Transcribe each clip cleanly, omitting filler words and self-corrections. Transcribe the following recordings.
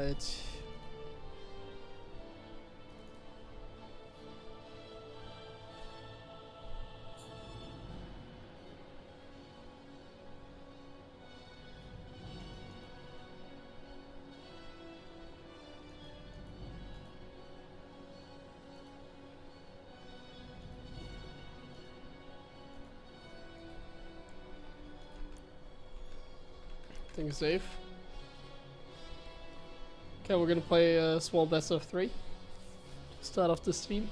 Right. I think it's safe. Okay, we're gonna play a small best of 3. Start off the stream.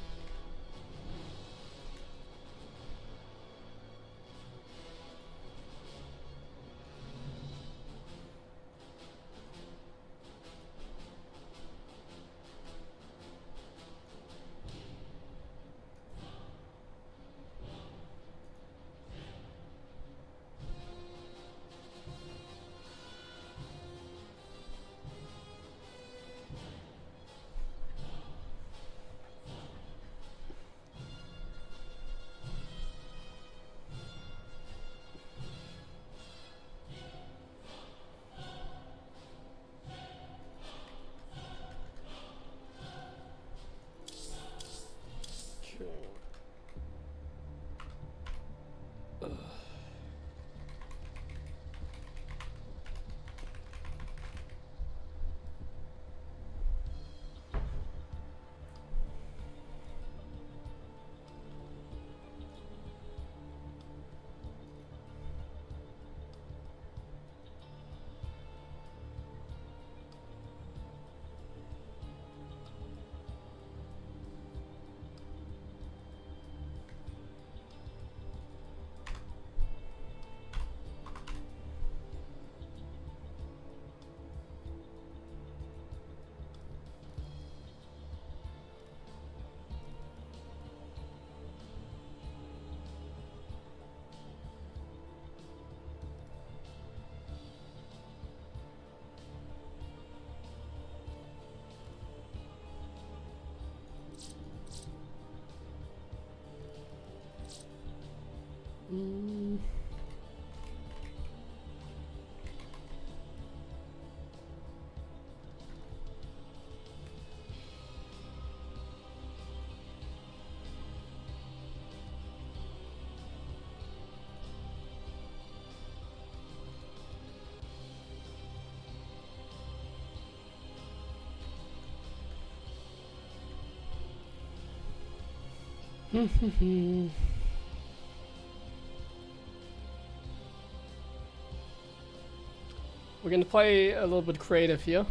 We're gonna play a little bit creative here.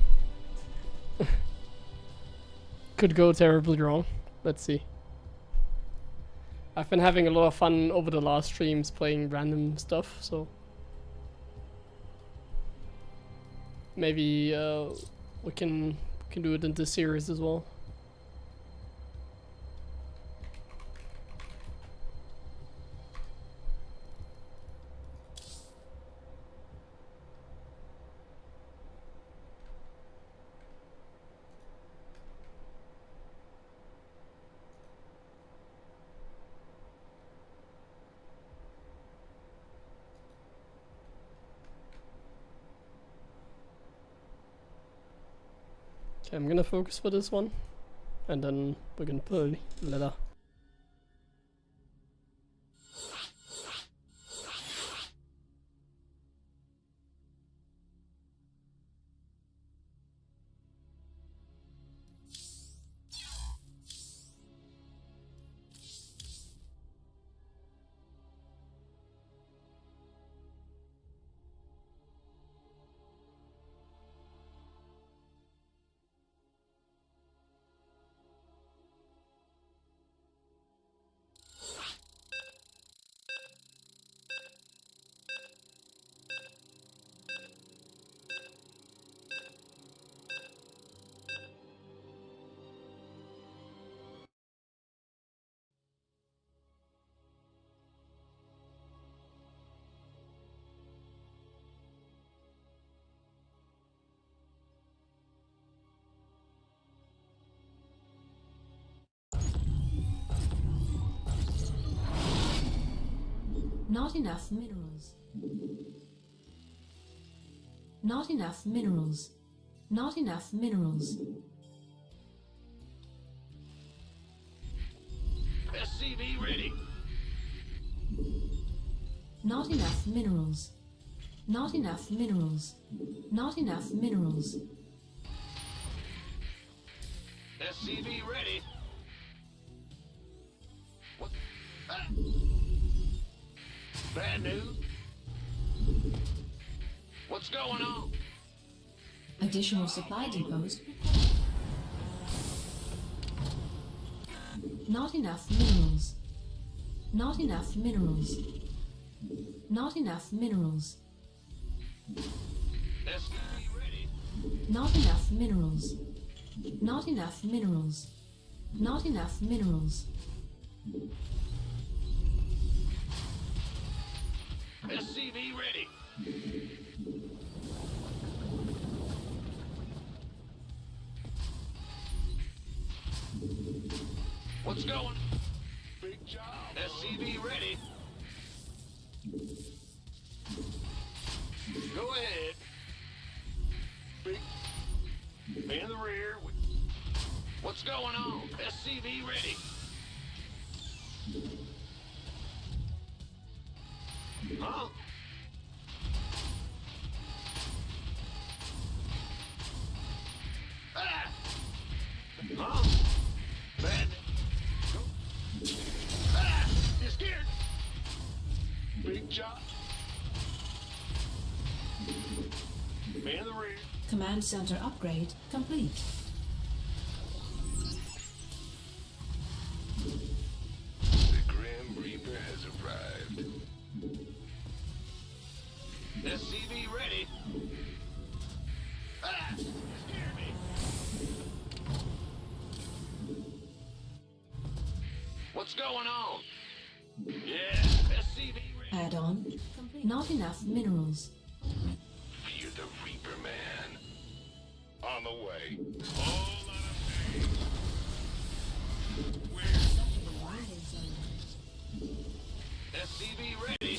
Could go terribly wrong. Let's see. I've been having a lot of fun over the last streams playing random stuff, so maybe we can do it in this series as well. Okay, I'm gonna focus for this one, and then we're gonna play leather. Not enough minerals. Not enough minerals. Not enough minerals. SCV ready. Not enough minerals. Not enough minerals. Not enough minerals. SCV ready. What? Ah. Bad news. What's going on? Additional supply depots. Not enough minerals. Not enough minerals. Not enough minerals. SCV ready. Not enough minerals. Not enough minerals. Not enough minerals. SCV ready. What's going? Big job. SCV ready. Go ahead. Big. In the rear. What's going on? SCV ready. Huh? Ah! Huh? Man. Go. Ah! You scared? Big job. Man in the rear. Command center upgrade complete. The Grim Reaper has arrived. SCV ready. Ah! You scared me. What's going on? Yeah, SCV ready. Add-on complete. Not enough minerals. Fear the Reaper Man. On the way. Whole lot of pain. Where? SCV ready.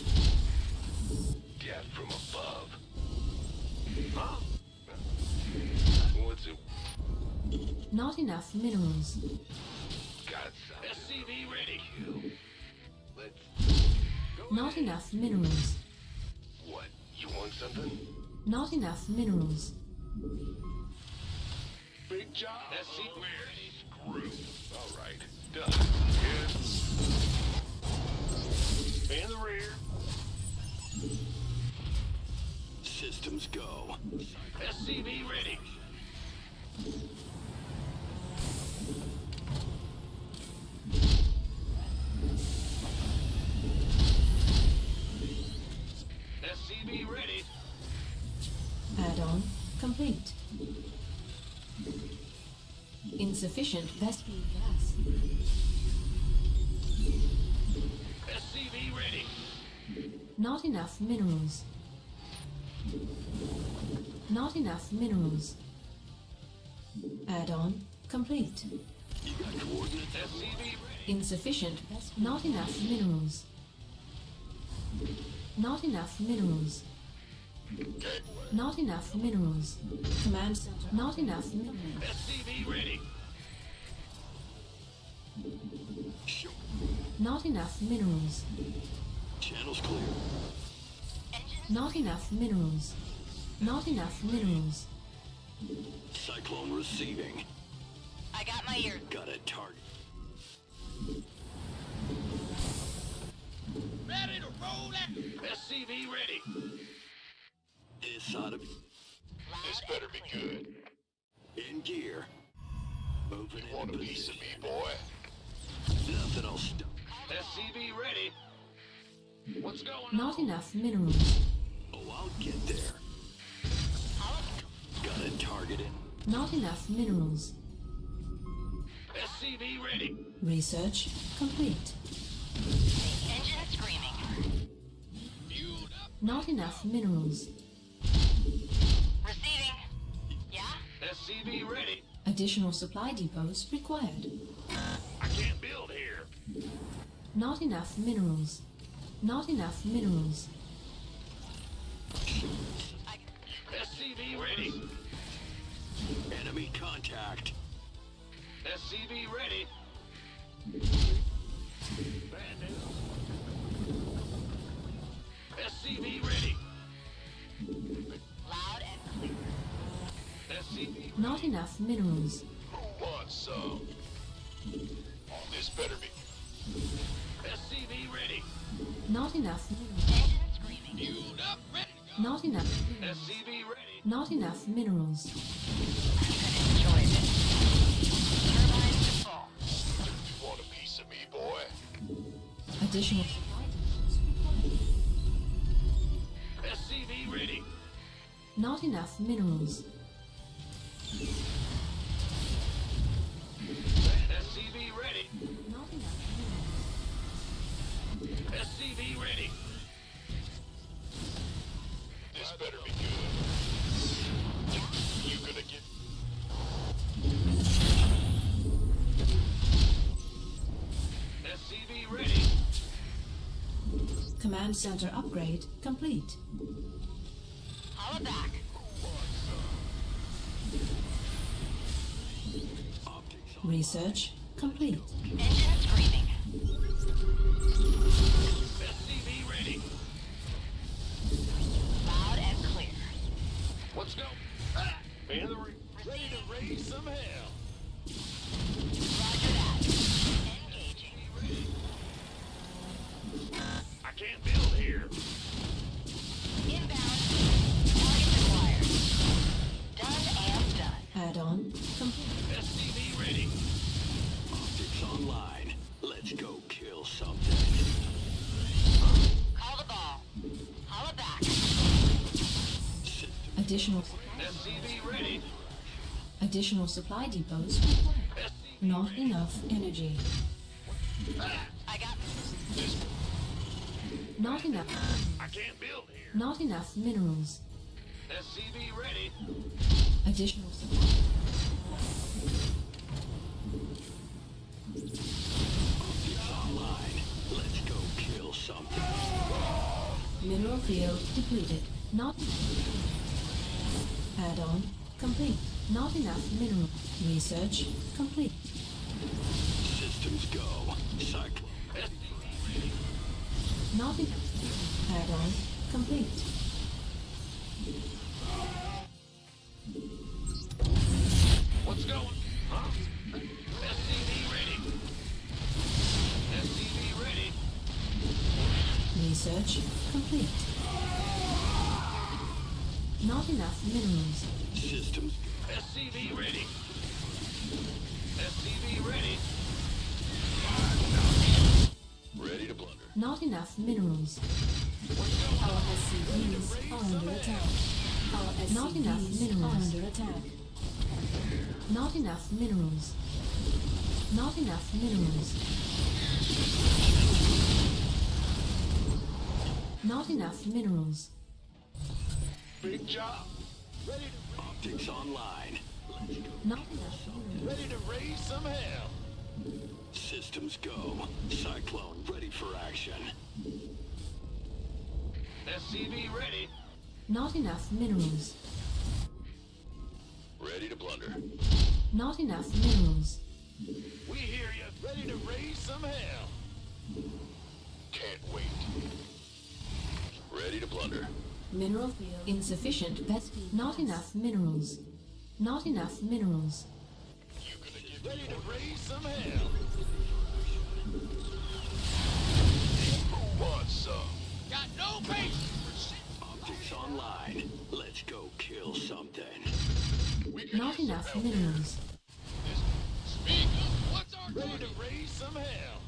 Death from above. Huh? What's it? Not enough minerals. Got some. SCV ready. Let's go. Not enough minerals. What? You want something? Not enough minerals. Big job. SCV ready. Screw. All right. Done. Good. In the rear. Systems go. SCV ready. SCV ready. Add-on complete. Insufficient Vespine gas. SCV ready. Not enough minerals. Not enough minerals. Add-on complete. You got coordinates? SCV ready. Insufficient. Not enough minerals. Not enough minerals. Not enough minerals. Command center. Not enough minerals. SCV ready. Not enough minerals. Channel's clear. Not enough minerals. Not enough minerals. Cyclone receiving. I got my ear. Got a target. Ready to roll it. SCV ready. This ought to be. This better be good. In gear. Moving in. Want a piece of me, boy? Nothing else. SCV ready. What's going on? Not enough minerals. Oh, I'll get there. Got a target in. Not enough minerals. SCV ready. Research complete. Engine screaming. Fueled up. Not enough minerals. Receiving. Yeah? SCV ready. Additional supply depots required. I can't build here. Not enough minerals. Not enough minerals. SCV ready. attacked. SCV ready. Bad news. SCV ready. Loud and clear. SCV. Not enough minerals. Who wants some? This better be. SCV ready. Not enough minerals. Engine screaming. Fueled up, ready to go. Not enough minerals. SCV ready. Not enough minerals. Enjoy this. Turbines to full. You want a piece of me, boy? Additional supply depots required. SCV ready. Not enough minerals. SCV ready. Not enough minerals. SCV ready. This better be good. You gonna get... SCV ready. Command center upgrade complete. Holla back. Research complete. Engine screaming. SCV ready. Loud and clear. Let's go. Man, ready to raise some hell. Roger that. Engaging. I can't build here. Inbound. Target acquired. Done and done. Add-on complete. SCV ready. Optics online. Let's go kill something. Call the ball. Holla back. Additional SCV ready. additional supply depots required. Not enough energy. I got This... Not enough. I can't build here. Not enough minerals. SCV ready. Additional supply. Optics online. Let's go kill something. Mineral field depleted. Not add-on complete. Not enough mineral. Research complete. Systems go. Cyclone. Not enough. Add-on complete. What's going? Huh? SCV ready. SCV ready. Research complete. Not enough minerals. Systems. SCV ready. SCV ready. Ready to blunder. Not enough minerals. Our SCVs are under attack. Our SCVs Not enough minerals. are under attack. Not enough minerals. Not enough minerals. Not enough minerals. Big job. Ready to... Optics online. Let's go. Not enough minerals. Ready to raise some hell. Systems go. Cyclone ready for action. SCV ready. Not enough minerals. Ready to blunder. Not enough minerals. We hear you. Ready to raise some hell. Can't wait. Ready to blunder. Mineral field insufficient. Not enough minerals. Not enough minerals. You gonna get ready to raise some hell. Who wants some? Got no patience for shit. Optics online. Let's go kill something. Not enough minerals. Speak up. What's our ready to raise some hell?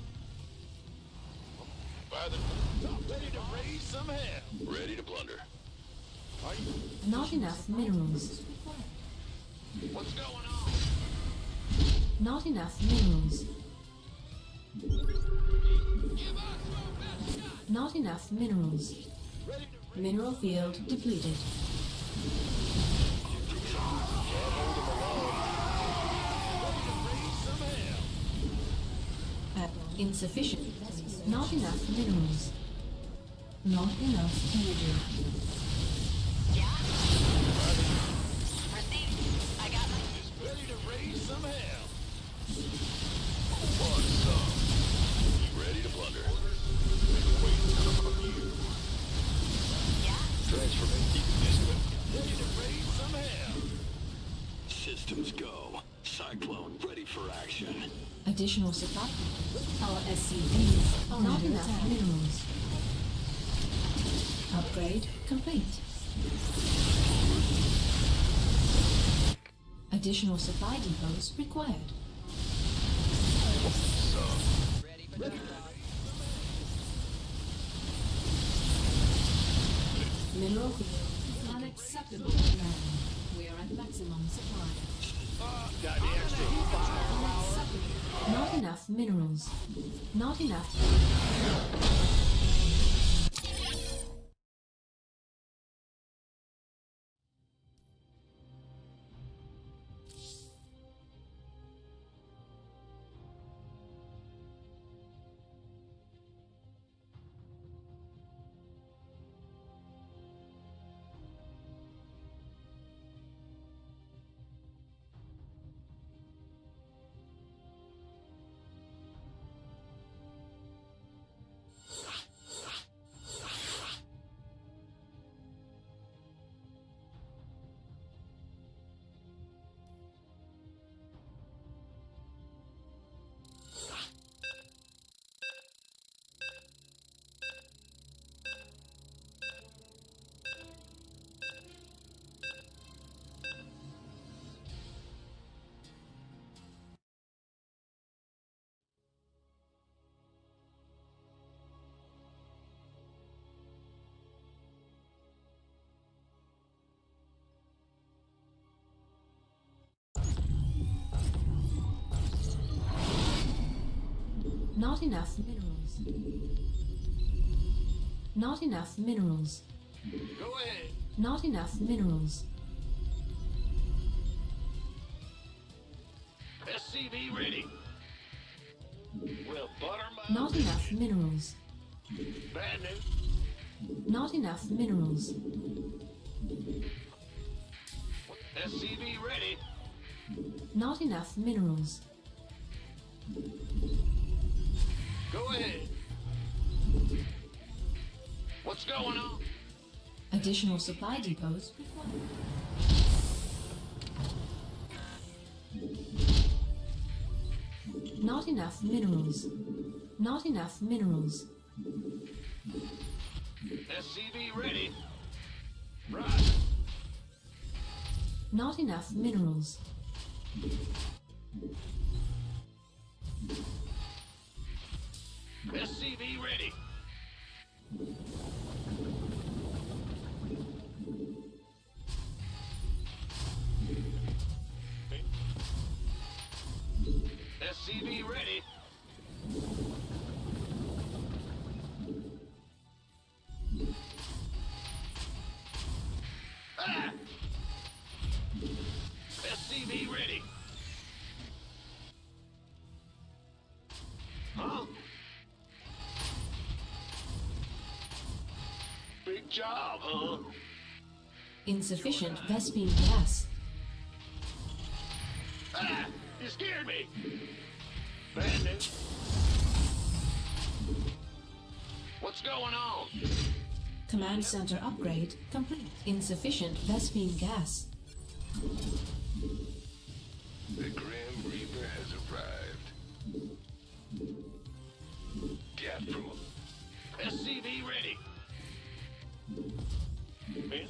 By the ready to raise some hell. Ready to blunder. Are you? Not enough minerals. What's going on? Not enough minerals. Give us your best shot. Not enough minerals. Ready to Mineral field depleted. raise some hell. Insufficient. Not enough minerals. Not enough energy. Yeah. Received. I got my Ready to raise hell. Want some? You ready to plunder? Waiting on you. Yeah. Transformation equipment. Ready to raise some hell. Systems go. Cyclone ready for action. Additional supply. Our SCVs are not enough minerals. Upgrade complete. Additional supply depots required. Mineral field unacceptable. We are at maximum supply. Got the extra firepower. Not enough minerals. Not enough. Not enough minerals. Not enough minerals. Go ahead. Not enough minerals. SCV ready. We'll butter my Not enough minerals. bad news. Not enough minerals. SCV ready. Not enough minerals. Go ahead. What's going on? Additional supply depots required. Not enough minerals. Not enough minerals. SCV ready. Right. Not enough minerals. SCV ready. SCV ready. Ah! SCV ready. Huh? Big job, huh? Insufficient Vespine gas. Ah! You scared me! Bad news. What's going on? Command center upgrade complete. Insufficient Vespine gas. The Grim Reaper has arrived. Get from him. SCV ready. Man.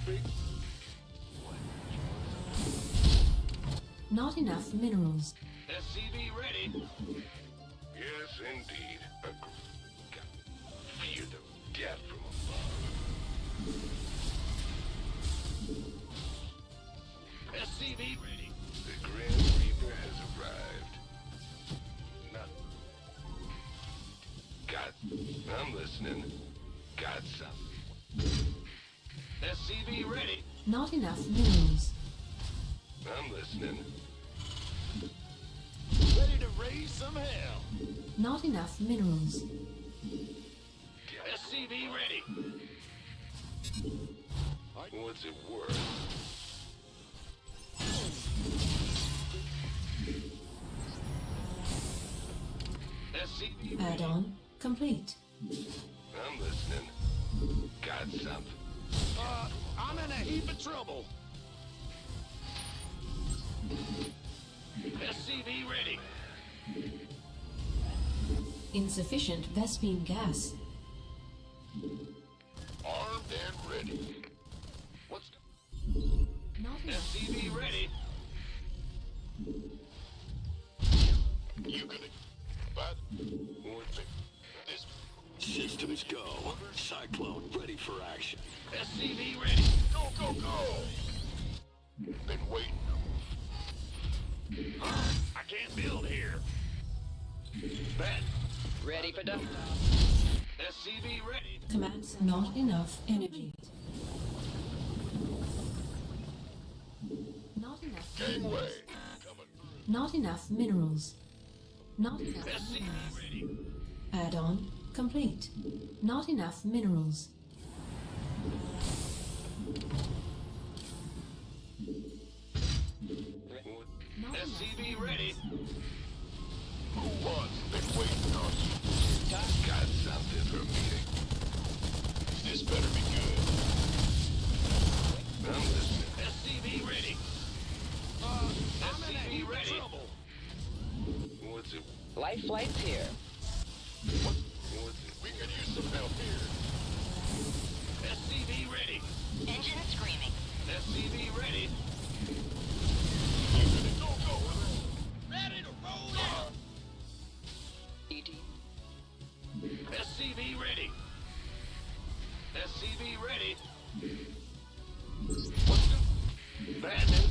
Big. Not enough minerals. SCV ready. Yes, indeed. Feel the death from above. SCV ready. The Grim Reaper has arrived. Not. I'm listening. Got something. SCV ready. Not enough minerals. I'm listening. Ready to raise some hell. Not enough minerals. SCV ready. What's it worth? SCV. Add-on complete. I'm listening. Got something. I'm in a heap of trouble. SCV ready. Insufficient Vespine gas. Armed and ready. What's Not enough. SCV ready? You gonna this systems go. Cyclone ready for action. SCV ready. Go, go, go! Been waiting. I can't build here. Bet. Ready for dump. SCV ready. Commands not enough energy. Not enough. Gangway. Coming. Not enough minerals. Not enough SCV minerals. ready. Add-on complete. Not enough minerals. Not enough SCV minerals. ready. Who wants? Been waiting on you. Got something for me. This better be good. I'm listening. SCV ready. SCV ready. What's it? Life flight's here. What's it? We could use some help here. SCV ready. Engine screaming. SCV ready. Go, go. Ready to roll out. ET. SCV ready. SCV ready. What's it? Bad news.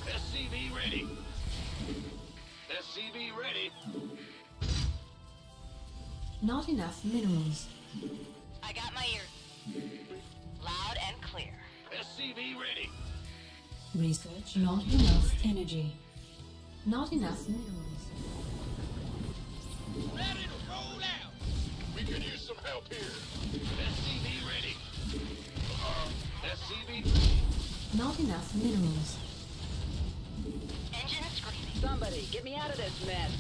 SCV ready. SCV ready. Not enough minerals. I got my ears. Loud and clear. SCV ready. Research not enough energy. Not enough minerals. Ready to roll out. We could use some help here. SCV ready. SCV ready. Not enough minerals. Engine screaming. Somebody, get me out of this mess.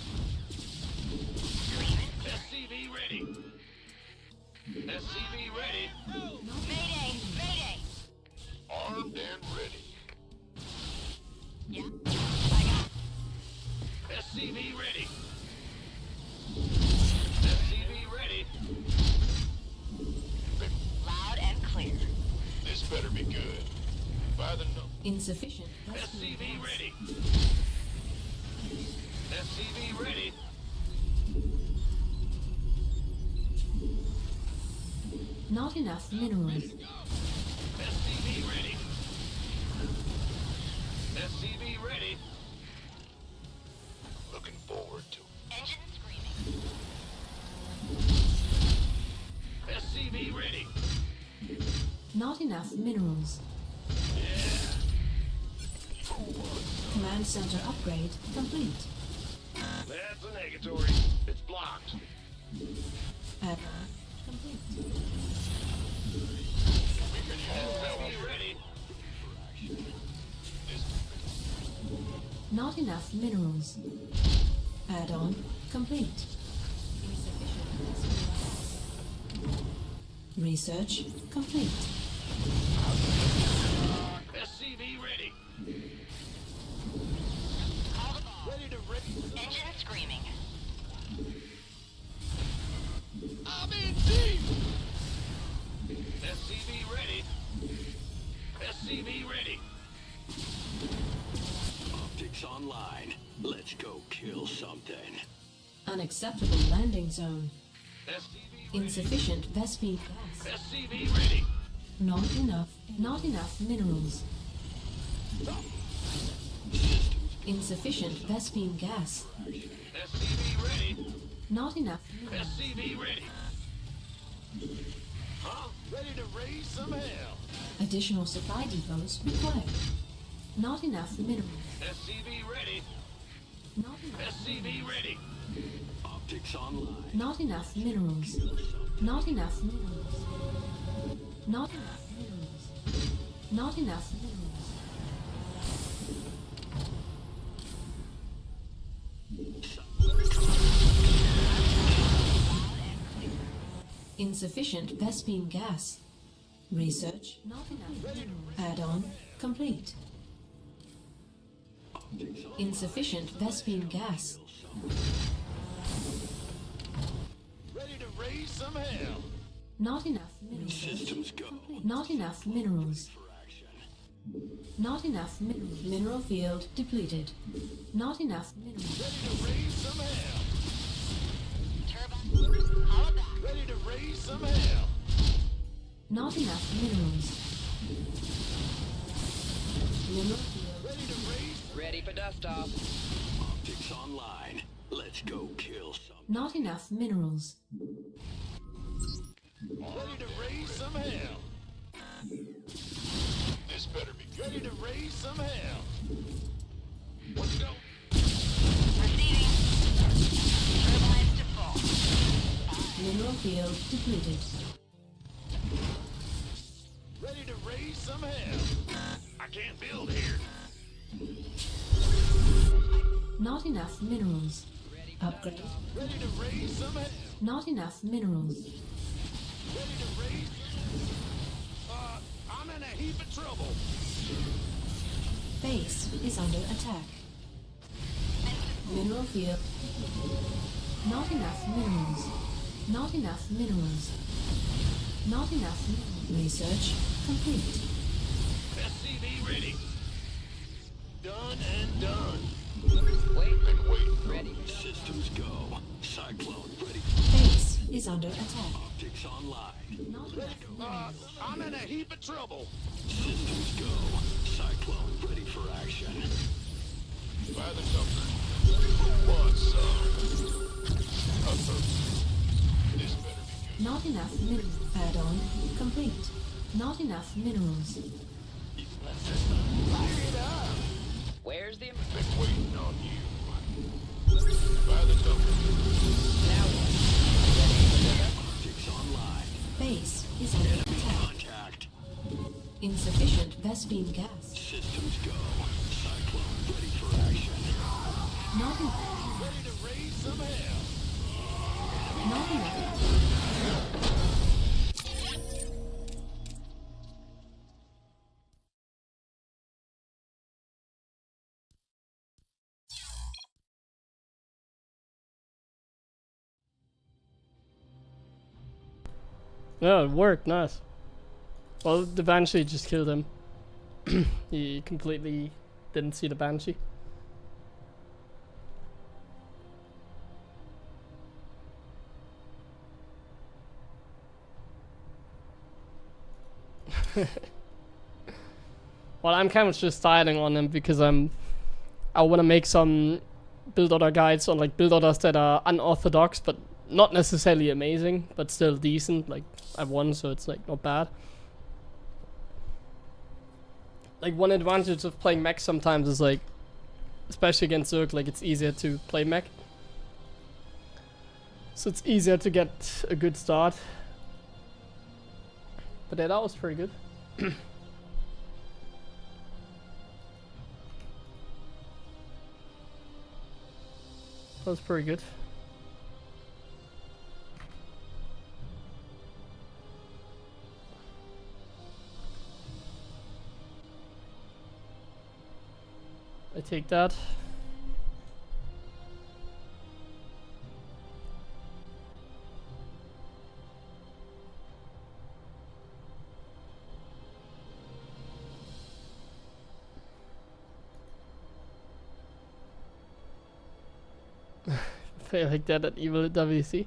Screaming. SCV ready. SCV ready. Mayday! Mayday! Armed and ready. Yeah. I got SCV ready. SCV ready. loud and clear. This better be good. By the no. Insufficient. SCV ready. SCV ready. Not enough minerals. SCV ready. SCV ready. Looking forward to it. Engine screaming. SCV ready. Not enough minerals. Command center upgrade complete. That's a negatory. It's blocked. Add-on complete. We can use SCV ready. Not enough minerals. Add-on complete. Research complete. SCV ready. Call the ball. Ready to ready. Engine screaming. I'm in deep. SCV ready. SCV ready. Optics online. Let's go kill something. Unacceptable landing zone. SCV ready. Insufficient Vespine gas. SCV ready. Not enough minerals. Insufficient Vespine gas. SCV ready. Not enough minerals. SCV ready. Huh? Ready to raise some hell. Additional supply depots required. Not enough minerals. SCV ready. Not enough. SCV ready. Optics online. Not enough minerals. Not enough minerals. Not enough minerals. Not enough minerals. Insufficient Vespine gas. Research not enough. Add-on complete. Insufficient Vespine gas. Ready to raise some hell. Not enough minerals. Systems go. Not enough minerals. For action. Not enough minerals. Mineral field depleted. Not enough minerals. Ready to raise some hell. Turbine, holla back. Ready to raise some hell. Not enough minerals. Mineral field. Ready to raise. Ready for dust off. Optics online. Let's go kill some. Not enough minerals. Ready to raise some hell. This better be good. Ready to raise some hell. Let's go. Receiving. Turbines to full. Mineral field depleted. Ready to raise some hell. I can't build here. Not enough minerals. Upgrade. Ready to raise some hell. Not enough minerals. Ready to raise. I'm in a heap of trouble. Base is under attack. Mineral field. Not enough minerals. Not enough minerals. Not enough research complete. SCV ready. Done and done. Wait. And wait. Ready. Systems go. Cyclone ready. Base is under attack. Optics online. Not enough minerals. I'm in a heap of trouble. Systems go. Cyclone ready for action. By the governor. What's up? This better be good. Not enough minerals. Add-on complete. Not enough minerals. Fire it up. Where's the... Been waiting on you. By the governor. Now what? Optics online. Base is under attack. Contact. Insufficient Vespine gas. Systems go. Cyclone ready for action. Not enough. Ready to raise some hell. Not enough. Yeah, it worked. Nice. Well, the Banshee just killed him. He completely didn't see the Banshee. Well, I'm kind of just styling on them because I want to make some build order guides on like build orders that are unorthodox, but not necessarily amazing, but still decent. Like I've won, so it's like not bad. Like one advantage of playing mech sometimes is like, especially against Zerg, like it's easier to play mech. So it's easier to get a good start. But yeah, that was pretty good. That was pretty good. I take that. Play like that at Evil WC.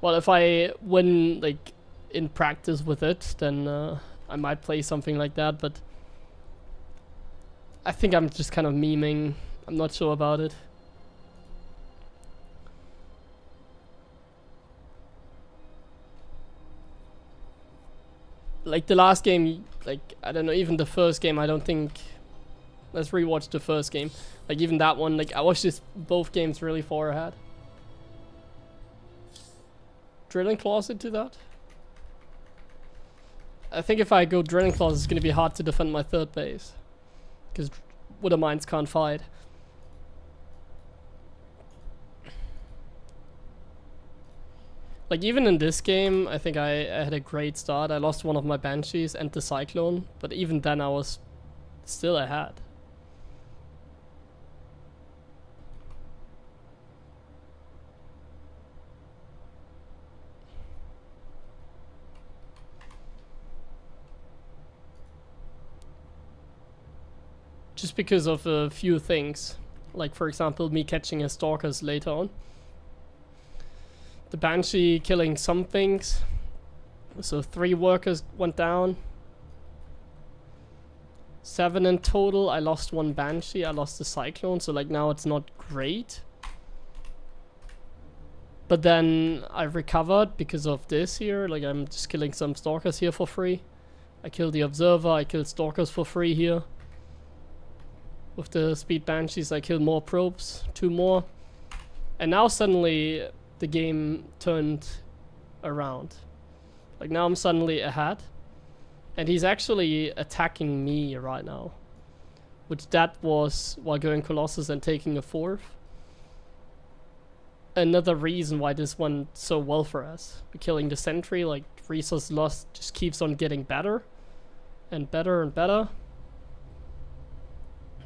Well, if I win like in practice with it, then I might play something like that, but I think I'm just kind of memeing. I'm not sure about it. Like the last game, like I don't know, even the first game, I don't think. Let's rewatch the first game. Like even that one, like I watched this both games really far ahead. Drilling claws into that. I think if I go drilling claws, it's gonna be hard to defend my third base, because Wither Mines can't fight. Like, even in this game, I think I had a great start. I lost one of my Banshees and the Cyclone, but even then I was still ahead. Just because of a few things. Like, for example, me catching a Stalkers later on. The Banshee killing some things. So 3 workers went down. 7 in total. I lost 1 Banshee. I lost the Cyclone. So like now it's not great. But then I recovered because of this here. Like I'm just killing some Stalkers here for free. I killed the Observer. I killed Stalkers for free here. With the Speed Banshees I killed more probes. 2 more. And now suddenly the game turned around. Like now I'm suddenly ahead. And he's actually attacking me right now. Which that was while going Colossus and taking a 4th. Another reason why this went so well for us. We're killing the Sentry, like resource loss just keeps on getting better. And better and better.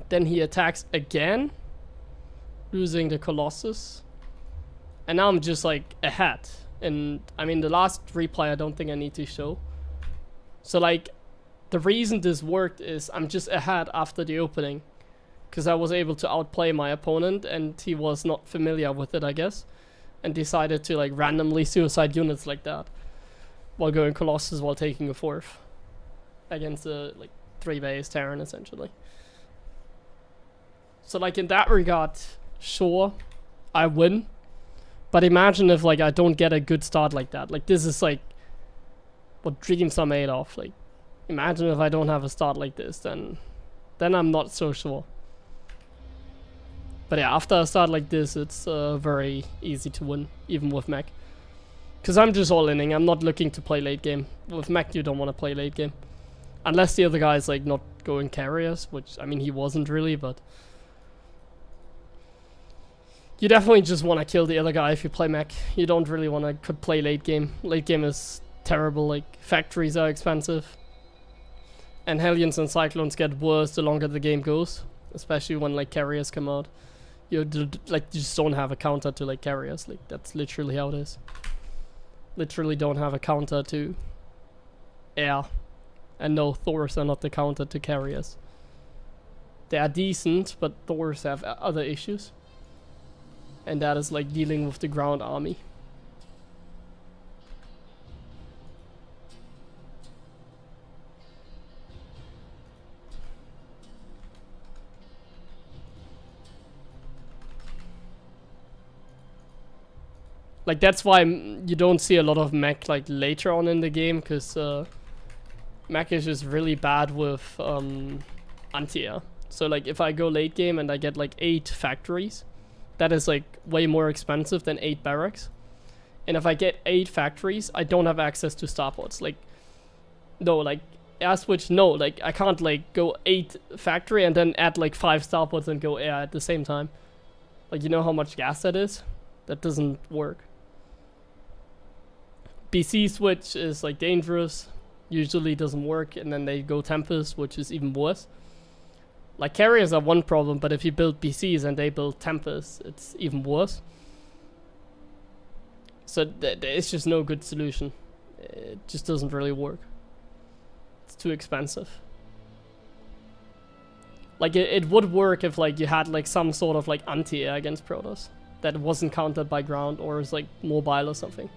Then he attacks again. Losing the Colossus. And now I'm just like ahead. And I mean the last replay I don't think I need to show. So like the reason this worked is I'm just ahead after the opening. Because I was able to outplay my opponent and he was not familiar with it, I guess. And decided to like randomly suicide units like that. While going Colossus while taking a 4th. Against a like 3 base Terran essentially. So like in that regard, sure, I win. But imagine if like I don't get a good start like that. Like this is like what dreams are made of. Like imagine if I don't have a start like this, then I'm not so sure. But yeah, after a start like this, it's very easy to win, even with mech. Because I'm just all-inning, I'm not looking to play late game. With mech you don't want to play late game. Unless the other guy's like not going carriers, which I mean he wasn't really, but you definitely just want to kill the other guy if you play mech. You don't really want to play late game. Late game is terrible, like factories are expensive. And Hellions and Cyclones get worse the longer the game goes. Especially when like carriers come out. You just don't have a counter to like carriers. Like that's literally how it is. Literally don't have a counter to air. And no, Thors are not the counter to carriers. They are decent, but Thors have other issues. And that is like dealing with the ground army. Like that's why you don't see a lot of mech like later on in the game, because mech is just really bad with anti-air. So like if I go late game and I get like 8 factories, that is like way more expensive than 8 barracks. And if I get 8 factories, I don't have access to starports. Like, no, like air switch, no, like I can't like go 8 factory and then add like 5 starports and go air at the same time. Like, you know how much gas that is? That doesn't work. BC switch is like dangerous, usually doesn't work, and then they go Tempest, which is even worse. Like carriers are one problem, but if you build BCs and they build Tempest, it's even worse. So there is just no good solution. It just doesn't really work. It's too expensive. Like it would work if like you had like some sort of like anti-air against Protoss that wasn't countered by ground or is like mobile or something.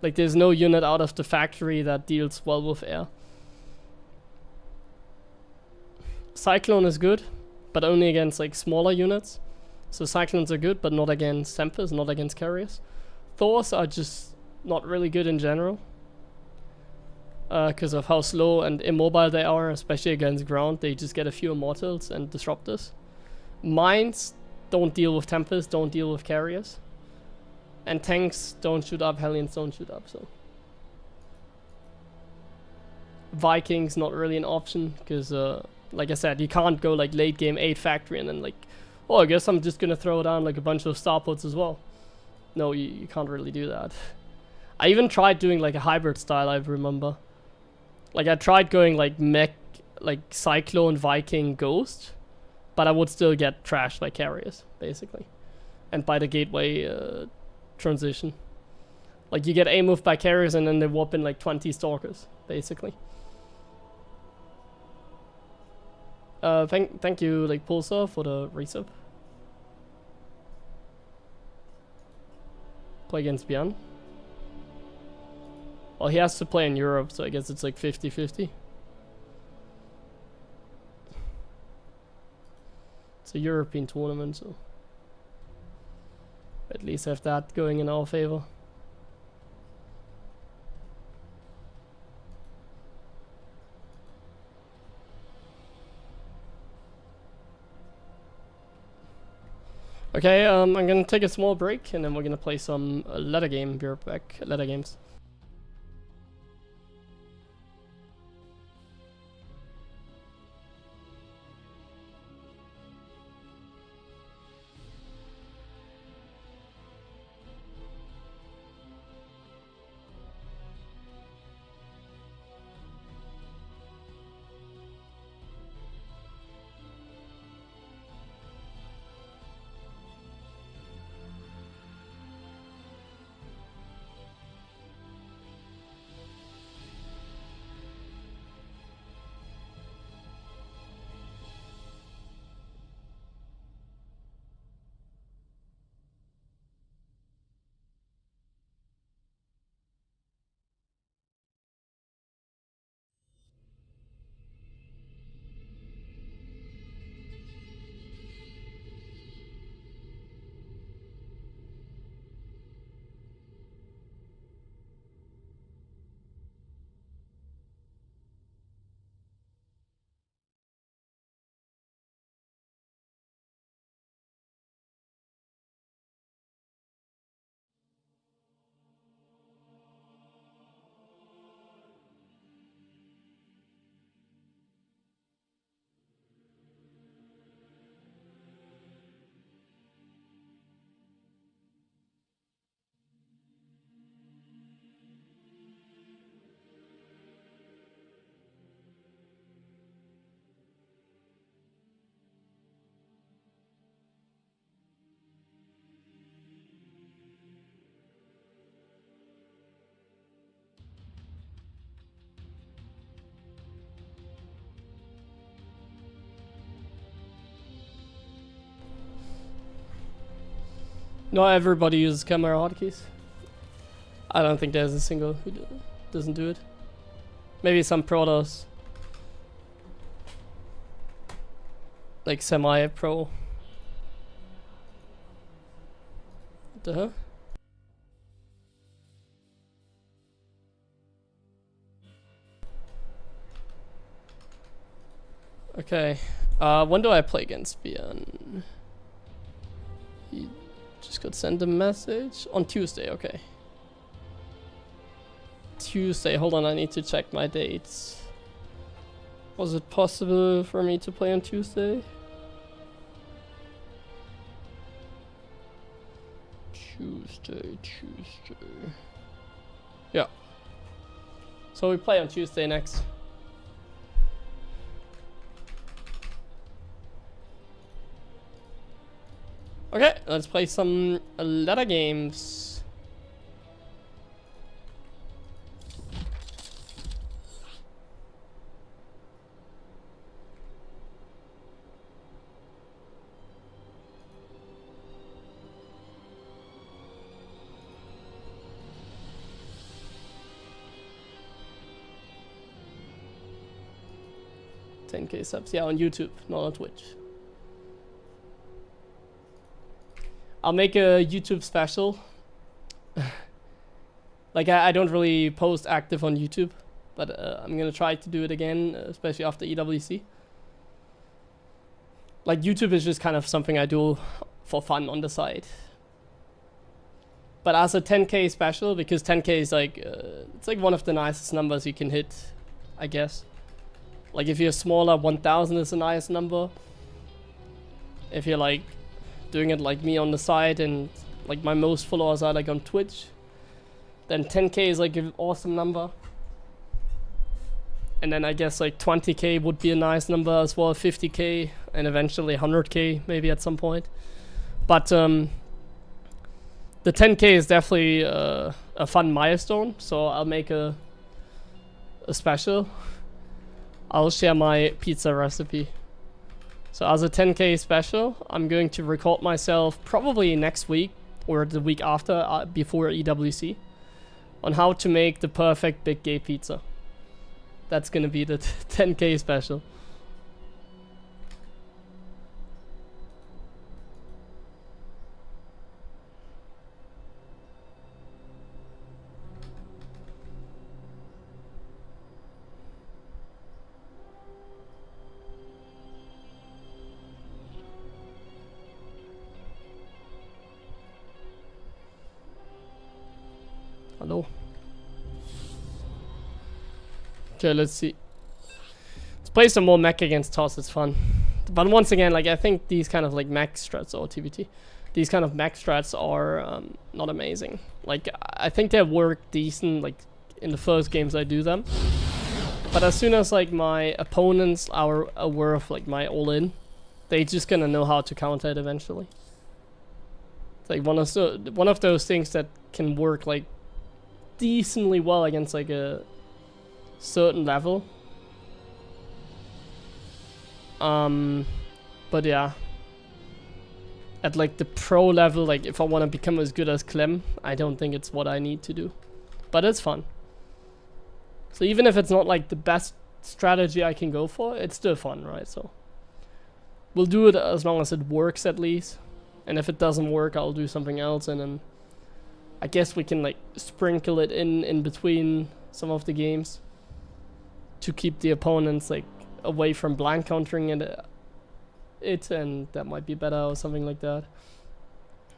Like there's no unit out of the factory that deals well with air. Cyclone is good, but only against like smaller units. So Cyclones are good, but not against Tempest, not against carriers. Thors are just not really good in general. Because of how slow and immobile they are, especially against ground. They just get a few immortals and disruptors. Mines don't deal with Tempest, don't deal with carriers. And tanks don't shoot up, Hellions don't shoot up, so. Vikings not really an option because, like I said, you can't go like late game 8 factory and then like, oh, I guess I'm just gonna throw down like a bunch of starports as well. No, you can't really do that. I even tried doing like a hybrid style, I remember. Like I tried going like mech, like Cyclone, Viking, Ghost, but I would still get trashed by carriers, basically. And by the gateway transition. Like you get A-moved by carriers and then they warp in like 20 stalkers, basically. Thank you, like Pulsar, for the resub. Play against Björn. Well, he has to play in Europe, so I guess it's like 50-50. It's a European tournament, so at least have that going in our favor. Okay, I'm gonna take a small break and then we're gonna play some ladder game. We're back at ladder games. Not everybody uses camera hotkeys. I don't think there's a single who doesn't do it. Maybe some protos. Like semi-pro. What the hell? Okay. When do I play against Björn? He just got sent a message on Tuesday. Okay. Tuesday. Hold on, I need to check my dates. Was it possible for me to play on Tuesday? Tuesday. Yeah. So we play on Tuesday next. Okay, let's play some ladder games. $10K subs, yeah, on YouTube, not on Twitch. I'll make a YouTube special. Like I don't really post active on YouTube, but I'm gonna try to do it again, especially after EWC. Like YouTube is just kind of something I do for fun on the side. But as a 10K special, because 10K is like it's like one of the nicest numbers you can hit I guess. Like if you're smaller, 1000 is a nice number. If you're like doing it like me on the side and like my most followers are like on Twitch, then 10k is like an awesome number. And then I guess like 20k would be a nice number as well, 50k, and eventually 100k maybe at some point. But the 10k is definitely a fun milestone, so I'll make a special. I'll share my pizza recipe. So as a 10k special, I'm going to record myself probably next week or the week after, before EWC, on how to make the perfect big gay pizza. That's gonna be the 10k special. Hello. Okay, let's see. Let's play some more mech against Toss, it's fun. But once again, like I think these kind of like mech strats or TBT, these kind of mech strats are not amazing. Like I think they work decent like in the first games I do them. But as soon as like my opponents are aware of like my all-in, they just gonna know how to counter it eventually. It's like one of those things that can work like decently well against like a certain level. But yeah, at like the pro level, like if I want to become as good as Clem, I don't think it's what I need to do, but it's fun. So even if it's not like the best strategy I can go for, it's still fun, right? So we'll do it as long as it works at least, and if it doesn't work, I'll do something else, and then I guess we can like sprinkle it in between some of the games to keep the opponents like away from blind countering and that might be better or something like that.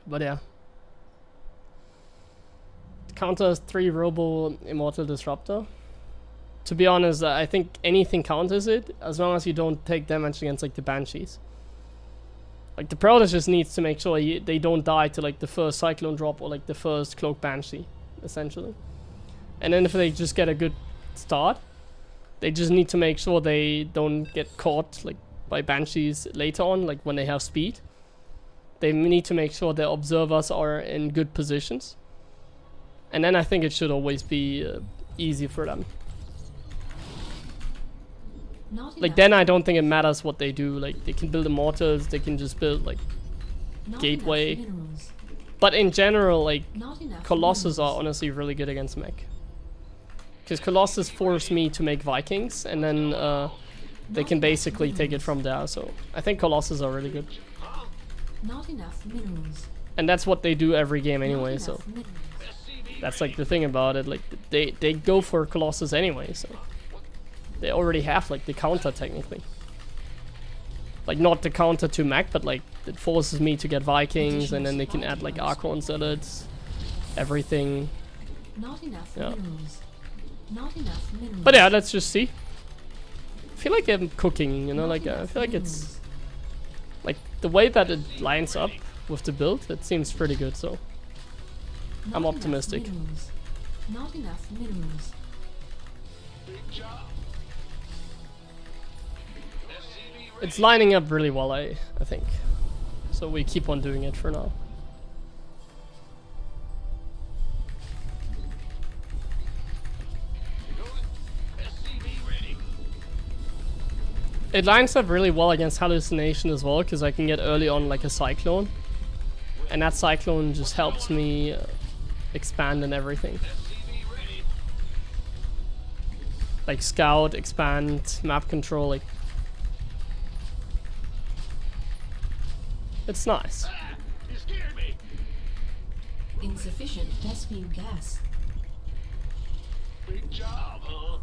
But yeah, counters 3 Robo Immortal Disruptor. To be honest, I think anything counters it as long as you don't take damage against like the Banshees. Like the Prowler just needs to make sure they don't die to like the first Cyclone drop or like the first Cloak Banshee, essentially. And then if they just get a good start, they just need to make sure they don't get caught like by Banshees later on, like when they have speed. They need to make sure their observers are in good positions. And then I think it should always be easy for them. Like then I don't think it matters what they do. Like they can build Immortals, they can just build like Gateway. But in general, like Colossus are honestly really good against mech. Because Colossus force me to make Vikings, and then they can basically take it from there. So I think Colossus are really good. Not enough minerals. And that's what they do every game anyway, so that's like the thing about it. Like they go for Colossus anyway, so they already have like the counter technically. Like not the counter to mech, but like it forces me to get Vikings, and then they can add like Archon zealots, everything. Not enough Yeah. minerals. Not enough minerals. But yeah, let's just see. I feel like I'm cooking, you know, like I feel like it's like the way that it lines up with the build, it seems pretty good, so I'm Not optimistic. enough minerals. Not enough minerals. Big job. It's lining up really well, I think. So we keep on doing it for now. SCV ready. It lines up really well against Hallucination as well, because I can get early on like a Cyclone. And that Cyclone just helps me expand and everything. SCV ready. Like scout, expand, map control, like it's nice. Ah, you scared me. Insufficient Vespene gas. Big job, huh?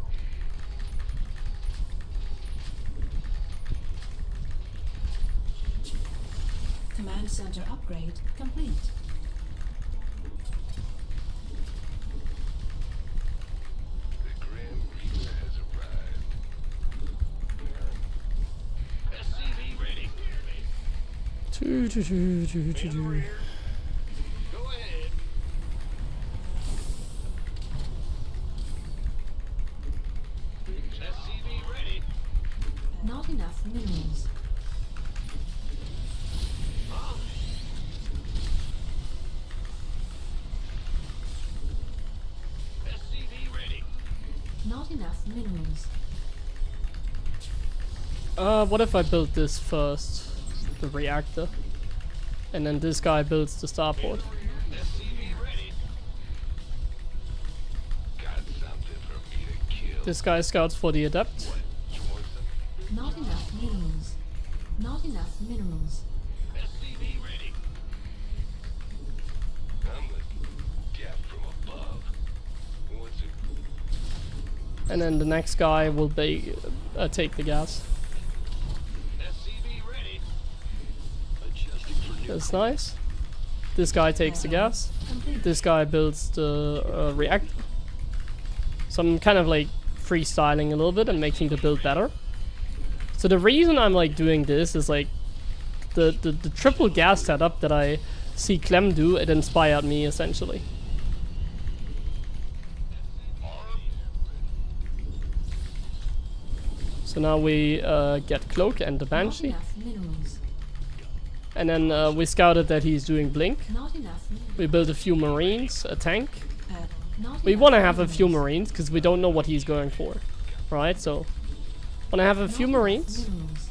Command center upgrade complete. The Grim Reaper has arrived. ahead. SCV ready. Not enough minerals. SCV ready. Not enough minerals. What if I build this first? The reactor. And then this guy builds the starport. SCV ready. Got something for me to kill. This guy scouts for the adept. Not enough minerals. Not enough minerals. SCV ready. I'm the death from above. What's it? And then the next guy will be take the gas. SCV ready. Adjusting for new. That's nice. This guy takes the gas. Complete. This guy builds the reactor. So I'm kind of like freestyling a little bit and making the build better. So the reason I'm like doing this is like the triple gas setup that I see Clem do, it inspired me essentially. So now we get Cloak and the Not Banshee. enough minerals. And then we scouted that he's doing Blink. Not enough minerals. We built a few Marines, a tank. Not We enough want to have a few minerals. Marines because we don't know what he's going for. Right, so want to have a few Not enough Marines. minerals.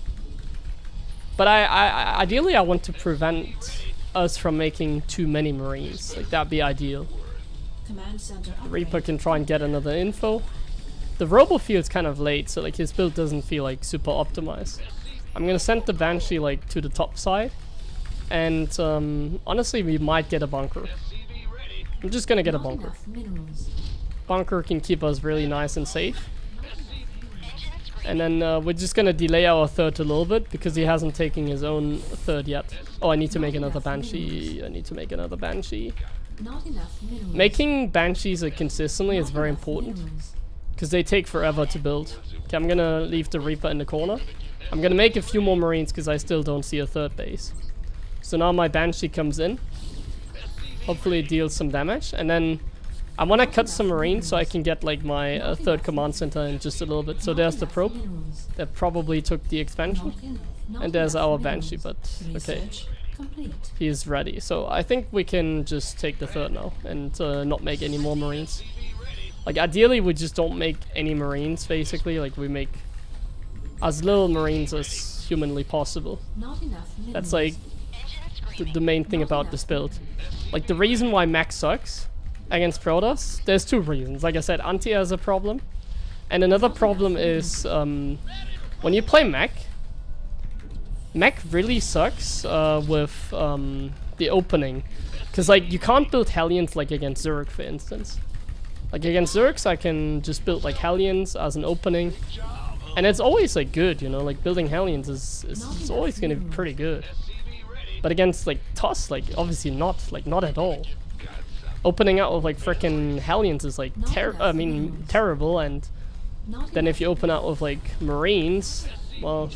But I ideally I want to prevent us from making too many Marines. Like that'd be ideal. Command center upgrade. Reaper can try and get another info. The Robo feels kind of late, so like his build doesn't feel like super optimized. I'm gonna send the Banshee like to the top side. And honestly we might get a bunker. SCV ready. I'm just gonna get a Not bunker. enough minerals. Bunker can keep us really nice and safe. And then we're just gonna delay our third a little bit because he hasn't taken his own third yet. Oh, I need to make another Banshee. I need to make another Banshee. Not enough minerals. Making Banshees like consistently is Not very enough important minerals. because they take forever to build. Okay, I'm gonna leave the Reaper in the corner. I'm gonna make a few more Marines because I still don't see a third base. So now my Banshee comes in. Hopefully it deals some damage. And then I want to cut some Marines so I can get like my third command center in just a little bit. So Not there's the enough probe minerals. that probably took the expansion. Not enough. Not And there's enough our minerals. Banshee, but okay. Research complete. He is ready. So I think we can just take the third now and not make any more Marines. Like ideally we just don't make any Marines basically. Like we make as little Marines as humanly possible. Not enough minerals. That's like the main thing about this build. Like the reason why mech sucks against Protoss, there's two reasons. Like I said, anti has a problem. And another problem is when you play mech really sucks with the opening. Because like you can't build Hellions like against Zerg for instance. Like against Zergs I can just build like Hellions as an opening. And it's always like good, you know, like building Hellions is always gonna be pretty good. But against like TOS, like obviously not at all. Opening out with like frickin' Hellions is like terrible, and Not then enough. if you open out with like Marines, well,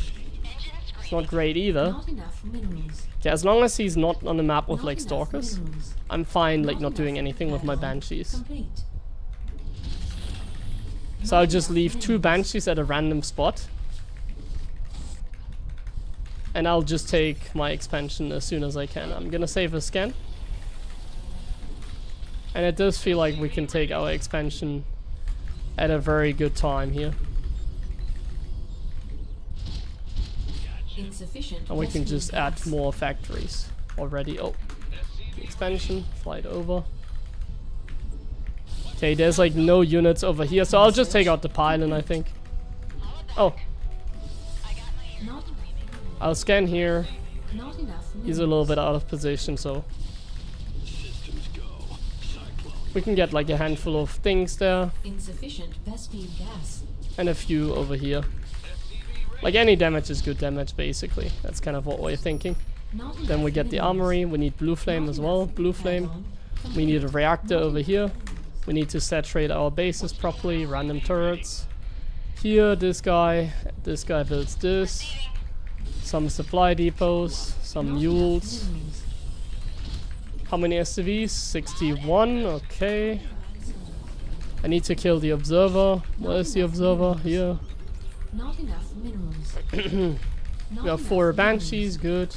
it's not great either. Not enough minerals. Okay, as long as he's not on the map with Not like enough Stalkers, minerals. I'm fine like not enough doing anything with my add-on Banshees. Complete. So I'll just leave 2 Banshees at a random spot. And I'll just take my expansion as soon as I can. I'm gonna save a scan. And it does feel like we can take our expansion at a very good time here. Insufficient. And we can rescue just add gas. more factories already. Oh, the expansion, flight over. Okay, there's like no units over here, so I'll just take out the pylon, I think. Oh, Not, I'll scan here. not enough. He's a little bit out of position, so Systems go. Cyclone. we can get like a handful of things there Insufficient Vespine gas. and a few over here. Like any damage is good damage, basically. That's kind of what we're thinking. Not Then we enough get the minerals. armory. We need blue flame Not as well. enough Blue flame. add-on. We need a reactor over here. We need to saturate our bases properly. Random turrets. Here, this guy builds this. Some supply depots, some Not enough mules. minerals. How many SCVs? 61, okay. I need to kill the observer. Where is the observer? Here. Not enough minerals. Not We have enough 4 minerals. banshees, good.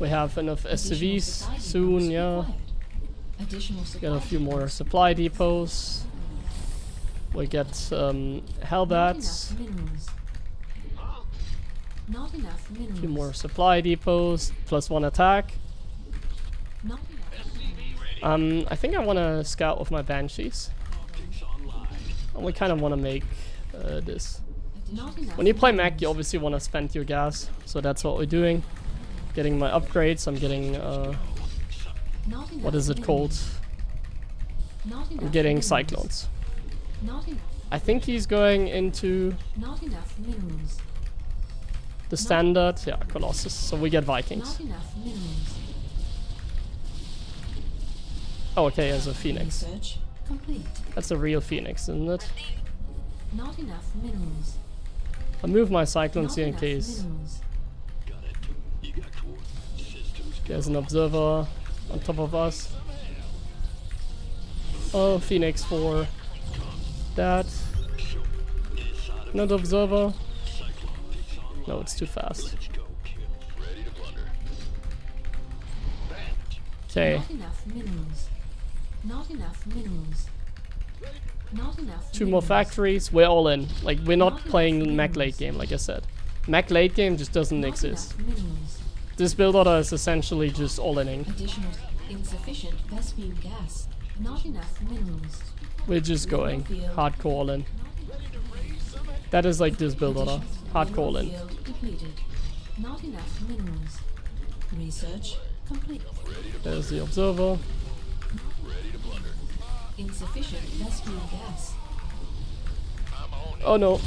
We have enough Additional SCVs supply soon, depots yeah. required. Additional Get supply a few more depots. supply depots. We get Not Hellbats. enough minerals. Not enough A minerals. few more supply depots. +1 attack. Not enough. I think I want to scout with my banshees. And we kind of want to make this. Not enough. When you play mech, you minerals. obviously want to spend your gas. So that's what we're doing. Getting my upgrades. I'm getting, Not what enough is it called? minerals. Not I'm enough getting minerals. cyclones. Not enough. I think he's going into Not enough minerals. the standard. Yeah, Colossus. So we get Vikings. Not enough minerals. Oh, okay, as a Phoenix. Research complete. That's a real Phoenix, isn't it? Not enough minerals. I'll move my Cyclones Not here in enough case minerals. Got it. You got systems. there's an observer on top of us. Oh, Phoenix for that. Another observer. No, it's too fast. Let's go, kid. Ready to plunder. Okay, Not enough minerals. Not enough minerals. Not enough. 2 more minerals. factories. We're all in. Like, we're not Not enough playing mech late minerals. game, like I said. Mech late game just doesn't Not exist. enough minerals. This build order is essentially just all-inning. Additional insufficient Vespine gas. Not enough minerals. We're just going hardcore all-in. That is like this build order. Hardcore Mineral all-in. field depleted. Not enough minerals. Research complete. There's the observer. Insufficient Vespine gas. Oh no.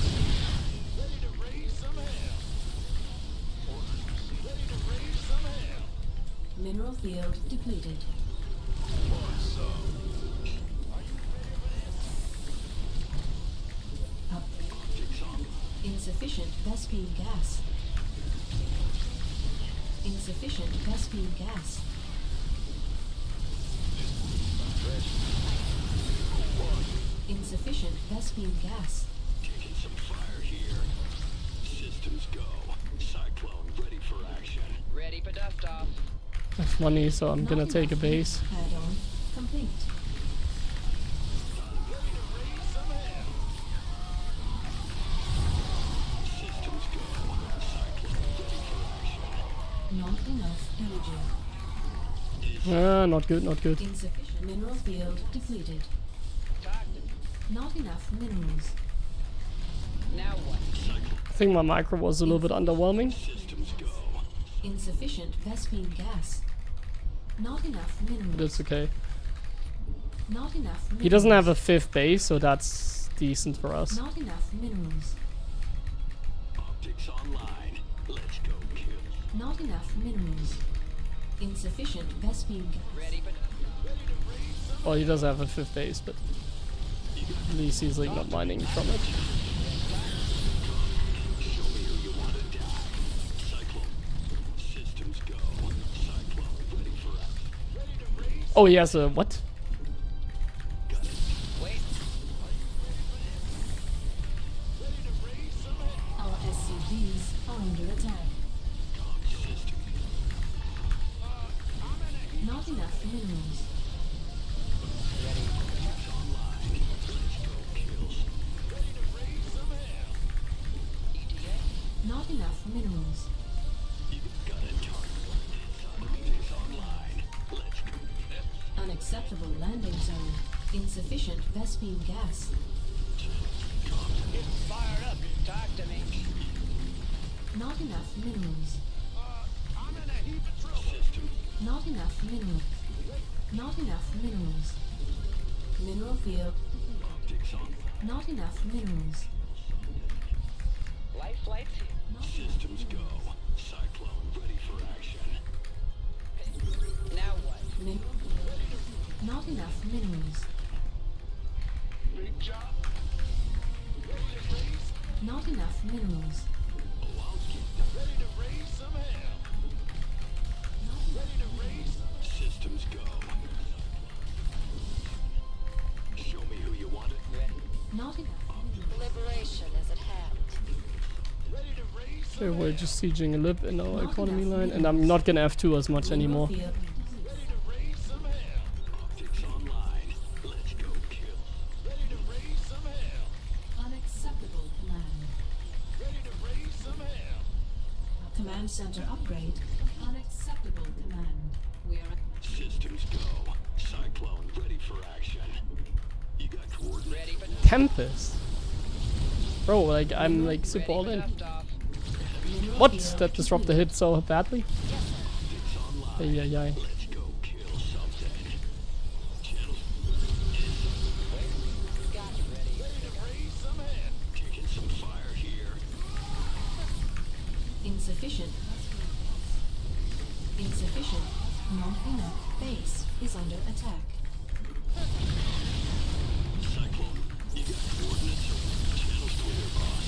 Mineral field depleted. Up. Insufficient Vespine gas. Insufficient Vespine gas. Insufficient Vespine gas. Taking some fire here. Systems go. Cyclone ready for action. Ready for dust off. I have money, so I'm Not gonna take a enough base. Add-on complete. Systems go. Cyclone ready for action. Not enough energy. Ah, not good, not good. Insufficient mineral field depleted. Talk to me. Not enough minerals. Now what? I think my micro was a little bit underwhelming. Systems go. Insufficient Vespine gas. Not enough minerals. But it's okay. Not enough minerals. He doesn't have a 5th base, so that's decent for us. Not enough minerals. Optics online. Let's go, kid. Not enough minerals. Insufficient Vespine gas. Ready for dust. Well, he does have a 5th base, but at least he's like not mining from it. Show me who you want to die. Cyclone. Systems go. Cyclone ready for action. Oh, he has a what? Wait. Our SCVs are under attack. Not enough minerals. Not enough minerals. Unacceptable landing zone. Insufficient Vespine gas. Fired up. Talk to me. Not enough minerals. Not enough minerals. Not enough minerals. Mineral field. Not enough minerals. Life flights here. Systems go. Cyclone ready for action. Now what? Mineral. Not enough minerals. Big job. Not enough minerals. Ready to Okay, we're just sieging a lip in our economy line, and I'm not gonna F2 as much anymore. Field. Optics online. Let's go kill. Ready to raise some hell. Unacceptable command. Ready to raise some hell. Command center upgrade. Unacceptable command. We are Systems go. Cyclone ready for action. You got coordinates. Ready for Tempest? Bro, like, I'm like super all in. left off. What? That disrupt the hit so badly? Optics online. Ay, ay, ay. Let's go kill something. Channel. Got you ready. Ready to raise some hell. Taking some fire here. insufficient. Insufficient. Not enough. Base is under attack. Cyclone, you got coordinates? Channel's clear, boss.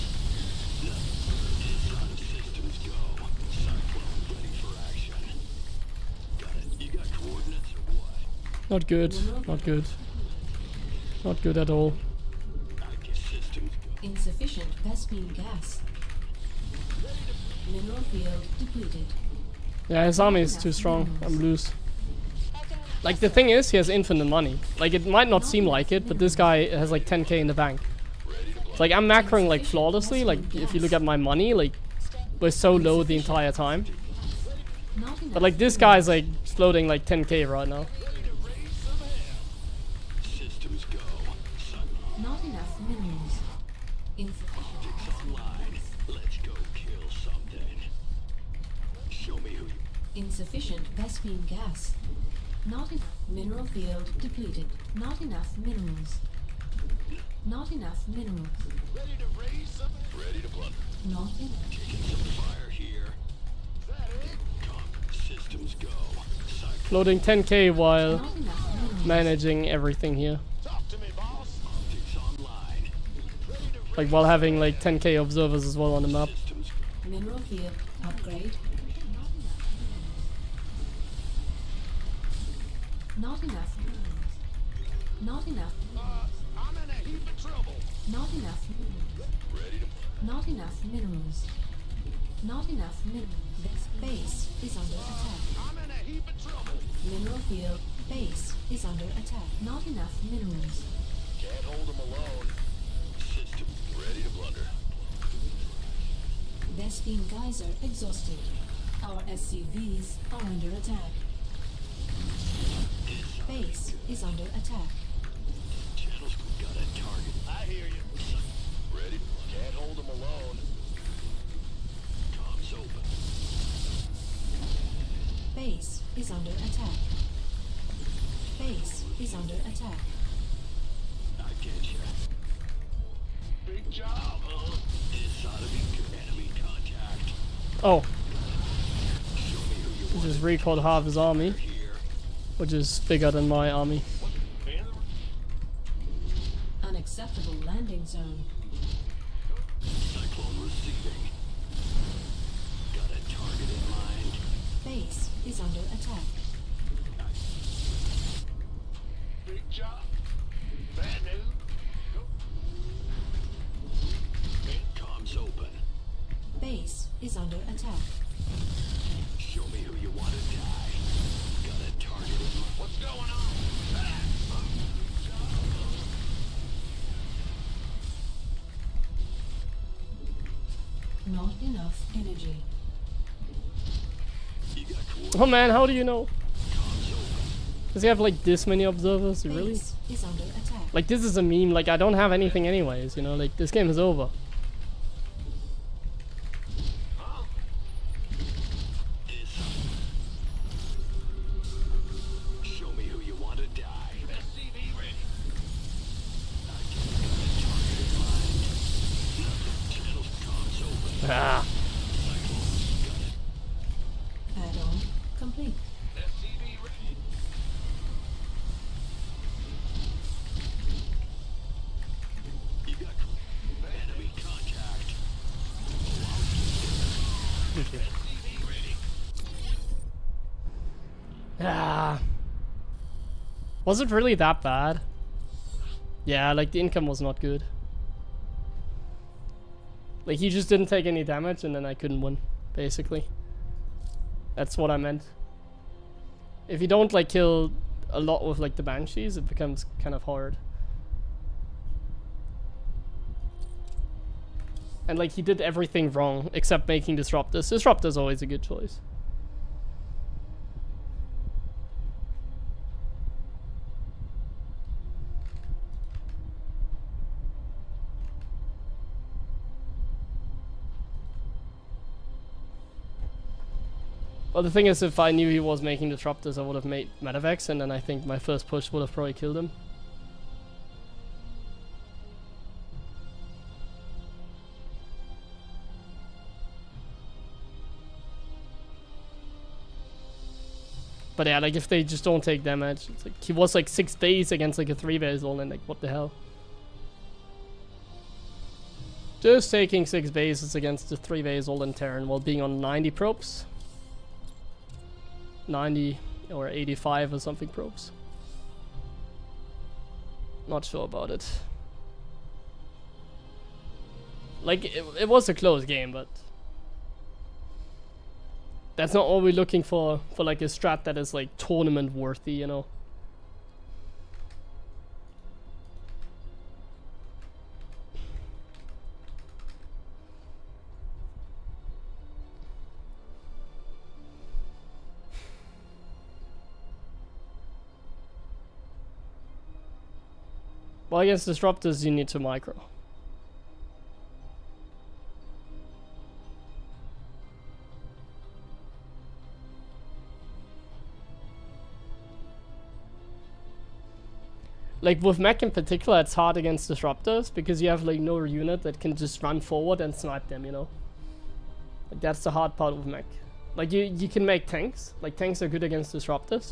No. Inside of systems go. Cyclone ready for action. Got it. You got coordinates or what? Not good. Not good. Not good at all. I guess systems go. Insufficient Vespine gas. Mineral field depleted. Yeah, his army is too strong. I'm loose. Like, the thing is, he has infinite money. Like, it might not seem like it, but this guy has like 10k in the bank. It's like, I'm macroing like flawlessly. Like, if you look at my money, like, we're so low the entire time. Not enough. But like, this guy's like floating like 10k right now. Systems go. Cyclone Not enough minerals. Insufficient. optics online. Let's go kill something. Show me who you... Insufficient Vespine gas. Not enough mineral field depleted. Not enough minerals. Not enough minerals. Ready to raise some... Ready to blunder. Not enough. Taking some fire here. Come. Systems go. Cyclone. Floating 10k while Not enough minerals. managing everything here. Talk to me, boss. Optics online. Ready to Like, while having like 10k observers as well on the map. systems go. Mineral field upgrade. Not enough minerals. Not enough. I'm in a heap of trouble. Not enough minerals. Ready to... Not enough minerals. Not enough minerals. This base is under attack. I'm in a heap of trouble. Mineral field base is under attack. Not enough minerals. Can't hold them alone. System ready to blunder. Vespine geyser exhausted. Our SCVs are under attack. Base is under attack. Channel's got a target. I hear you. Ready? Can't hold them alone. Comms open. Base is under attack. Base is under attack. I get you. Big job, huh? Inside of enemy contact. Oh, Show me who you he want just recalled half his army, here. which is bigger than my army. Unacceptable landing zone. Cyclone receiving. Got a target in mind. Base is under attack. Big job. Bad news. Go. Comms open. Base is under attack. Show me who you want to die. Got a target in mind. What's going on? Not enough energy. You got coordinates. Oh man, how do you know? Does he have like this many observers? Really? Base is under attack. Like, this is a meme. Like, I don't have anything anyways, you know? Like, this game is over. Show me who you want to die. SCV ready. Channel's comms open. Ah. Add-on complete. SCV ready. You got enemy contact. SCV ready. Ah. Was it really that bad? Yeah, like, the income was not good. Like, he just didn't take any damage, and then I couldn't win, basically. That's what I meant. If you don't, like, kill a lot with, like, the Banshees, it becomes kind of hard. And, like, he did everything wrong, except making Disruptors. Disruptor's always a good choice. Well, the thing is, if I knew he was making Disruptors, I would have made Medivacs, and then I think my first push would have probably killed him. But yeah, like, if they just don't take damage, it's like, he was like 6 base against like a 3 base all, and like, what the hell? Just taking 6 bases against the 3 base all in Terran while being on 90 probes. 90 or 85 or something probes. Not sure about it. Like, it was a close game, but that's not all we're looking for like a strat that is like tournament worthy, you know. Well, against Disruptors, you need to micro. Like, with mech in particular, it's hard against Disruptors, because you have, like, no unit that can just run forward and snipe them, you know? Like, that's the hard part with mech. Like, you can make tanks. Like, tanks are good against Disruptors.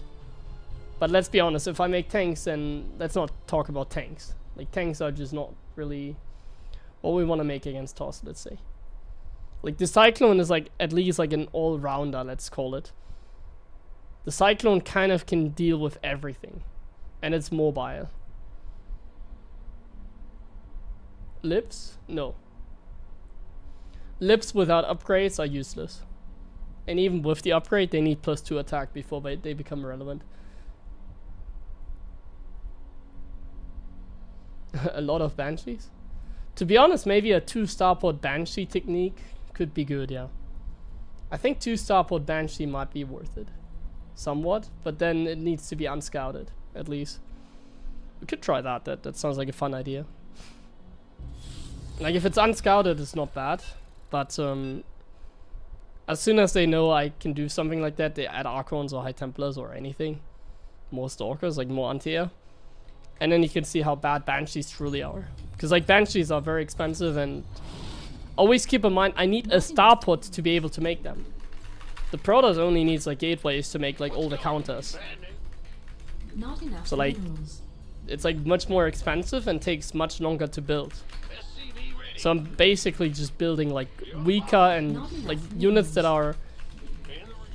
But let's be honest, if I make tanks, then let's not talk about tanks. Like, tanks are just not really what we want to make against TOS, let's say. Like, the Cyclone is, like, at least, like, an all-rounder, let's call it. The Cyclone kind of can deal with everything. And it's mobile. Lips? No. Lips without upgrades are useless. And even with the upgrade, they need +2 attack before they become relevant. A lot of Banshees? To be honest, maybe a 2 starport Banshee technique could be good, yeah. I think 2 starport Banshee might be worth it. Somewhat, but then it needs to be unscouted, at least. We could try that, that sounds like a fun idea. Like, if it's unscouted, it's not bad, but as soon as they know I can do something like that, they add Archons or High Templars or anything. More Stalkers, like more anti-air. And then you can see how bad Banshees truly are. Because, like, Banshees are very expensive, and always keep in mind, I need a starport to be able to make them. The Protoss only needs, like, gateways to make, like, all the counters. Not enough So, like, minerals. it's, like, much more expensive and takes much longer to build. So I'm basically just building, like, weaker and, like, units that are...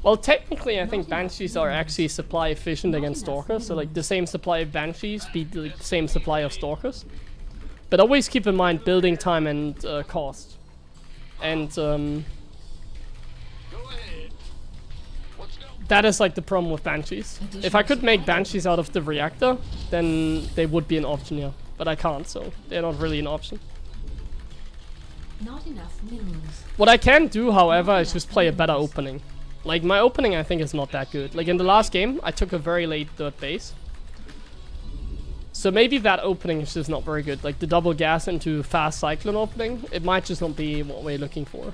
Well, technically, I think Banshees are actually supply efficient against Stalkers. So, like, the same supply of Banshees beat the same supply of Stalkers. But always keep in mind building time and cost. And that is, like, the problem with Banshees. If I could make Banshees out of the reactor, then they would be an option, yeah. But I can't, so they're not really an option. Not enough minerals. What I can do, however, is just play a better opening. Like, my opening, I think, is not that good. Like, in the last game, I took a very late 3rd base. So maybe that opening is just not very good. Like, the double gas into fast Cyclone opening, it might just not be what we're looking for.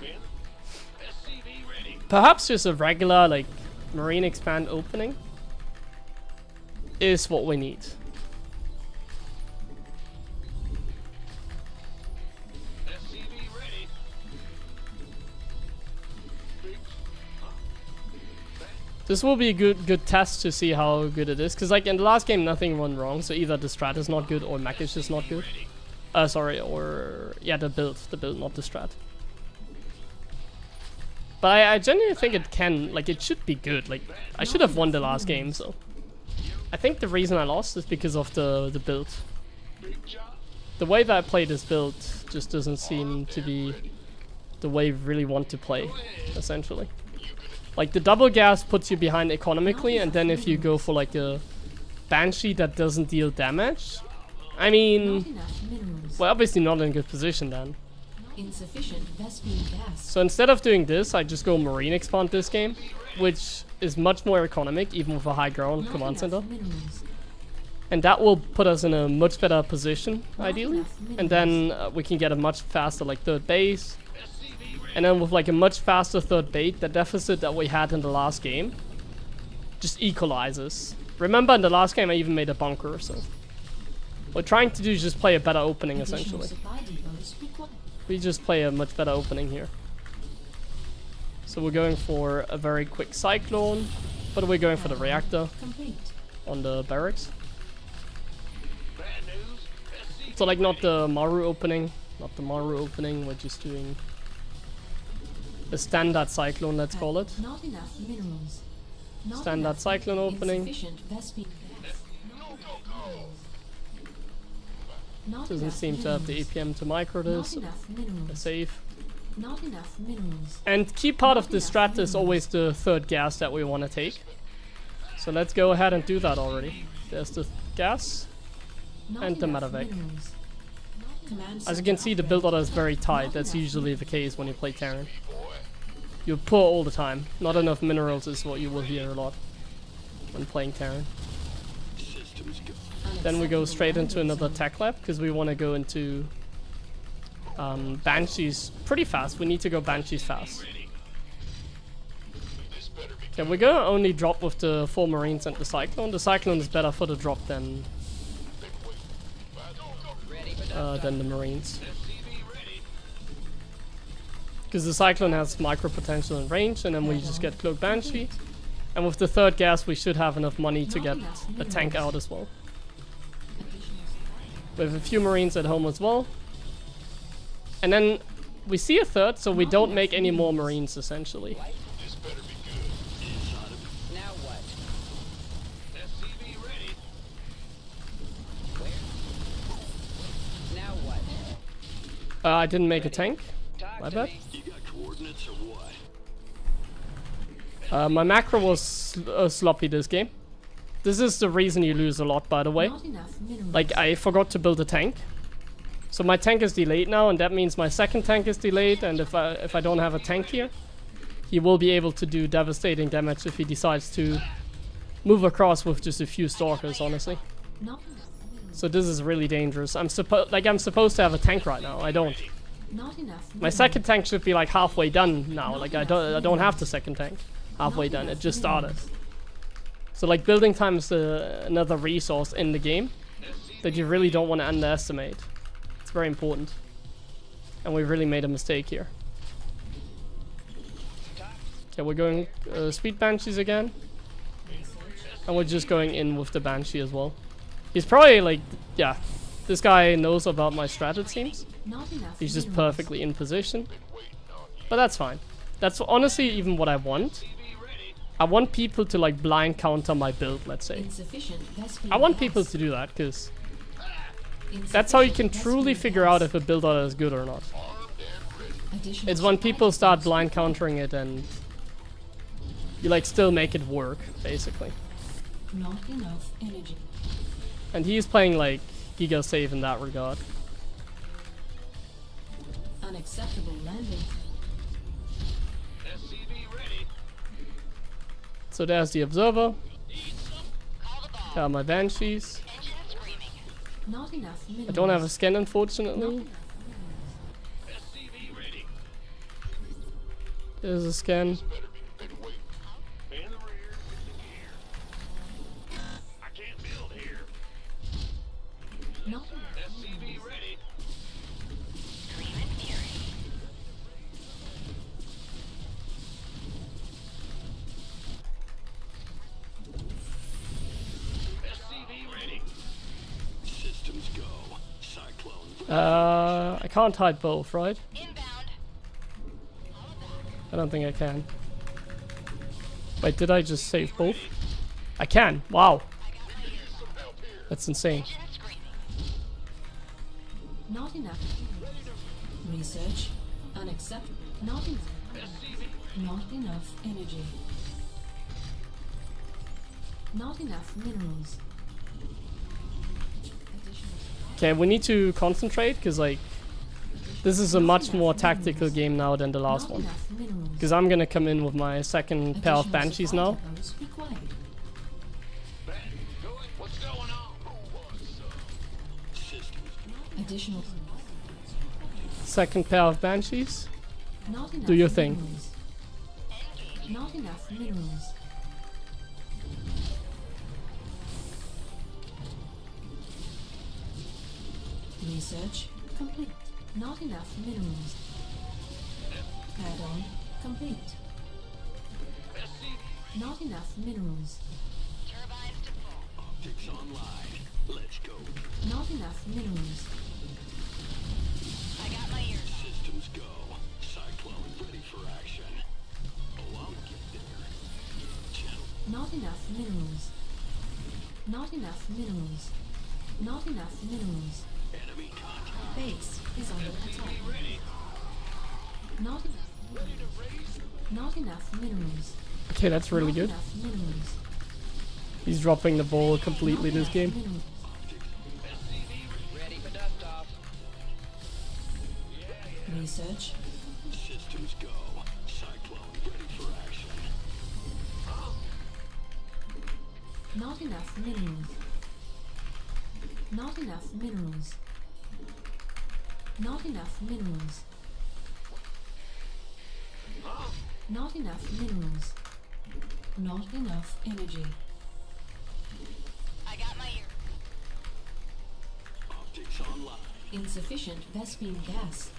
Perhaps just a regular, like, Marine Expand opening is what we need. This will be a good test to see how good it is, because, like, in the last game nothing went wrong, so either the strat is not good or mech is just not good. Sorry, or yeah, the build, not the strat. But I genuinely think it can, like, it should be good. Like, I should have won the last game, so I think the reason I lost is because of the build. The way that I play this build just doesn't seem to be the way we really want to play, essentially. Like the double gas puts you behind economically, and then if you go for like a Banshee that doesn't deal damage, I Not mean, enough minerals. we're obviously not in a good position then. Insufficient Vespene gas. So instead of doing this, I just go Marine expand this game, which is much more economic, even with a high ground Not command enough center. minerals. And that will put us in a much better position, Not ideally. enough And then we can get a much faster like third base. And then with like a much faster third bait, the deficit that we had in the last game just equalizes. Remember in the last game I even made a bunker, so what we're trying to do is just play a better opening Additional essentially. supply depots required. We just play a much better opening here. So we're going for a very quick cyclone, but we're going for the reactor Complete. on the barracks. Bad news. SCV So like not the Maru opening, we're just doing a standard cyclone, let's call it. Not enough minerals. Not Standard enough cyclone opening. Insufficient Vespene gas. Not Doesn't enough seem to have the minerals. APM to micro Not this. enough minerals. Save. Not enough minerals. And key part of the strat is always the third gas that we want to take. So let's go ahead and do that already. There's the gas. Not And the enough medevac. minerals. Command As you can center see, the upgrade. build order is very tight. That's usually the case when you play Terran. You're poor all the time. Not enough minerals is what you will hear a lot when playing Terran. systems go. Then we go Unacceptable straight into landing another zone. tech lab because we want to go into Banshees pretty fast. We need to go Banshees fast. This better be Okay, we're gonna only drop with the 4 Marines and the Cyclone. The Cyclone is better for the drop Ready for than the Marines. SCV ready. Because the Cyclone has micro potential and range, and then we just get Cloak Banshee. And with the third gas, we should have enough money to get a tank out as well. We have a few Marines at home as well. And then we see a third, so we don't make any more Marines essentially. This better be good. Inside of Now what? SCV ready. Where? Now what? I didn't make a tank. Talk My to bad. me. You got coordinates or what? My macro was sloppy this game. This is the reason you lose a lot, by the way. Not enough minerals. Like, I forgot to build a tank. So my tank is delayed now, and that means my second tank is delayed, and if I don't have a tank here, he will be able to do devastating damage if he decides to move across with just a few stalkers, honestly. Not enough minerals. So this is really dangerous. I'm supposed to have a tank right now. I don't. Not enough My minerals. second tank should be like halfway done now. Like I don't have the second tank halfway done. It just started. So like building time is another resource in the game that you really don't want to underestimate. It's very important. And we really made a mistake here. Okay, we're going Speed Banshees again. And we're just going in with the Banshee as well. He's probably like, yeah, this guy knows about my strat, it seems. Not enough He's just minerals. perfectly in position. But that's fine. That's honestly even what I want. I want people to like blind counter my build, let's say. Insufficient Vespene I want gas. people to do that because that's how you can Insufficient truly Vespene figure gas. out if a build order is good or not. Additional It's when supply people start depots blind countering it and you like still make it work, basically. Not enough energy. And he's playing like Giga Save in that regard. Unacceptable landing. SCV ready. So there's the Observer. Call the ball. There are my Banshees. Engine screaming. Not enough minerals. I don't have a scan, unfortunately. SCV ready. There's a scan. Better be good. Wait. In the rear. Here. I can't build here. Not enough. SCV ready. Screaming fury. SCV ready. Systems go. Cyclone. I can't hide both, right? Inbound. I don't think I can. Wait, did I just save both? I can. Wow. That's insane. Engine screaming. Not enough. Research. Unacceptable. Not enough. Not enough energy. Not enough minerals. Additional. Okay, we need to concentrate because like this is a much more tactical game now than the last Not one. enough minerals. Because I'm gonna come in with my second pair of Additional banshees supply now. depots required. What's going on? Additional. Second pair of banshees. Not enough Do your thing. minerals. Not enough minerals. Research complete. Not enough minerals. Add-on complete. Not enough minerals. Turbines to full. Optics online. Let's go. Not enough minerals. I got my ears on. Systems go. Cyclone ready for action. Oh, I'll get there. Gentle. Not enough minerals. Not enough minerals. Not enough minerals. Enemy contact. Base is under attack. Not enough. Not enough minerals. Okay, that's really Not good. enough minerals. He's dropping the ball completely Not this enough game. minerals. Ready for dust off. Research. Systems go. Cyclone ready for action. Not enough minerals. Not enough minerals. Not enough minerals. Not enough minerals. Not enough energy. I got my ear. Optics online. Insufficient Vespine gas.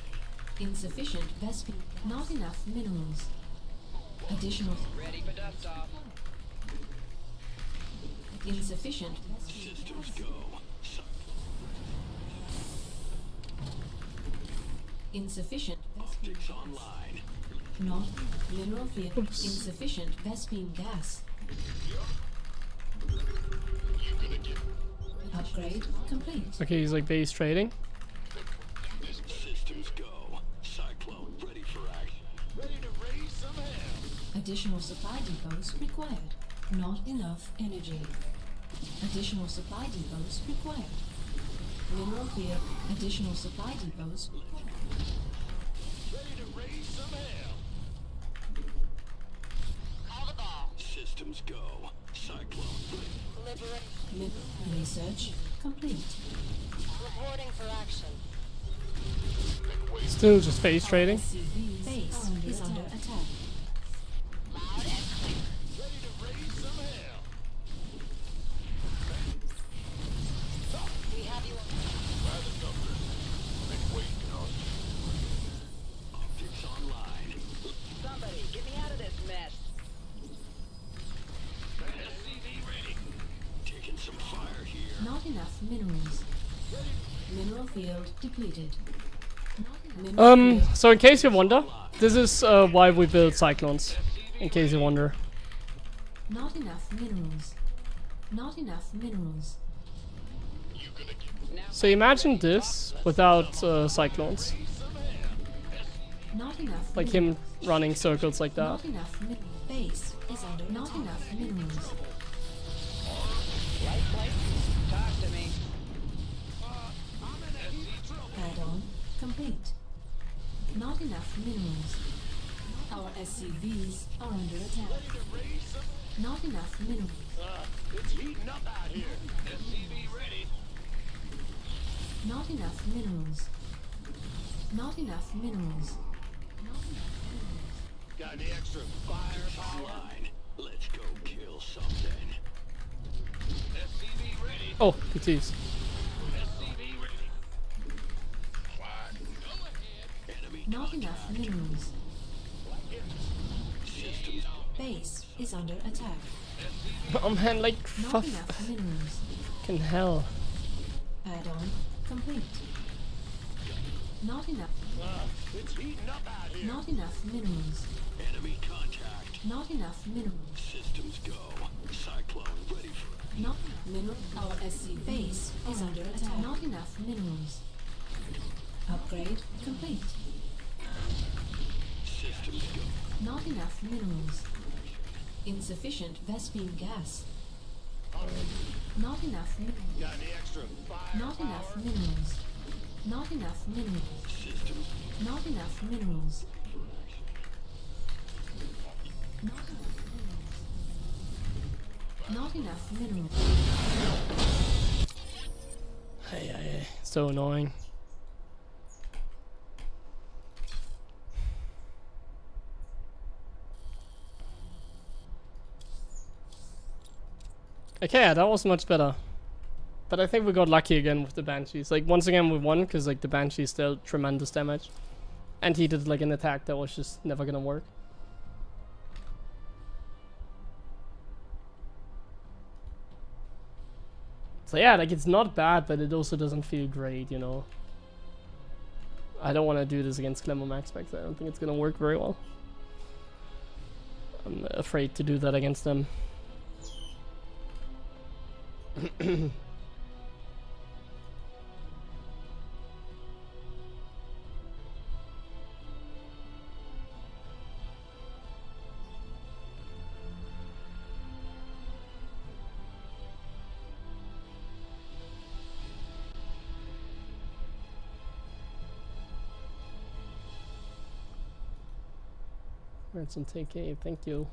Insufficient Vespine. Not enough minerals. Additional. Ready for dust off. Insufficient Vespine Systems gas. go. Insufficient Vespine Optics gas. online. Not mineral field. Oops. Insufficient Vespine gas. Upgrade complete. Okay, he's like base trading. Systems go. Cyclone ready for action. Ready to raise some hell. Additional supply depots required. Not enough energy. Additional supply depots required. Mineral field. Additional supply depots required. Ready to raise some hell. Call the ball. Systems go. Cyclone ready. Liberate. Research complete. Reporting for action. Still just face trading. Base is under attack. Loud and clear. Ready to raise some hell. We have you on. By the numbers. Been waiting on you. Optics online. Somebody, get me out of this mess. SCV ready. Taking some fire here. Not enough minerals. Mineral field depleted. Mineral field. So in case you wonder, this is why we build cyclones. In case you wonder. Not enough minerals. Not enough minerals. Now So imagine this without cyclones. Not enough. Like him running circles like that. Not enough base is under. Not enough minerals. light flight. Talk to me. Add-on complete. Not enough minerals. Our SCVs are under attack. Not enough minerals. It's heating up out here. SCV ready. Not enough minerals. Not enough minerals. Got any extra firepower? Line. Let's go kill something. SCV ready. Oh, PTs. SCV ready. Quiet. Go ahead. Enemy Not enough minerals. systems. Base is under attack. Oh man, like Not enough minerals. fucking hell. Add-on complete. Not enough. It's heating up out here. Not enough minerals. Enemy contact. Not enough minerals. Systems go. Cyclone ready for. Not mineral. Our SC base is under attack. Not enough minerals. Upgrade complete. Not enough minerals. Insufficient Vespine gas. Not enough minerals. Got any extra fire? Not enough minerals. Not enough minerals. Systems. Not enough minerals. Not enough minerals. Hey, so annoying. Okay, yeah, that was much better. But I think we got lucky again with the Banshees. Like, once again we won because, like, the Banshees dealt tremendous damage. And he did, like, an attack that was just never gonna work. So yeah, like, it's not bad, but it also doesn't feel great, you know. I don't want to do this against Clemmo Max Specs. I don't think it's gonna work very well. I'm afraid to do that against them. Ransom TK, thank you.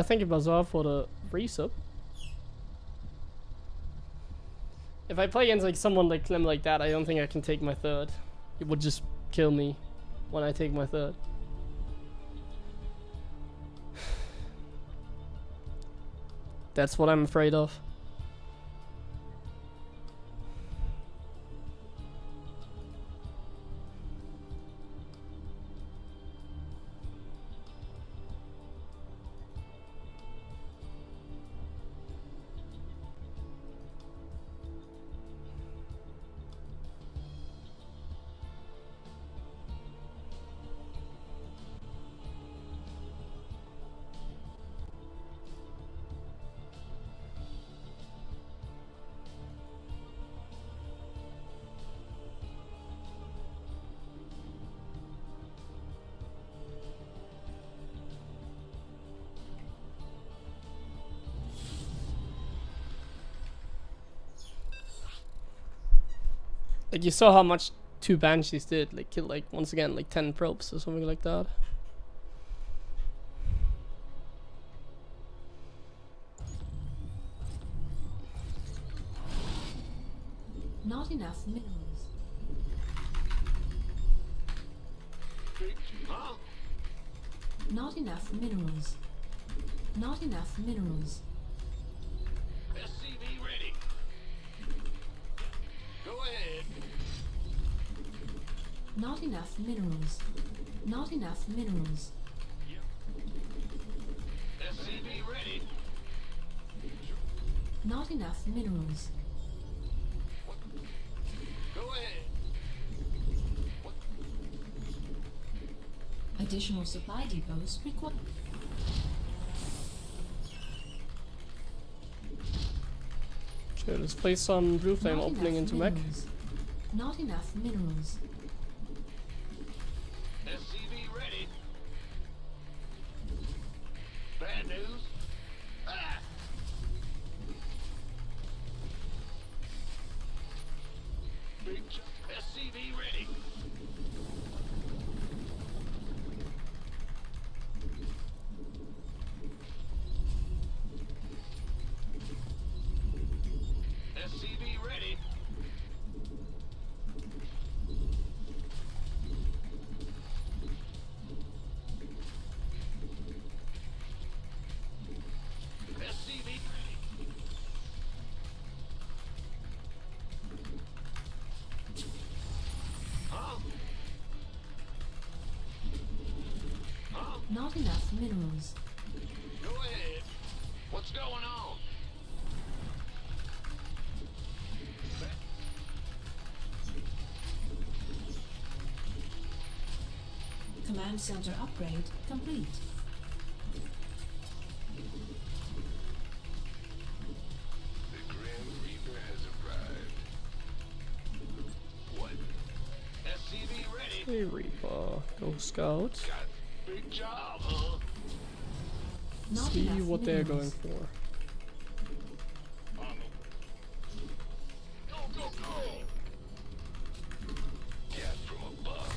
Thank you, Bazaar, for the resub. If I play against like someone like Clem like that, I don't think I can take my third. It would just kill me when I take my third. That's what I'm afraid of. Like, you saw how much 2 Banshees did, like, kill, like, once again, like 10 probes or something like that. Not enough minerals. Huh? Not enough minerals. Not enough minerals. SCV ready. Go ahead. Not enough minerals. Not enough minerals. SCV ready. Not enough minerals. Go ahead. Additional supply depots required. Okay, let's play some Blue Flame Not opening enough into mech. minerals. Not enough minerals. SCV ready. Bad news. Ah! Big SCV ready. SCV ready. SCV ready. Huh? Huh? Not enough minerals. Go ahead. What's going on? Command center upgrade complete. The Grim Reaper has arrived. What? SCV ready. Hey Reaper, go scout. Got big job, huh? Not See enough what they're going minerals. for. Go, go, go! Cat from above.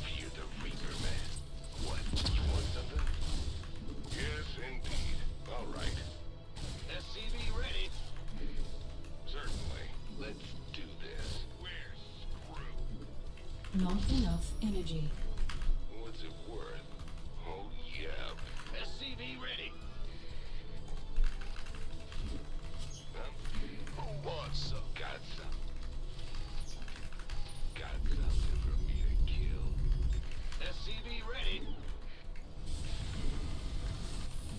Fear the Reaper, man. What? You want something? Yes, indeed. All right. SCV ready. Certainly. Let's do this. We're screwed. Not enough energy. What's it worth? Oh, yeah. SCV ready. Who wants some? Got some. Got something for me to kill. SCV ready.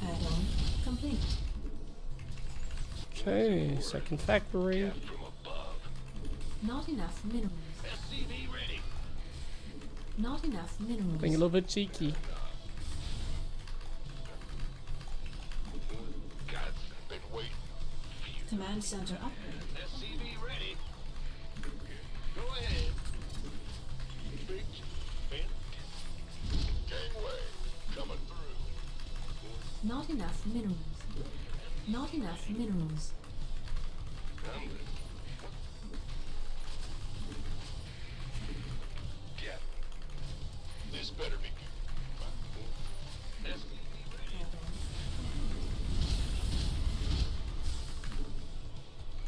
Add-on complete. Okay, second factory. Cat from above. Not enough minerals. SCV ready. Not enough minerals. Being a little bit cheeky. Got been waiting. Command center upgrade. SCV ready. Go ahead. Big gangway coming through. Not enough minerals. Not enough minerals. Yeah. This better be good. SCV ready.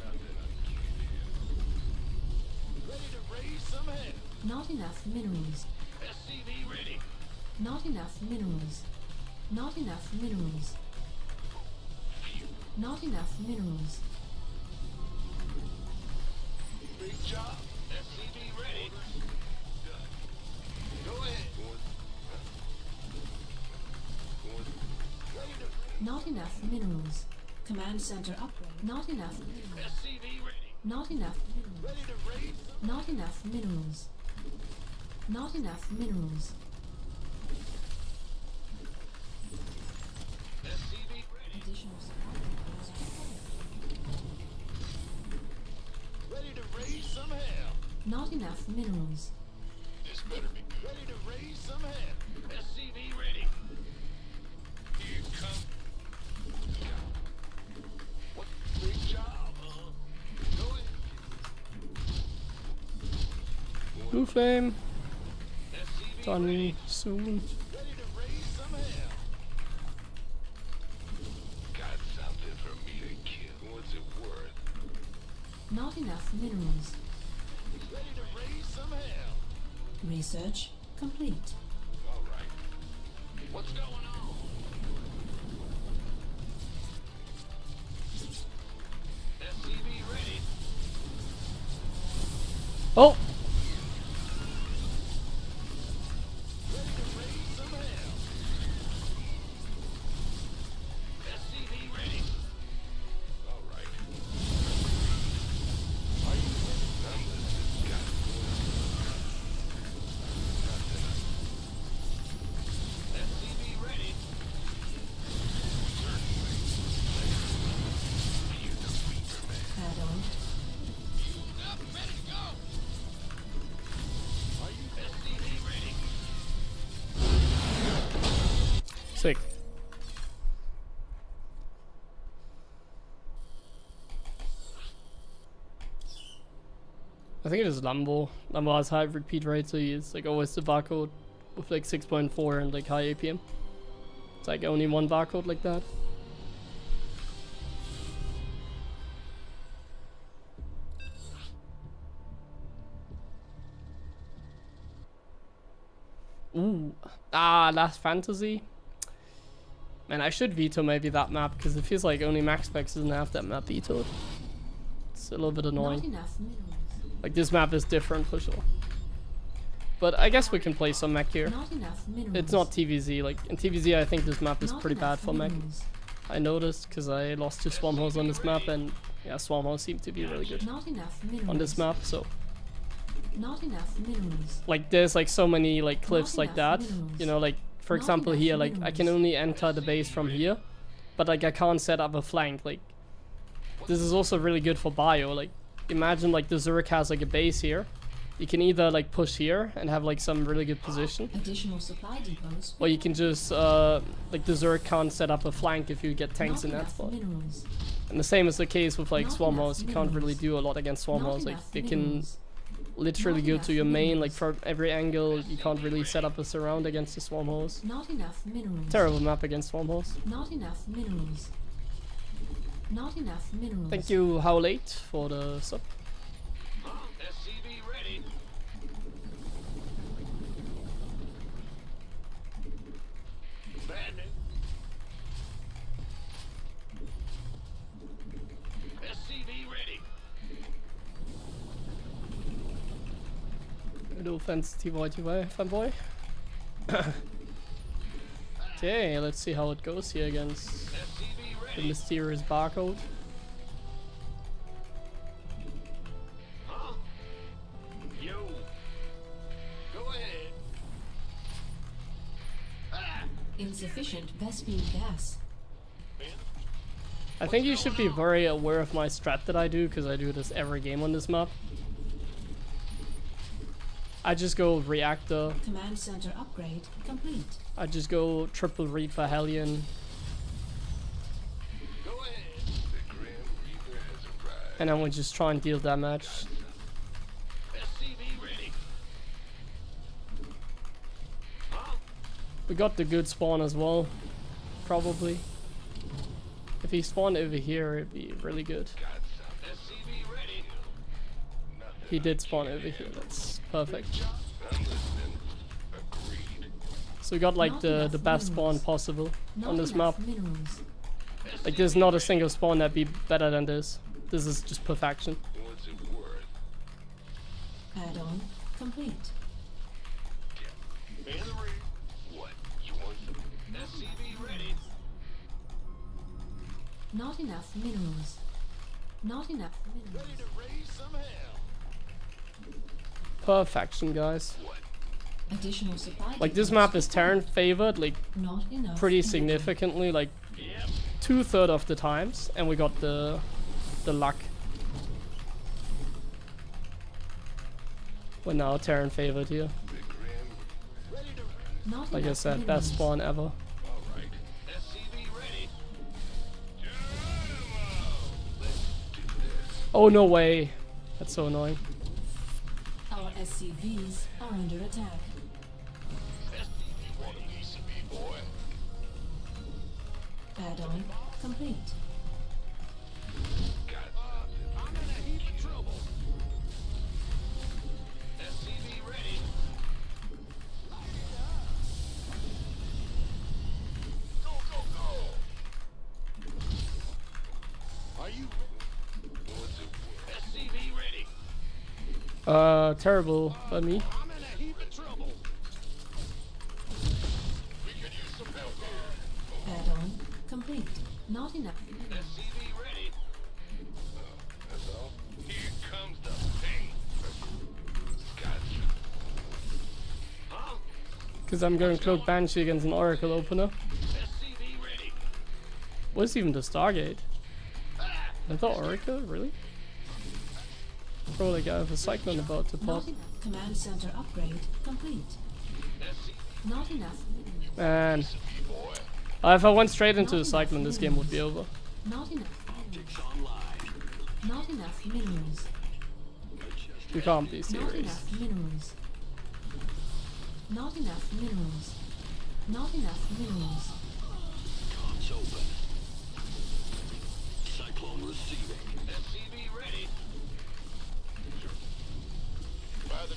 Nothing I can't do. Ready to raise some hell. Not enough minerals. SCV ready. Not enough minerals. Not enough minerals. Not enough minerals. Big job. SCV ready. Go ahead. Ready to Not enough minerals. Command center upgrade. Not enough minerals. SCV ready. Not enough minerals. Ready to raise some. Not enough minerals. Not enough minerals. SCV ready. Additional Ready to raise some hell. Not enough minerals. This better be good. Ready to raise some hell. SCV ready. Here come. What big job, huh? Go ahead. Blue flame. SCV Done ready. soon. Ready to raise some hell. Got something for me to kill. What's it worth? Not enough minerals. Ready to raise some hell. Research complete. All right. What's going on? SCV ready. Oh! Ready to raise some hell. SCV ready. All right. Are you ready? Numbers has got nothing. SCV ready. Certainly. Fear the Reaper, man. Add-on. Up, ready to go. Are you SCV ready? Sick. I think it is Lambo. Lambo has high repeat rate, so he is like always the barcode with like 6.4 and like high APM. It's like only one barcode like that. Ooh. Last Fantasy. Man, I should veto maybe that map because it feels like only Max Specs doesn't have that map vetoed. It's a little bit Not annoying. enough minerals. Like this map is different for sure. But I guess we can play some mech here. Not enough minerals. It's not TVZ. Like in TVZ, I think this map is Not pretty bad enough for mech. minerals. I noticed because I lost to Swarmhouse on this map, and yeah, Swarmhouse seemed to be really good Not enough minerals. on this map. So Not enough minerals. Like there's like so many like cliffs like that. enough minerals. You know, like for Not example enough here, like I can minerals. only enter the base from here, but like I can't set up a flank. Like this is also really good for bio. Like imagine like the Zurich has like a base here. You can either like push here and have like some really good position, Additional supply depots. or you can just like the Zurich can't set up a flank if you get tanks in that enough spot. minerals. And the same is the case with like Not Swarm enough House. You can't really minerals. do a lot against Swarm Not House. Like enough they can minerals. literally Not go enough to your main like minerals. from every angle. You can't really set up a surround against the Swarm House. Not enough minerals. Terrible map against Swarm House. Not enough minerals. Not enough minerals. Thank you, How Late, for the sub. SCV ready. Bad news. SCV ready. No offense, TY fanboy. Okay, let's see how it goes here against SCV the ready. mysterious barcode. Huh? Yo. Go ahead. Ah. Insufficient Vespine gas. I think you should be very aware of my strat that I do, because I do this every game on this map. I just go reactor, Command center upgrade complete. I just go triple Reaper Hellion, Go ahead. The Grim Reaper has arrived. and then we just try and deal damage. SCV ready. Huh? We got the good spawn as well, probably. If he spawned over here, it'd be really good. Got some. SCV ready. Nothing. He did spawn over here, that's perfect. I'm listening. Agreed. So we got like Not the enough best spawn minerals. possible Not on this map. enough minerals. Like there's not a single spawn that'd be better than this. This is just perfection. What's it worth? Add-on complete. In the ring. What? You want some? SCV ready. Not enough minerals. Not enough minerals. Ready to raise some hell. Perfection, guys. What? Additional supply Like this depots map is required. Terran favored, like Not enough pretty energy. significantly, like Yep. 2/3 of the times, and we got the luck. We're now Terran favored here. The Grim. Ready to. Not Like I enough said, minerals. best spawn ever. All right. SCV ready. Geronimo. Let's do this. Oh no way! That's so annoying. Our SCVs are under attack. SCV want a piece of me, boy. Add-on complete. Got something. I'm in a heap of trouble. SCV ready. Go, go, go. Are you ready? What's it? SCV ready. Terrible by me. I'm in a heap of trouble. We could use some help here. Add-on complete. Not enough. SCV ready. That's all. Here comes the pain. Gotcha. Huh? Because I'm going Cloak Banshee against an Oracle opener. SCV ready. What's even the Stargate? Ah! I thought Oracle? Really? Bro, like I have a Cyclone about to pop. Not enough. Command center upgrade complete. SCV Not enough. Man. boy. If I went straight into the Cyclone, this game would be over. Not enough. Optics online. Not enough minerals. You can't be Not serious. enough minerals. Not enough minerals. Not enough minerals. Comms open. Cyclone receiving. SCV ready. By the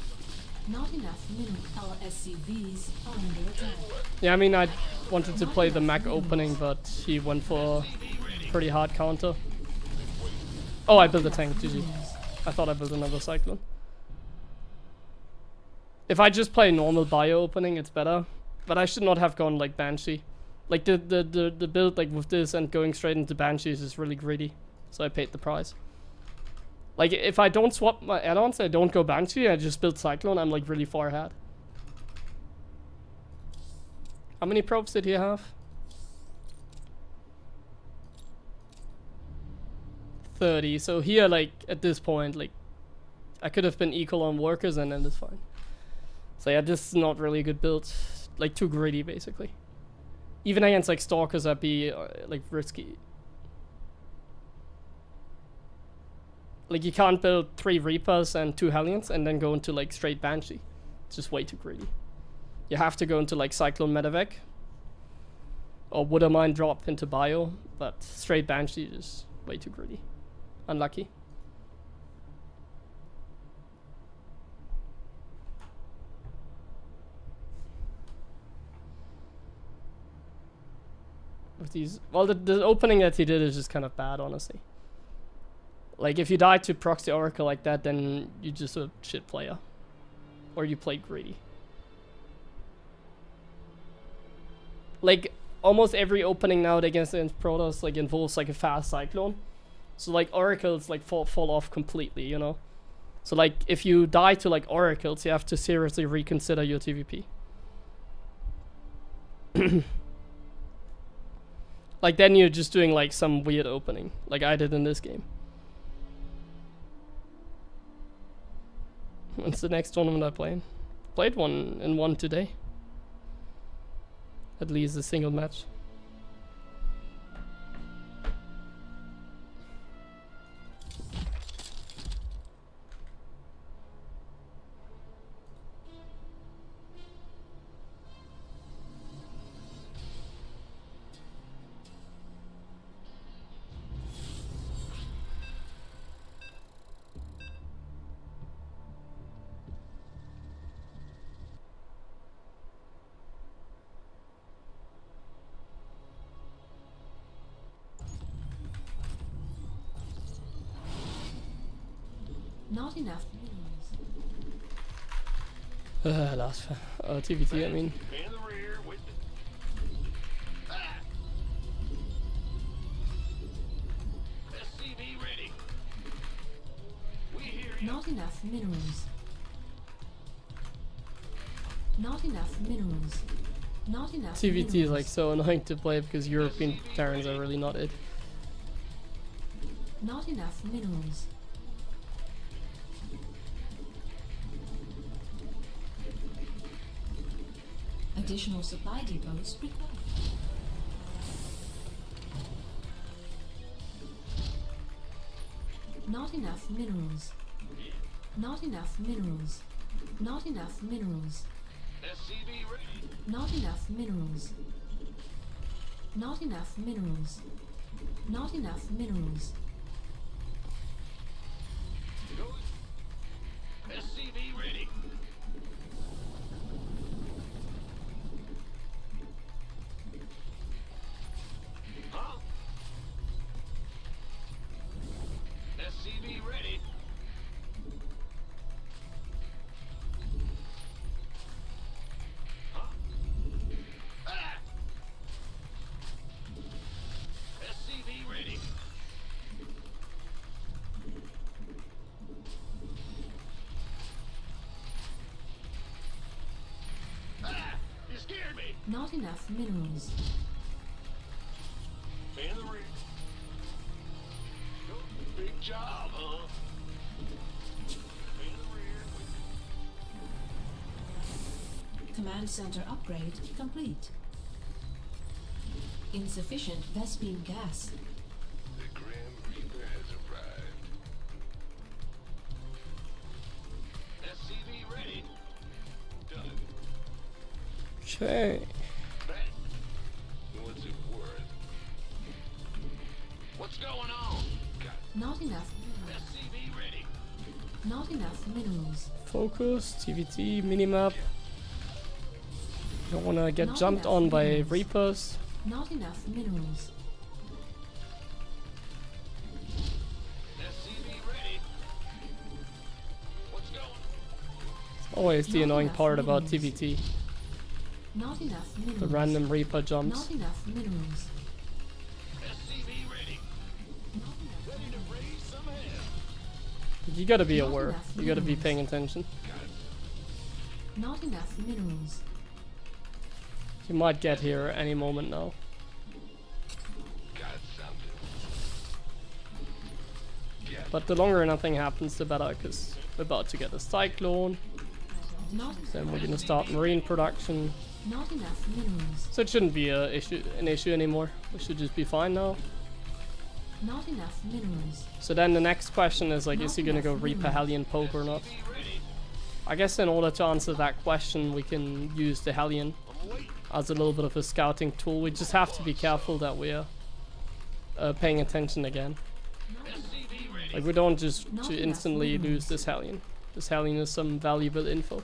Not enough minerals. Our SCVs are under attack. Yeah, I mean, I wanted to play the mech opening, but he went for a pretty hard counter. Oh, I built a tank, GG. I thought I built another Cyclone. If I just play normal bio opening, it's better. But I should not have gone like Banshee. Like the build like with this and going straight into Banshees is really greedy. So I paid the price. Like, if I don't swap my add-ons, I don't go Banshee, I just build Cyclone, I'm like really far ahead. How many probes did he have? 30. So here, like, at this point, like, I could have been equal on workers and then it's fine. So yeah, this is not really a good build. Like, too greedy, basically. Even against, like, Stalkers, I'd be, like, risky. Like, you can't build 3 Reapers and 2 Hellions and then go into, like, straight Banshee. It's just way too greedy. You have to go into, like, Cyclone Medevac. Or Woodermine drop into Bio. But straight Banshee is way too greedy. Unlucky. With these, well, the opening that he did is just kind of bad, honestly. Like, if you die to proxy Oracle like that, then you're just a shit player. Or you play greedy. Like, almost every opening now against Protoss, like, involves, like, a fast Cyclone. So, like, Oracles, like, fall off completely, you know? So, like, if you die to, like, Oracles, you have to seriously reconsider your TVP. Like, then you're just doing, like, some weird opening, like I did in this game. When's the next tournament I play? Played one today. At least a single match. Not enough minerals. Last TVT, I mean. In the rear with the... Ah! SCV ready. We hear you. Not enough minerals. Not enough minerals. Not enough TVT is minerals. like so annoying to play because European Terrans are really not it. Not enough minerals. Additional supply depots required. Not enough minerals. Not enough minerals. Not enough minerals. SCV ready. Not enough minerals. Not enough minerals. Not enough minerals. Go. SCV ready. Huh? SCV ready. Huh? Ah! SCV ready. Ah! You scared me. Not enough minerals. In the rear. Big job, huh? In the rear. Command center upgrade complete. Insufficient Vespene gas. The Grim Reaper has arrived. SCV ready. Done. Okay. Bet. What's it worth? What's going on? Got Not enough minerals. SCV ready. Not enough minerals. Focus, TVT, minimap. Don't wanna get Not jumped enough on by minerals. Reapers. Not enough minerals. SCV ready. What's going? Always the Not annoying enough part about minerals. TVT. Not enough minerals. The random Reaper jumps. Not enough minerals. SCV ready. Not enough Ready to raise some hell. You gotta be Not aware. enough You gotta be minerals. paying attention. Not enough minerals. You might get here any moment now. Got something. But the longer nothing happens, the better, because we're about to get a cyclone. Not, Then we're gonna start marine production. not enough minerals. So it shouldn't be an issue anymore. We should just be fine now. Not enough minerals. So then the next question is like, is Not he gonna go enough Reaper minerals. Hellion Pope or not? I guess in order to answer that question, we can use the Hellion as a little bit of a scouting tool. We just have to be careful that we're paying attention again. Like we don't just Not to enough instantly minerals. lose this Hellion. This Hellion is some valuable info.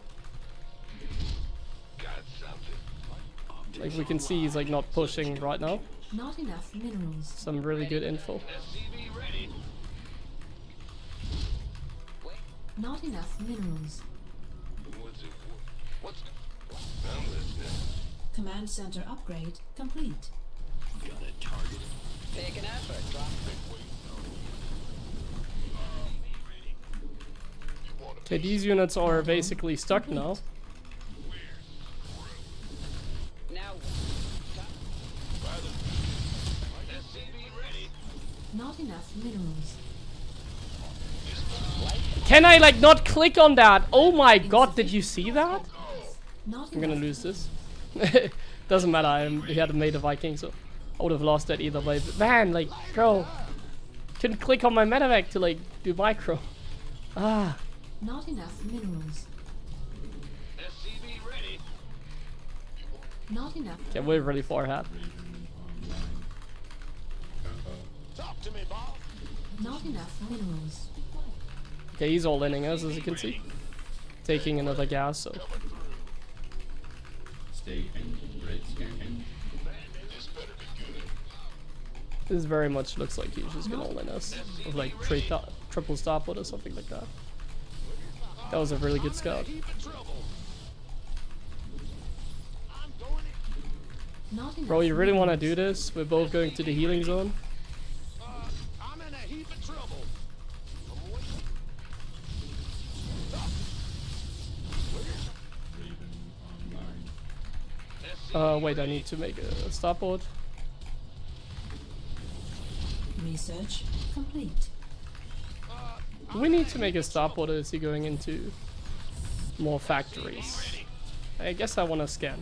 Got something. Like we can see he's like not pushing right now. Not enough minerals. Some really good info. SCV ready. Not enough minerals. What's it? What's? I'm listening. Command center upgrade complete. Got a target. Take an effort, drop. Okay, these units are basically stuck now. Now, SCV ready. Not enough minerals. Can I like not click on that? Oh my god, did you see that? Not I'm gonna enough. lose this. Doesn't matter, he had made a Viking, so I would have lost that either way. But man, like, bro, couldn't click on my medevac to like do micro. Ah, Not enough minerals. SCV ready. Not enough. okay, we're really far ahead. Talk to me, Bob. Not enough minerals. Okay, he's all inning us, as you can see. Taking another gas, so. Stay engine, red scan. This better be good. This very much looks like he's just gonna all in us. With like triple starport or something like that. That was a really good scout. Heap of trouble. I'm going in. Not enough. Bro, you really wanna minerals. do this? We're both going to the healing zone. I'm in a heap of trouble. I'm waiting. Raven online. Wait, I need to make a starport. Research complete. Do we need to make a starport, or is he going into more factories? I guess I wanna scan.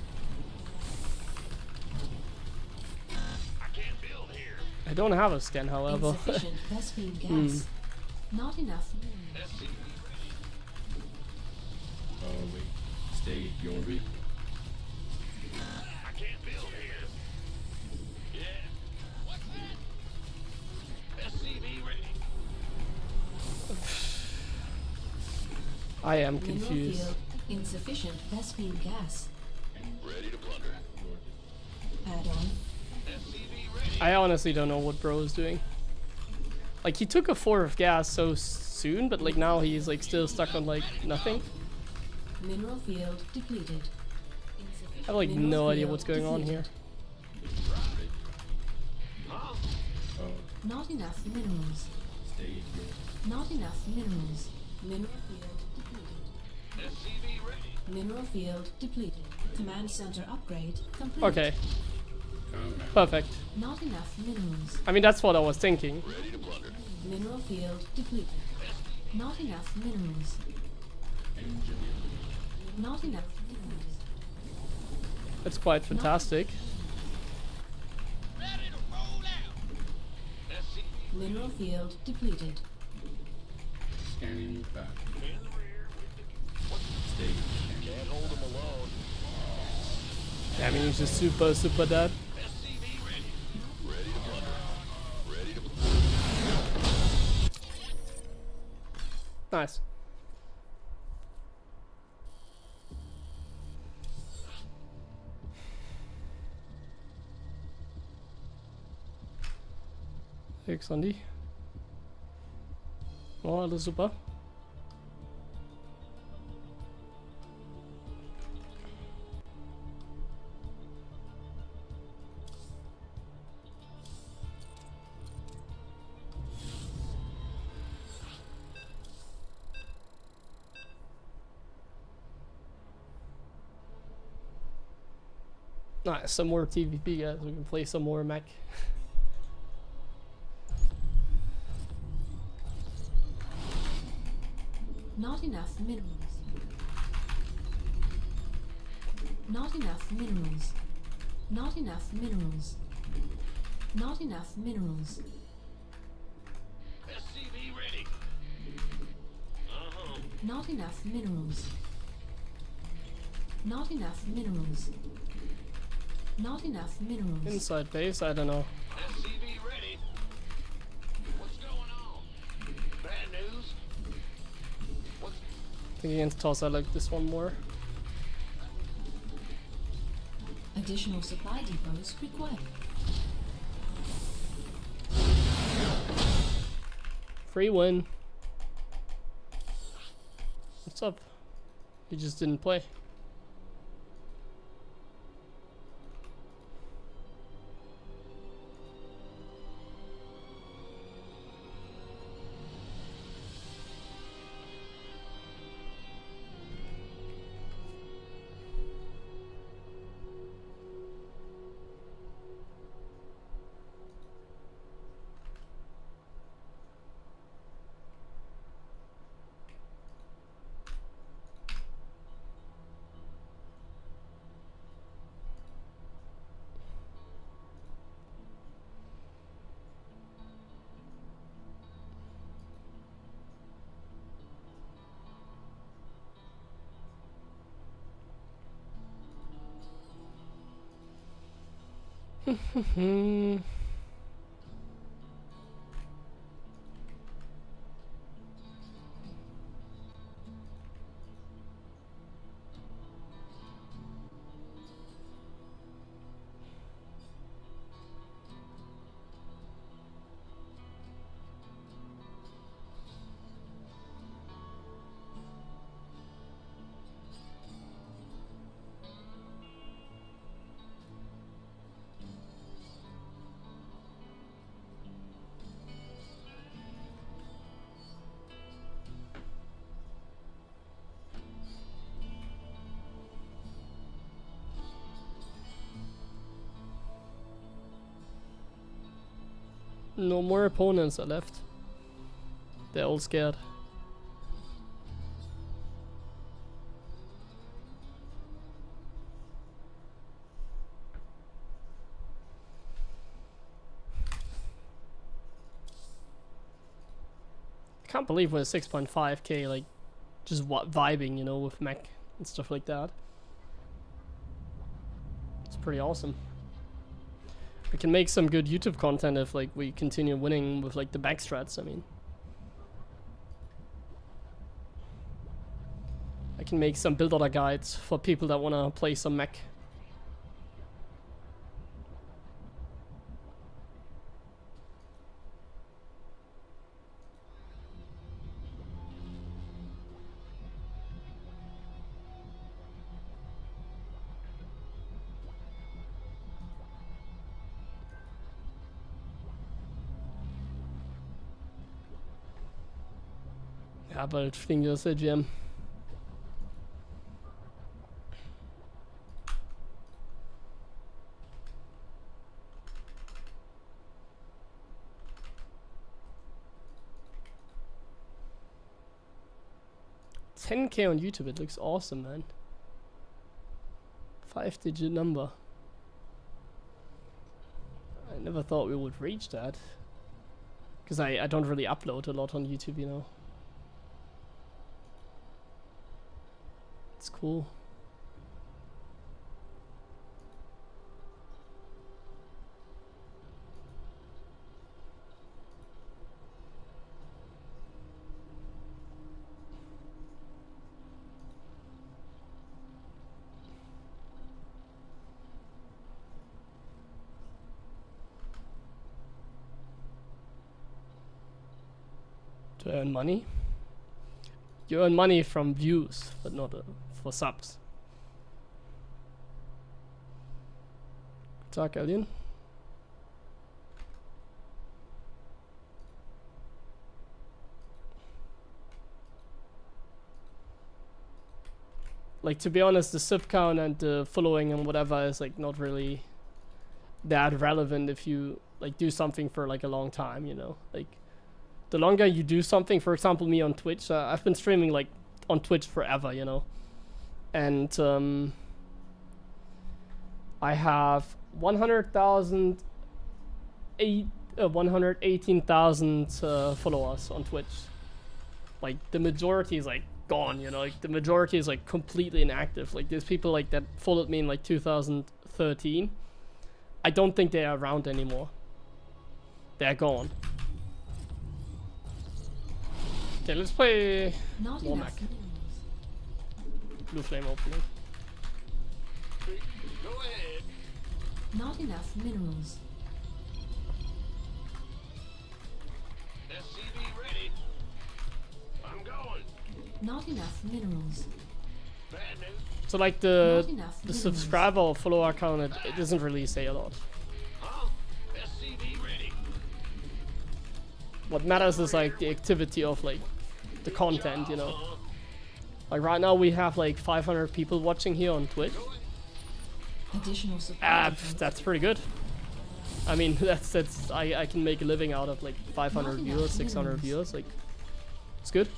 I can't build here. I don't have a scan, however. Insufficient Vespine gas. Not enough. SCV Oh wait, stay your reap. I can't build here. Yeah. What's that? SCV ready. I am Mineral confused. field. Insufficient Vespine gas. Ready to plunder. Add-on. SCV ready. I honestly don't know what bro is doing. Like, he took a 4 of gas so soon, but like now he's like still stuck on like nothing. Mineral field depleted. I have like Mineral no idea field what's going on here. depleted. Oh, Not enough minerals. stay your. Not enough minerals. Mineral field depleted. SCV ready. Mineral field depleted. Command center upgrade complete. Okay, perfect. Not enough minerals. I mean, that's what I was thinking. Ready to plunder. Mineral field depleted. Not enough minerals. Engineer. Not enough minerals. It's quite fantastic. Ready to roll out. SCV Mineral field depleted. Scanning back. in the rear. Stay scanning. Can't hold them alone. Yeah, I mean, he's just super dead. SCV ready. Ready to plunder. Ready to Nice. Erik Sandi. Ja, alles super. Nice, some more TVP guys, we can play some more mech. Not enough minerals. Not enough minerals. Not enough minerals. Not enough minerals. SCV ready. Not enough minerals. Not enough minerals. Not enough minerals. Inside base, I don't know. SCV ready. What's going on? Bad news? What's I think against toss I like this one more. Additional supply depots required. Free win. What's up? You just didn't play. No more opponents are left. They're all scared. I can't believe we're 6.5k, like, just vibing, you know, with mech and stuff like that. It's pretty awesome. We can make some good YouTube content if like we continue winning with like the back strats. I mean, I can make some build order guides for people that wanna play some mech. Ja, bald fliegen wir aus der Jam. $10K on YouTube, it looks awesome, man. 5-digit number. I never thought we would reach that. Because I don't really upload a lot on YouTube, you know. It's cool. To earn money? You earn money from views, but not for subs. Guten Tag, Alien. like, to be honest, the sub count and the following and whatever is like not really that relevant if you like do something for like a long time, you know. Like, the longer you do something, for example, me on Twitch, I've been streaming like on Twitch forever, you know, and I have 118,000 followers on Twitch. Like, the majority is like gone, you know, like the majority is like completely inactive. Like, there's people like that followed me in like 2013. I don't think they are around anymore. They're gone. Okay, let's play Not more enough mech. minerals. Blue flame opening. Go ahead. Not enough minerals. SCV ready. I'm going. Not enough minerals. Bad news. So like Not the enough minerals. subscriber or follower count, it doesn't really say a lot. Huh? SCV ready. What matters is like the activity of like the content, you know. Like right now we have like 500 people watching here on Twitch. Additional supply That's pretty good. I mean, that's I can make a living out of like 500 viewers, 600 viewers. Like, it's good.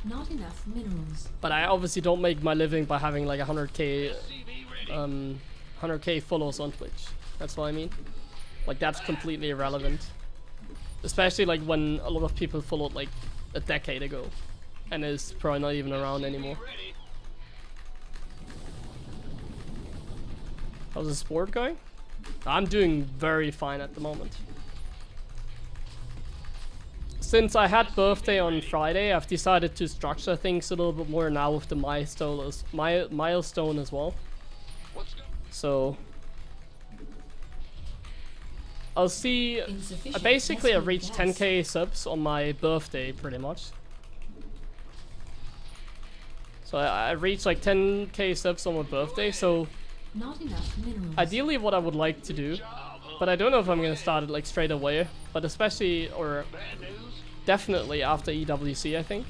Not enough minerals. But I obviously don't make my living by having like 100k 100k followers on Twitch. That's what I mean. Like, that's completely irrelevant. Especially like when a lot of people followed like a decade ago and is probably not even around anymore. Ready. How's the sport going? I'm doing very fine at the moment. Since I had birthday on Friday, I've decided to structure things a little bit more now with the milestone as well. Let's go. So I'll see. Insufficient Basically, I gasoline reached gas. 10k subs on my birthday, pretty much. So I reached like 10k subs on my birthday. So Not enough minerals. ideally, what I would like to do, but I don't know if I'm gonna start it like straight away, but especially or Bad news. definitely after EWC, I think.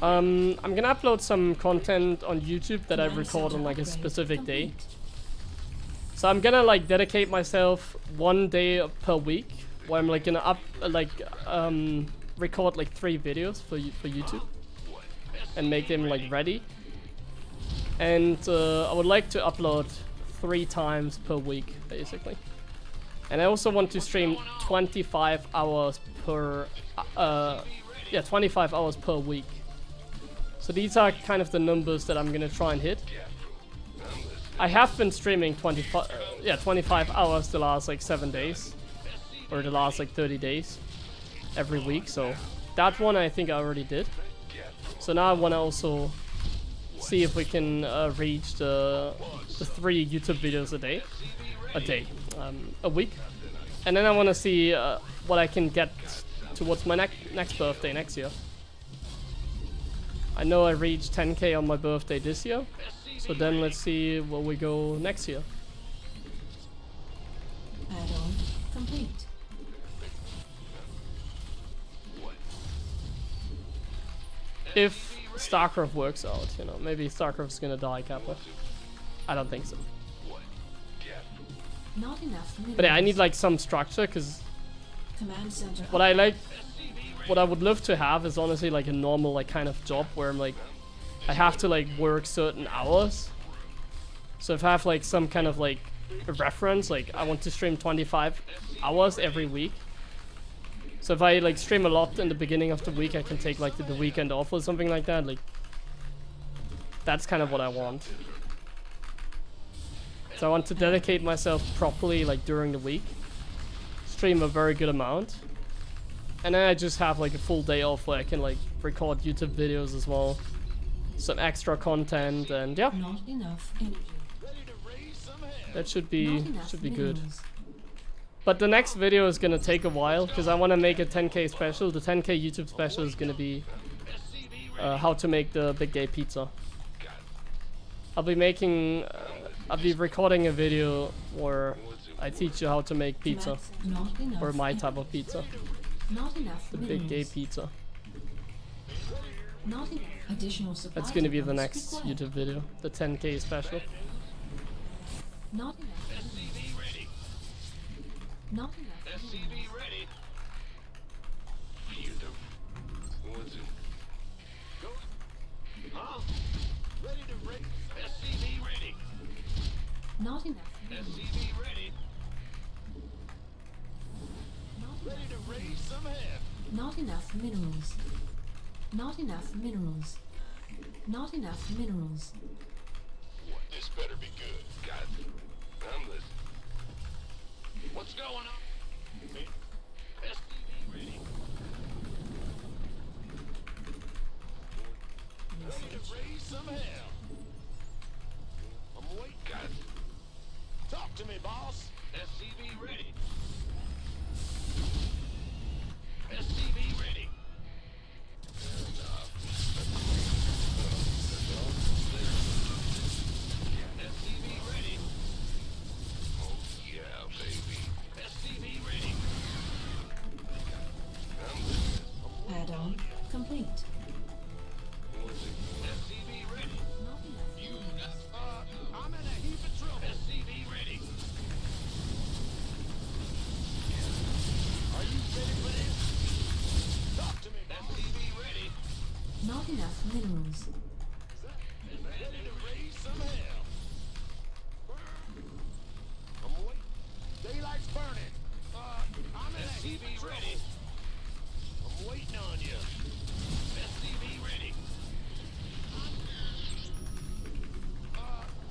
I'm gonna upload some content on YouTube that I Command record on center like a upgrade specific day. complete. So I'm gonna like dedicate myself one day per week where I'm like gonna record like 3 videos for YouTube and make them like ready. And I would like to upload 3 times per week, basically. And I also want to stream 25 hours per 25 hours per week. So these are kind of the numbers that I'm gonna try and hit. I have been streaming 25 hours the last like 7 days, or the last like 30 days, every week. So that one I think I already did. So now I want to also see if we can reach the 3 YouTube videos a week, and then I want to see what I can get towards my next birthday next year. I know I reached 10k on my birthday this year. So then let's see where we go next year. Add-on complete. If StarCraft works out, you know, maybe StarCraft's gonna die, Kappa. I don't think so. Not enough minerals. But yeah, I need like some structure, because Command center. what I would love to have is honestly like a normal like kind of job where I'm like, I have to like work certain hours. So if I have like some kind of like a reference, like I want to stream 25 hours every week. So if I like stream a lot in the beginning of the week, I can take like the weekend off or something like that. Like, that's kind of what I want. So I want to dedicate myself properly like during the week, stream a very good amount, and then I just have like a full day off where I can like record YouTube videos as well, some extra content, and yeah, Not enough energy. that should Not be enough good. minerals. But the next video is gonna take a while because I want to make a 10k special. The 10k YouTube special is gonna be how to make the big gay pizza. I'll be recording a video where I teach you how to make pizza, Not enough or my energy. type of pizza, Not enough the minerals. big gay pizza. Not enough. Additional supply That's gonna be the depots next required. YouTube video, the 10K special. Not enough. SCV ready. Not enough. SCV ready. You the what's it? Go. Huh? Ready to race. SCV ready. Not enough. SCV ready. Not Ready enough. to raise some hell. Not enough minerals. Not enough minerals. Not enough minerals. This better be good. God, I'm listening. What's going on? SCV ready. Ready to raise some hell. I'm waiting. God. Talk to me, boss. SCV ready. SCV ready. SCV ready. Oh yeah, baby. SCV ready. I'm listening. Add-on complete. What's it? SCV ready. Not enough. I'm in a heap of trouble. SCV ready. Are you ready for this? Talk to me. SCV ready. Not enough minerals. Ready to raise some hell. I'm waiting. Daylight's burning. I'm in a heap of trouble. Ready. I'm waiting on you. SCV ready.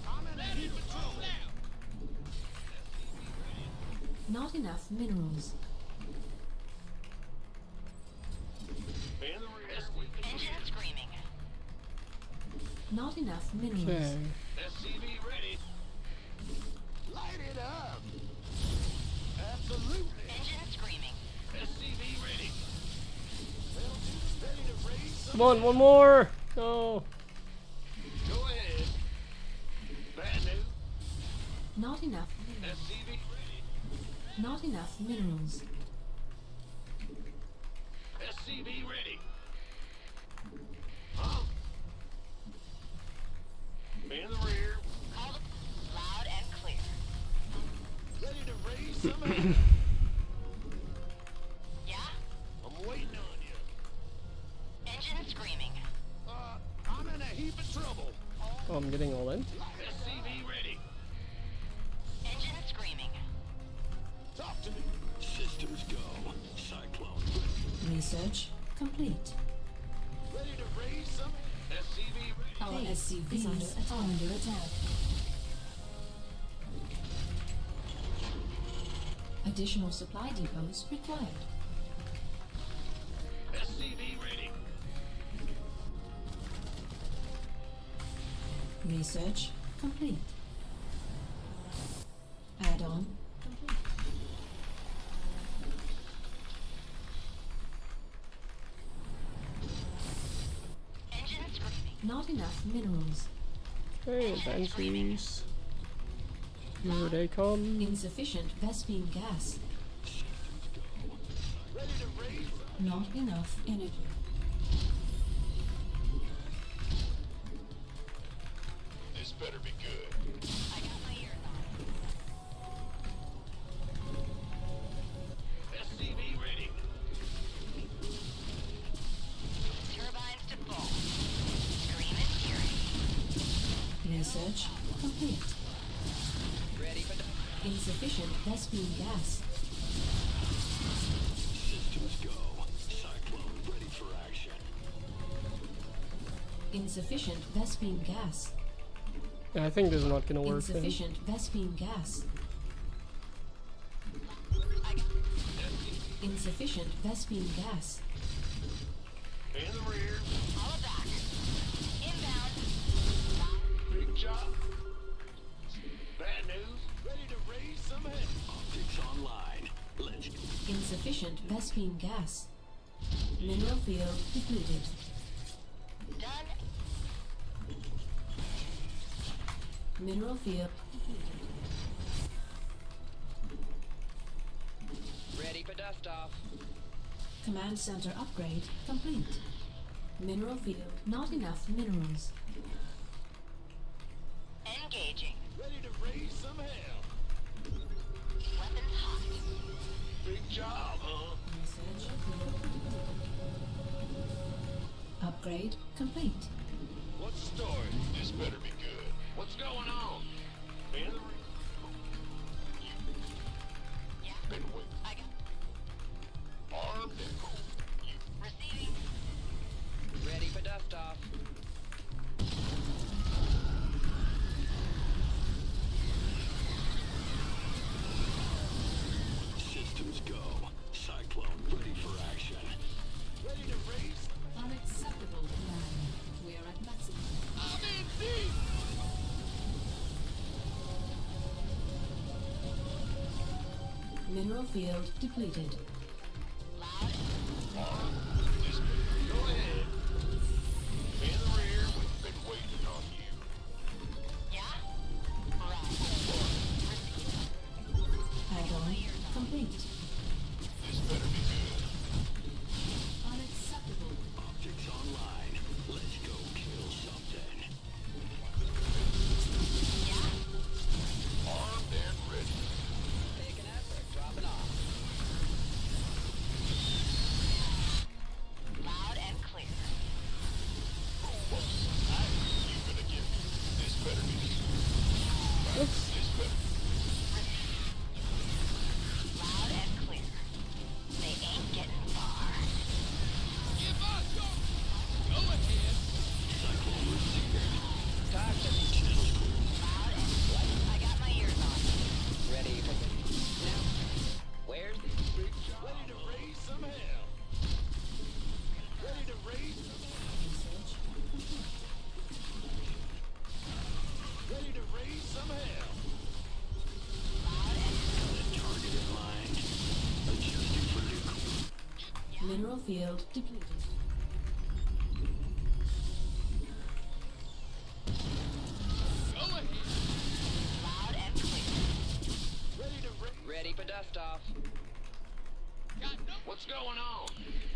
I'm in a heap of trouble. Not enough minerals. Man the rear. Engine screaming. Not enough minerals. Okay. SCV ready. Light it up. Absolutely. Engine screaming. SCV ready. Ready to raise some. Come on, one more! No. Go ahead. Bad news. Not enough minerals. SCV ready. Not enough minerals. SCV ready. Huh? Man in the rear. Called loud and clear. Ready to raise some hell. Yeah? I'm waiting on you. Engine screaming. I'm in a heap of trouble. Oh, I'm getting all in. SCV ready. Engine screaming. Talk to me. Systems go. Cyclone. Research complete. Ready to raise some. SCV ready. Our SCVs are under attack. Additional supply depots required. SCV ready. Research complete. Add-on complete. Engine screaming. Not enough minerals. Okay, advances. Here they come. Insufficient Vespine gas. Ready to raise. Not enough energy. This better be good. I got my ears on. SCV ready. Turbines to full. Scream and fury. Research complete. Ready for the... Insufficient Vespine gas. Systems go. Cyclone ready for action. Insufficient Vespine gas. Yeah, I think this is not gonna work then. Insufficient Vespine gas. Insufficient Vespine gas. In the rear. Follow back. Inbound. Big job. Bad news. Ready to raise some head. Optics online. Let's go. Insufficient Vespine gas. Mineral field depleted. Done. Mineral field Ready for dust off. command center upgrade complete. Mineral field. Not enough minerals. Engaging. Ready to raise some hell. Weapons hot. Big job, huh? Research field. Upgrade complete. What's the story? This better be good. What's going on? Man, Yeah. been waiting. I got Armed and cool. receiving. Ready for dust off. Systems go. Cyclone ready for action. Ready to raise? Unacceptable, Commander. We are at maximum. I'm in deep. Mineral field depleted. Loud. This go ahead. In the rear, we've been waiting on you. Yeah. Right. Add-on complete. This better be good. Unacceptable. Optics online. Let's go kill something. Armed and ready. Taking effort. Dropping off. Loud and clear. You gonna get me? This better be good. Oops. This better. Loud and clear. They ain't getting far. Give us go. Go ahead. Cyclone receiving. Talk to me. Loud and I got my ears on. Ready for now. Where's the Big job. Ready to raise some hell. Ready to raise some hell. Research complete. Ready to raise some hell. Loud and Target in line. Adjusting for nuke. Mineral field depleted. Go ahead. loud and clear. Ready to raise. ready for dust off? What's going on?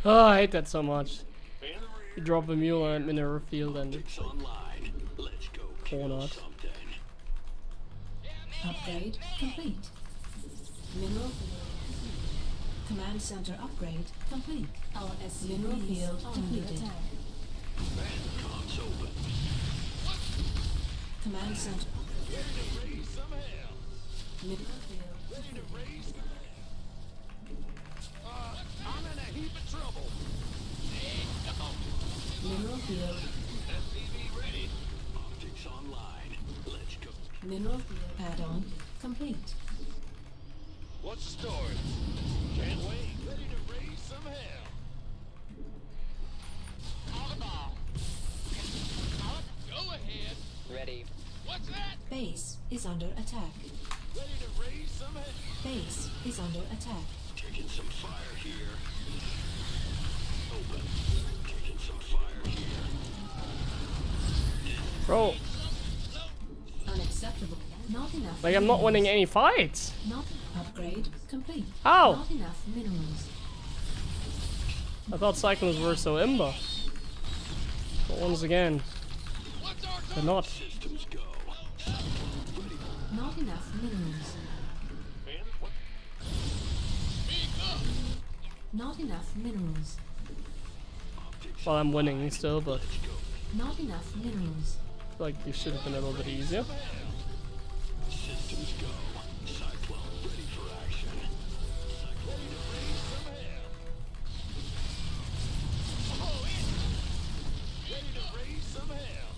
Oh, I hate that so much. In the rear. You drop a mule and mineral field and Optics online. Let's go kill not. something. Upgrade complete. Mineral field. Command center upgrade complete. Our mineral field depleted. Comms open. Command center. Ready to raise some hell. Mineral field. Ready to raise some hell. I'm in a heap of trouble. Hey, come on. Mineral field. SCV ready. Optics online. Let's go. Mineral field add-on complete. What's the story? Can't wait. Ready to raise some hell. Call the ball. Go ahead. Ready. What's that? Base is under attack. Ready to raise some hell. Base is under attack. Taking some fire here. Open. Taking some fire here. bro, Unacceptable. Not enough. like I'm not winning minerals. any fights. Not upgrade complete. How? Not enough minerals. I thought cyclones were so imba. But once again, they're not. Systems go. Not enough minerals. Man, what? Not enough minerals. Well, I'm winning still, but Not enough minerals. like it should have been a little bit easier. Systems go. Cyclone ready for action. Cyclone ready to raise some hell. Oh, ready to raise some hell.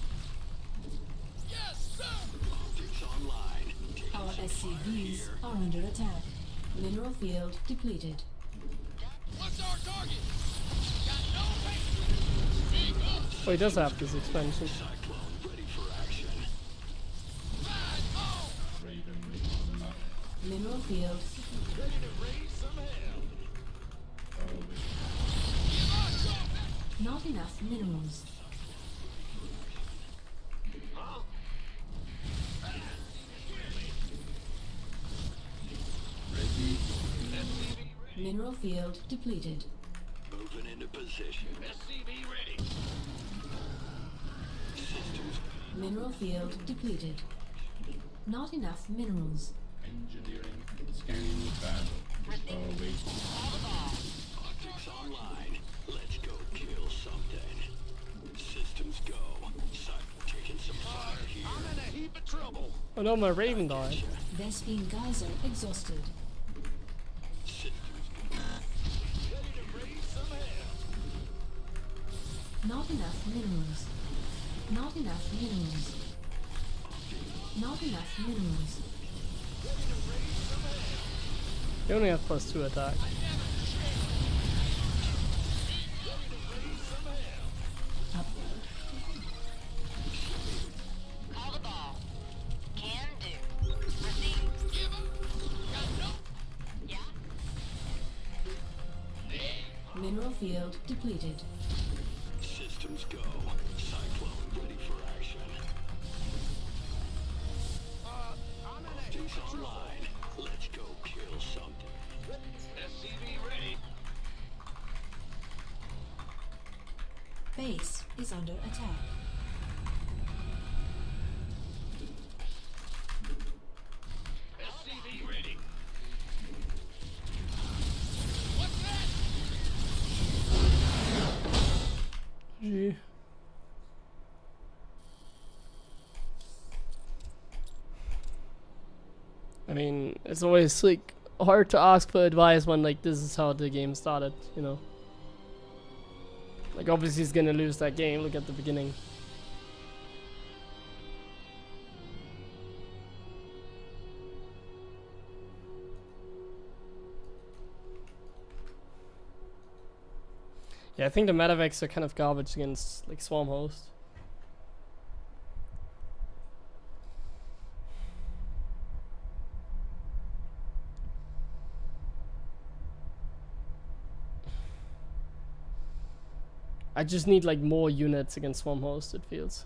Yes, sir. Optics online. Taking Our some SCVs fire are under attack. Mineral field depleted. What's our target? Got no paper. Speak up. Oh, he does have this expansion. Cyclone ready for action. Ride on. Mineral field Ready to raise some hell. not enough minerals. Huh? Mineral field depleted. Moving into position. SCV ready. Mineral field depleted. Not enough minerals. Engineering. Scanning battle. Waste. Optics online. Let's go kill something. Systems go. Taking some fire here. I'm in a heap of trouble. Oh no, my Raven died. Vespine geyser exhausted. Systems go. Ready to raise some hell. Not enough minerals. Not enough minerals. Not enough minerals. You only have +2 attack. Call the ball. Can do. Receive. Yeah? Mineral field depleted. Systems go. Cyclone ready for action. Optics online. Let's go kill something. SCV ready. Base is under attack. SCV ready. Gee. I mean, it's always like hard to ask for advice when like this is how the game started, you know. Like obviously he's gonna lose that game, look at the beginning. Yeah, I think the medevacs are kind of garbage against like Swarm Host. I just need like more units against Swarm Host, it feels.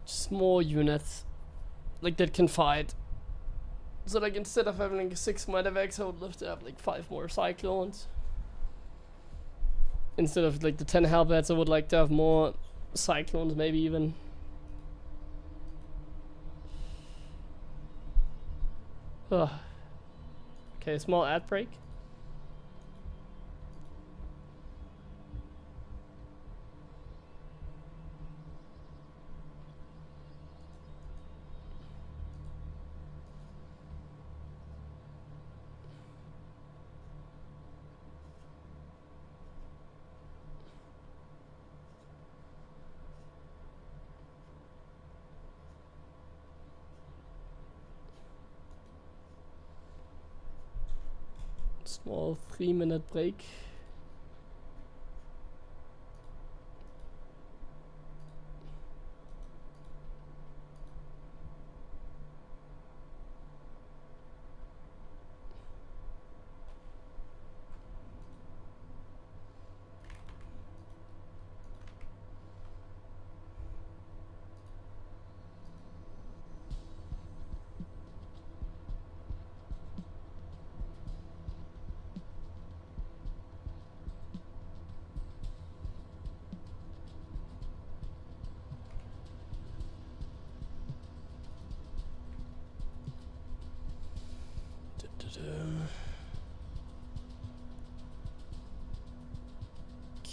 Just more units like that can fight. So like instead of having like 6 medevacs, I would love to have like 5 more cyclones. Instead of like the 10 hellbats, I would like to have more cyclones, maybe even. Ugh. Okay, small ad break. Small 3-minute break.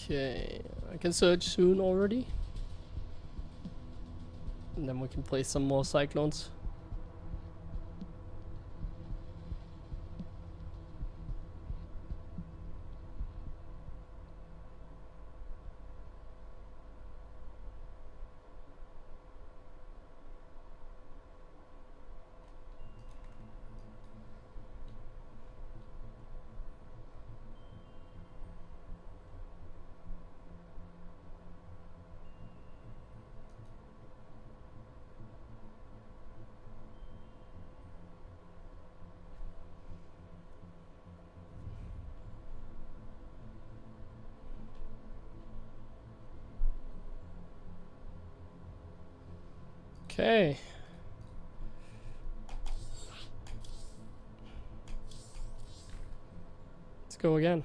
Okay, I can search soon already. And then we can play some more cyclones. Okay. Let's go again.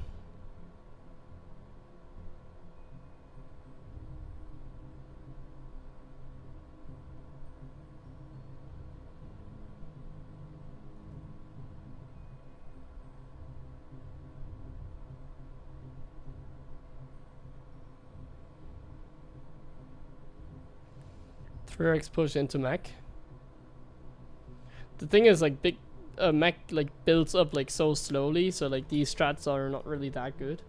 For exposure into mech. The thing is, like, big mech like builds up like so slowly, so like these strats are not really that good.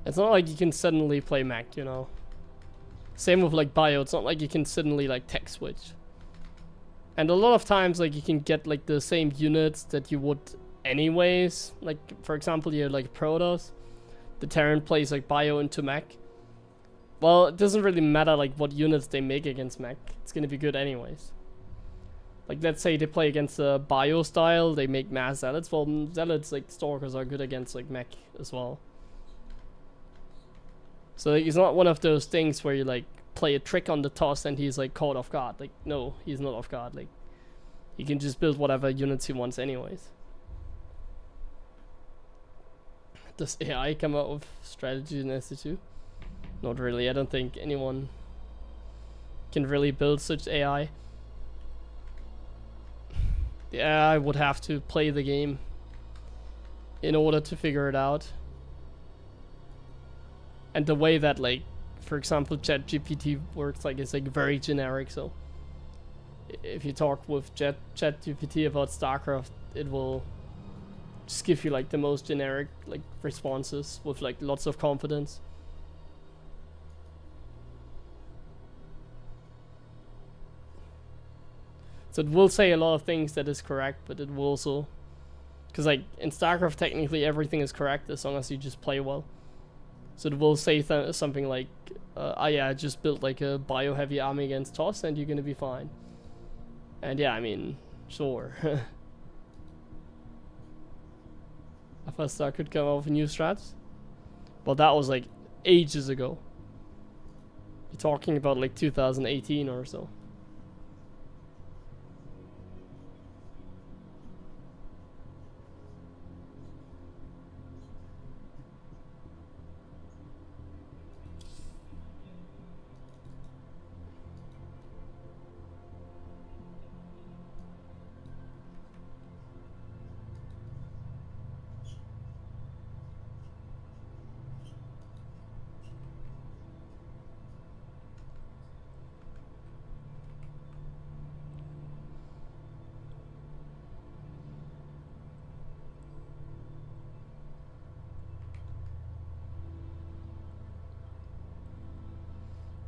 It's not like you can suddenly play mech, you know. Same with like bio. It's not like you can suddenly like tech switch. And a lot of times, like, you can get like the same units that you would anyways. Like, for example, you're like Protoss. The Terran plays like bio into mech. Well, it doesn't really matter like what units they make against mech. It's gonna be good anyways. Like, let's say they play against a bio style, they make mass zealots. Well, zealots like stalkers are good against like mech as well. So like, it's not one of those things where you like play a trick on the toss and he's like caught off guard. Like, no, he's not off guard. Like, he can just build whatever units he wants anyways. Does AI come out with strategy in SC2? Not really. I don't think anyone can really build such AI. The AI would have to play the game in order to figure it out. And the way that, like, for example, ChatGPT works, like, it's like very generic. So if you talk with ChatGPT about StarCraft, it will just give you like the most generic like responses with like lots of confidence. So it will say a lot of things that is correct, but it will also, because like in StarCraft technically everything is correct as long as you just play well. So it will say something like, oh yeah, I just built like a bio-heavy army against TOS and you're gonna be fine. And yeah, I mean, sure. Alpha Star could come out with new strats. Well, that was like ages ago. You're talking about like 2018 or so.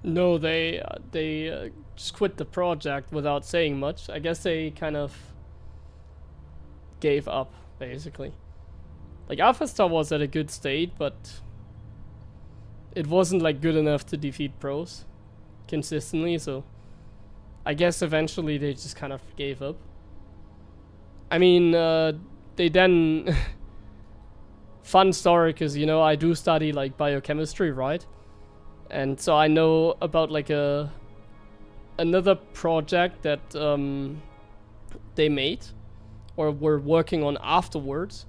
No, they just quit the project without saying much. I guess they kind of gave up, basically. Like, Alpha Star was at a good state, but it wasn't like good enough to defeat pros consistently, so I guess eventually they just kind of gave up. I mean, they then fun story, because, you know, I do study like biochemistry, right? And so I know about like another project that they made or were working on afterwards.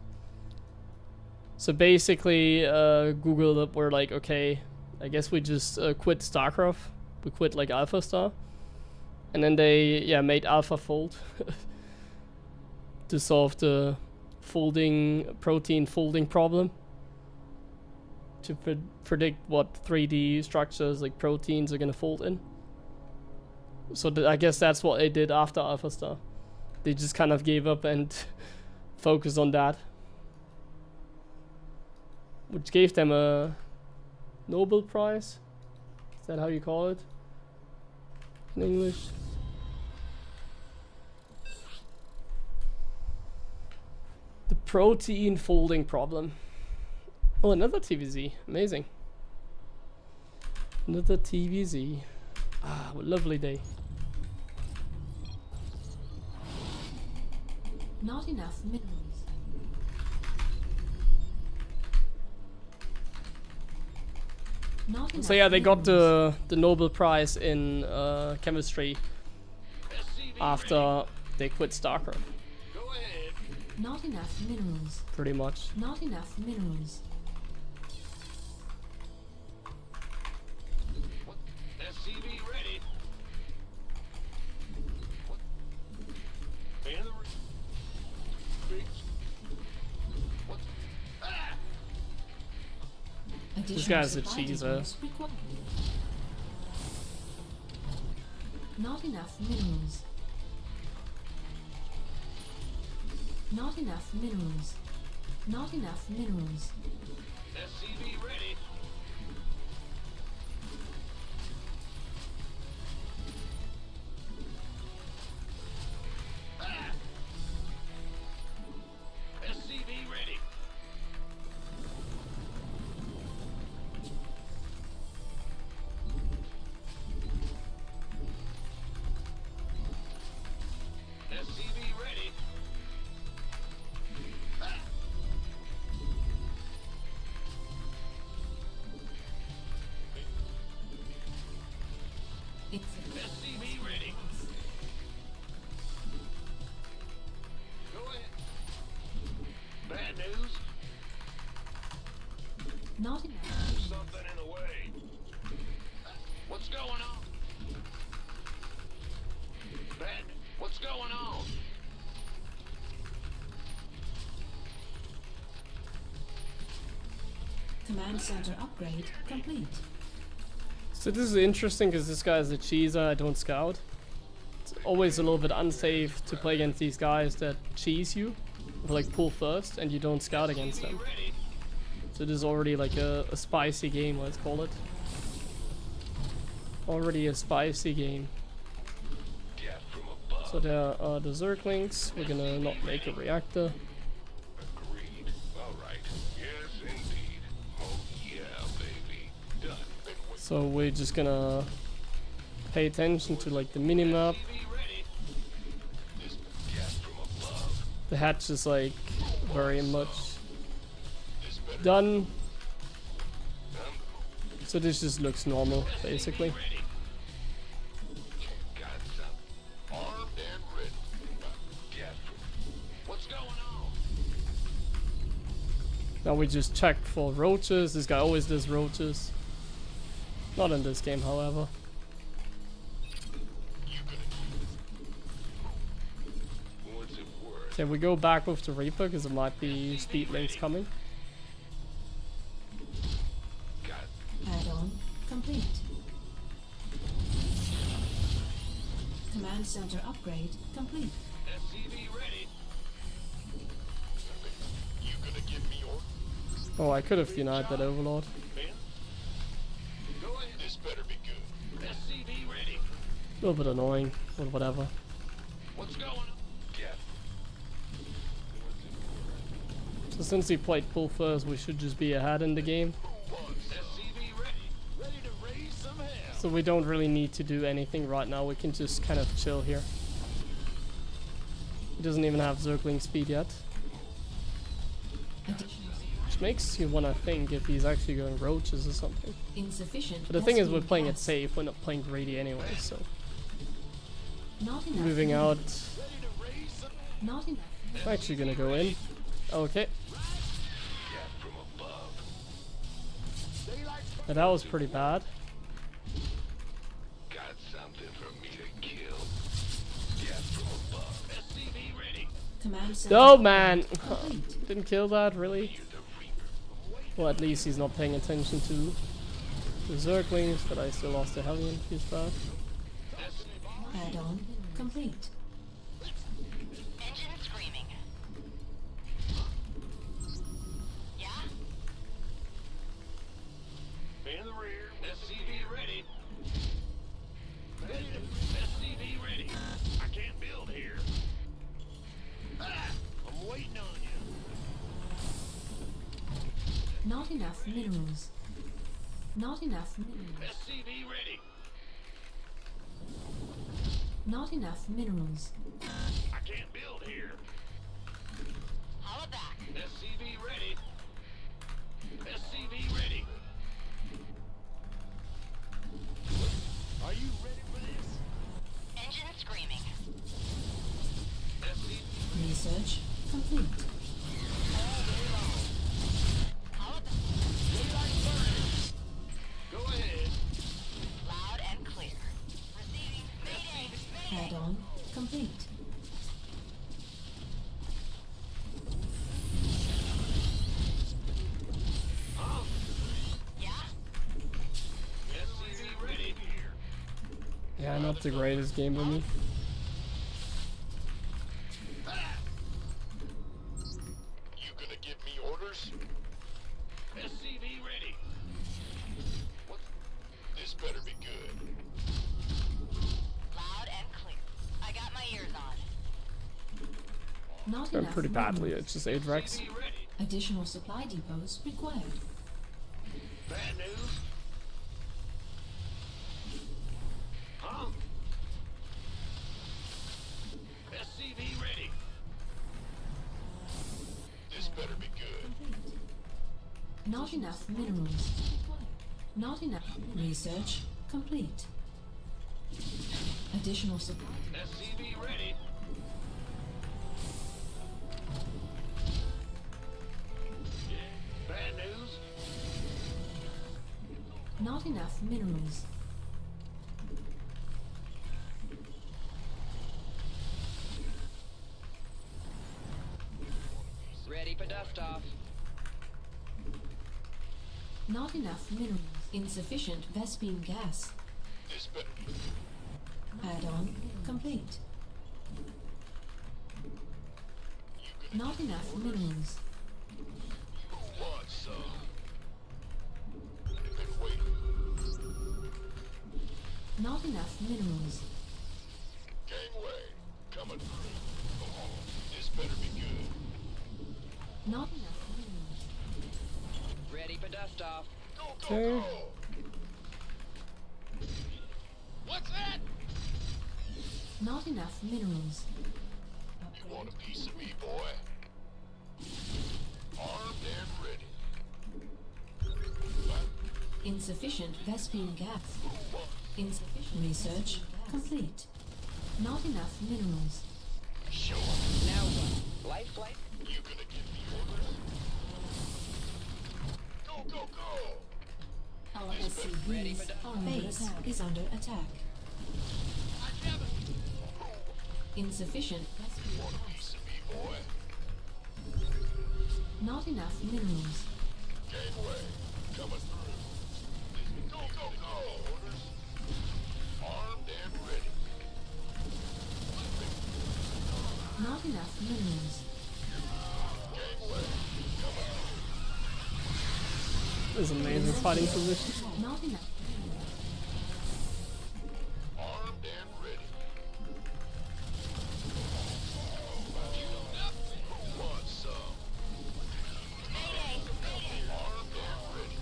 So basically, Google were like, okay, I guess we just quit StarCraft. We quit like Alpha Star, and then they made AlphaFold to solve the protein folding problem. To predict what 3D structures like proteins are gonna fold in. So I guess that's what they did after Alpha Star. They just kind of gave up and focused on that, which gave them a Nobel Prize. Is that how you call it in English? The protein folding problem. Oh, another TVZ. Amazing. Another TVZ. Ah, what a lovely day. Not enough minerals. Not enough So yeah, they got minerals. the Nobel Prize in chemistry SCV after ready. they quit StarCraft. Go ahead. Not enough minerals. Pretty much. Not enough minerals. SCV ready. And the big. What? Ah! Additional guy's a supply cheeser. depots required. Not enough minerals. Not enough minerals. Not enough minerals. SCV ready. SCV ready. SCV ready. SCV ready. Go ahead. Bad news. Not enough. There's something in the way. What's going on? Bad. What's going on? Command center upgrade complete. So this is interesting because this guy is a cheeser. I don't scout. It's always a little bit unsafe to play against these guys that cheese you, or like pull first, and you don't scout against them. Ready. So this is already like a spicy game, let's call it. Already a spicy game. Death from above. So there are the Zerglings. We're gonna not make a reactor. Agreed. All right. Yes, indeed. Oh yeah, baby. Done. Been waiting. So we're just gonna pay attention to like the minimap. SCV ready. This death from above. The hatch is like very much This better. done. I'm So this just looks normal, basically. ready. Got some. Armed and ready. Death from. What's going on? Now we just check for roaches. This guy always does roaches. Not in this game, however. You gonna. What's it worth? Okay, we go back with the Reaper because there might be speedlings coming. Got. Add-on complete. Command center upgrade complete. SCV ready. You gonna give me your. Oh, I could have denied that Overlord. Ben? Go ahead. This better be good. SCV ready. A little bit annoying, but whatever. What's going on? Death. So since he played pull first, we should just be ahead in the game. SCV ready. Ready to raise some hell. So we don't really need to do anything right now. We can just kind of chill here. He doesn't even have Zergling speed yet. Additional Which makes you want to think if he's actually going roaches or something. insufficient. But the thing is, we're SPG playing it gas. safe. We're not playing greedy anyway, so... Not enough. Moving out. Not enough. I'm actually gonna go in. Okay. Death from above. Now that was pretty bad. Got something for me to kill. Death from above. SCV ready. Command center. Oh upgrade man! complete. Didn't kill that, really? You're the reaper. Well, at least he's not paying attention to the Zerglings, but I still lost the Hellion. He's bad. Add-on complete. Engine screaming. Yeah? In the rear. SCV ready. SCV ready. I can't build here. Ah, I'm waiting on you. Not enough minerals. Not enough minerals. SCV ready. Not enough minerals. I can't build here. Holla back. SCV ready. SCV ready. Are you ready for this? Engine screaming. SCV. Research complete. Holla back. Go ahead. Loud and clear. Receiving. Mayday. Add-on complete. Yeah, not the greatest game for me. You gonna give me orders? SCV ready. What? This better be good. Loud and clear. I got my ears on. Not I'm enough pretty badly. minerals. It's just 8 Rex. SCV ready. Additional supply depots required. Bad news? Huh? SCV ready. This better be good. Not enough minerals. Not enough. Research complete. Additional supply. SCV ready. Bad news? Not enough minerals. Ready for dust off. Not enough minerals. Insufficient Vespine gas. This better be Add-on complete. Not enough minerals. want some. Been waiting. Not enough minerals. Gangway, coming through. This better be good. Not enough minerals. Ready for dust off. Go, go, Okay. go! What's that? Not enough minerals. You want a piece of me, boy? Armed and ready. Insufficient Vespine gas. Insufficient research complete. Not enough minerals. Sure. Now what? Life flight? You gonna give me orders? Go, go, go! Our SCV's base is under attack. I have it. Insufficient Vespine Want a gas. piece of me, boy? Not enough minerals. Gangway, coming through. Go, go, go! Orders. Armed and ready. Not enough minerals. Gangway, coming This is amazing fighting position. Not enough. armed and ready. Want some? Armed and ready.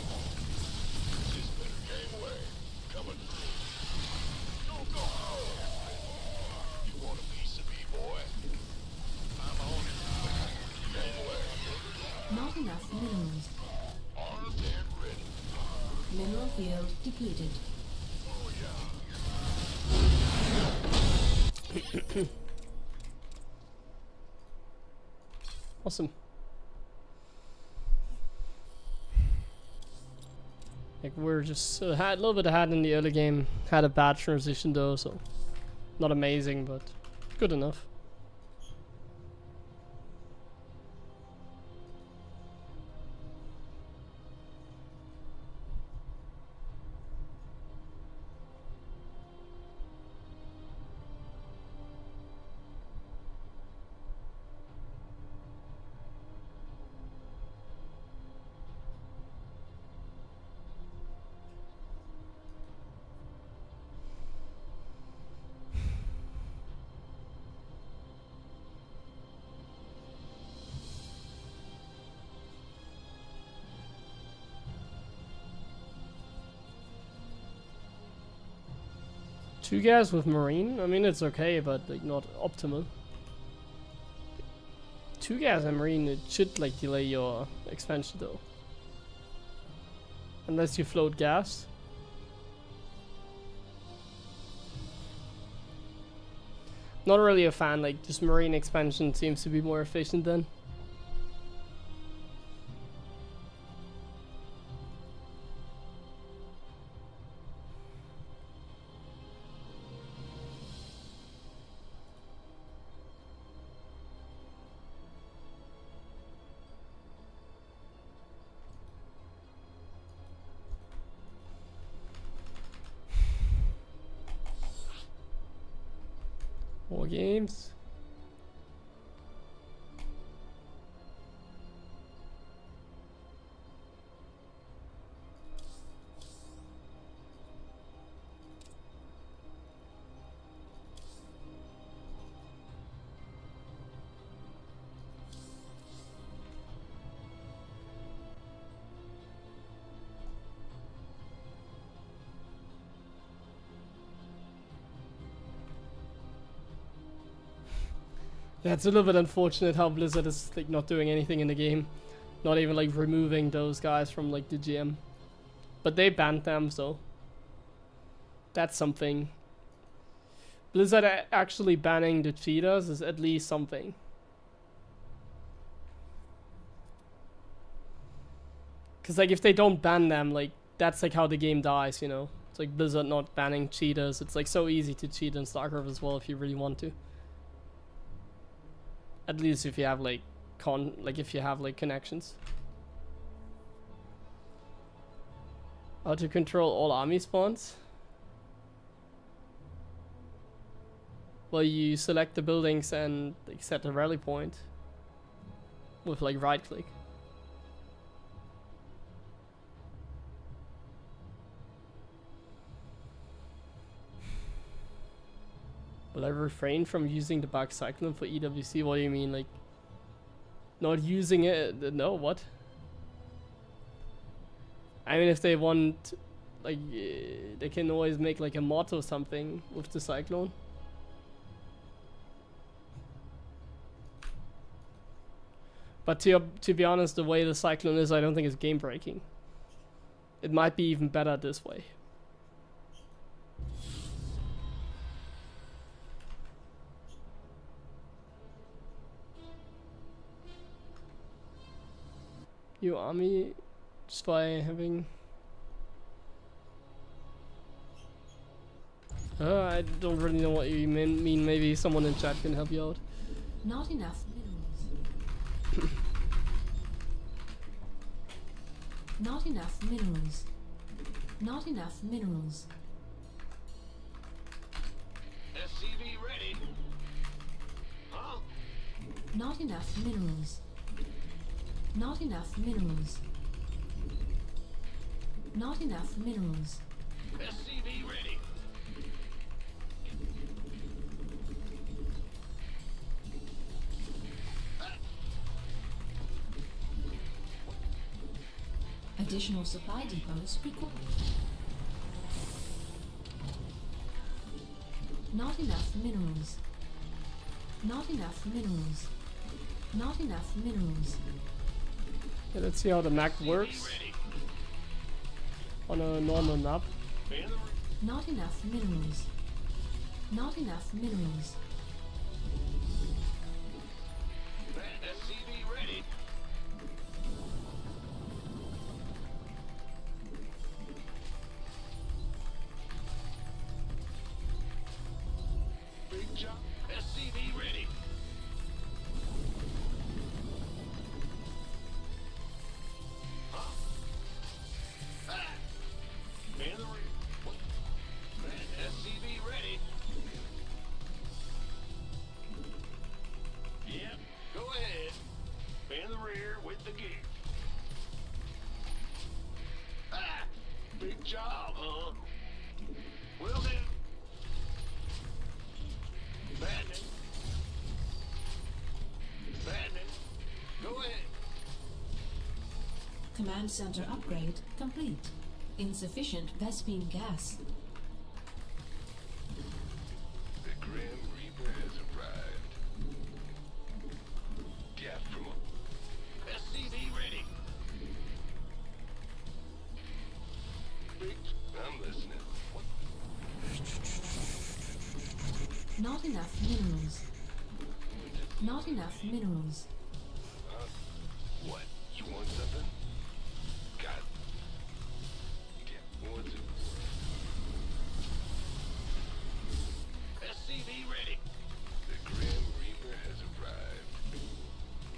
This better gangway, coming through. Go, go, go! You want a piece of me, boy? I'm on it. Gangway, Not enough minerals. armed and ready. Mineral field depleted. Oh yeah. Awesome. Like we're just had a little bit ahead in the early game. Had a bad transition though, so not amazing, but good enough. Two guys with Marine? I mean, it's okay, but like not optimal. Two guys and Marine, it should like delay your expansion though. Unless you float gas. Not really a fan, like just Marine expansion seems to be more efficient then. More games. Yeah, it's a little bit unfortunate how Blizzard is like not doing anything in the game. Not even like removing those guys from like the GM. But they banned them, so that's something. Blizzard actually banning the cheaters is at least something. Cause like if they don't ban them, like that's like how the game dies, you know? It's like Blizzard not banning cheaters. It's like so easy to cheat in StarCraft as well if you really want to. At least if you have like if you have like connections. How to control all army spawns? Well, you select the buildings and like, set the rally point with like right click. Will I refrain from using the bug cyclone for EWC? What do you mean, like not using it? No, what? I mean, if they want, like, they can always make like a mod or something with the cyclone. But to be honest, the way the cyclone is, I don't think it's game breaking. It might be even better this way. New army just by having I don't really know what you mean. Maybe someone in chat can help you out. Not enough minerals. Not enough minerals. Not enough minerals. SCV ready. Huh? Not enough minerals. Not enough minerals. Not enough minerals. SCV ready. Additional supply depots required. Not enough minerals. Not enough minerals. Not enough minerals. Yeah, let's see how the mech works on a normal map. Not enough minerals. Not enough minerals. SCV ready. Big job. SCV ready. SCV ready. Yep, go ahead. In the rear with the gear. Ah, big job, huh? Will do. Bandit. Bandit. Go ahead. Command center upgrade complete. Insufficient Vespine gas. The Grim Reaper has arrived. Get from SCV ready. Big, I'm listening. Not enough minerals. Not enough minerals. What? You want something? Got it. Get what's it? SCV ready. The Grim Reaper has arrived.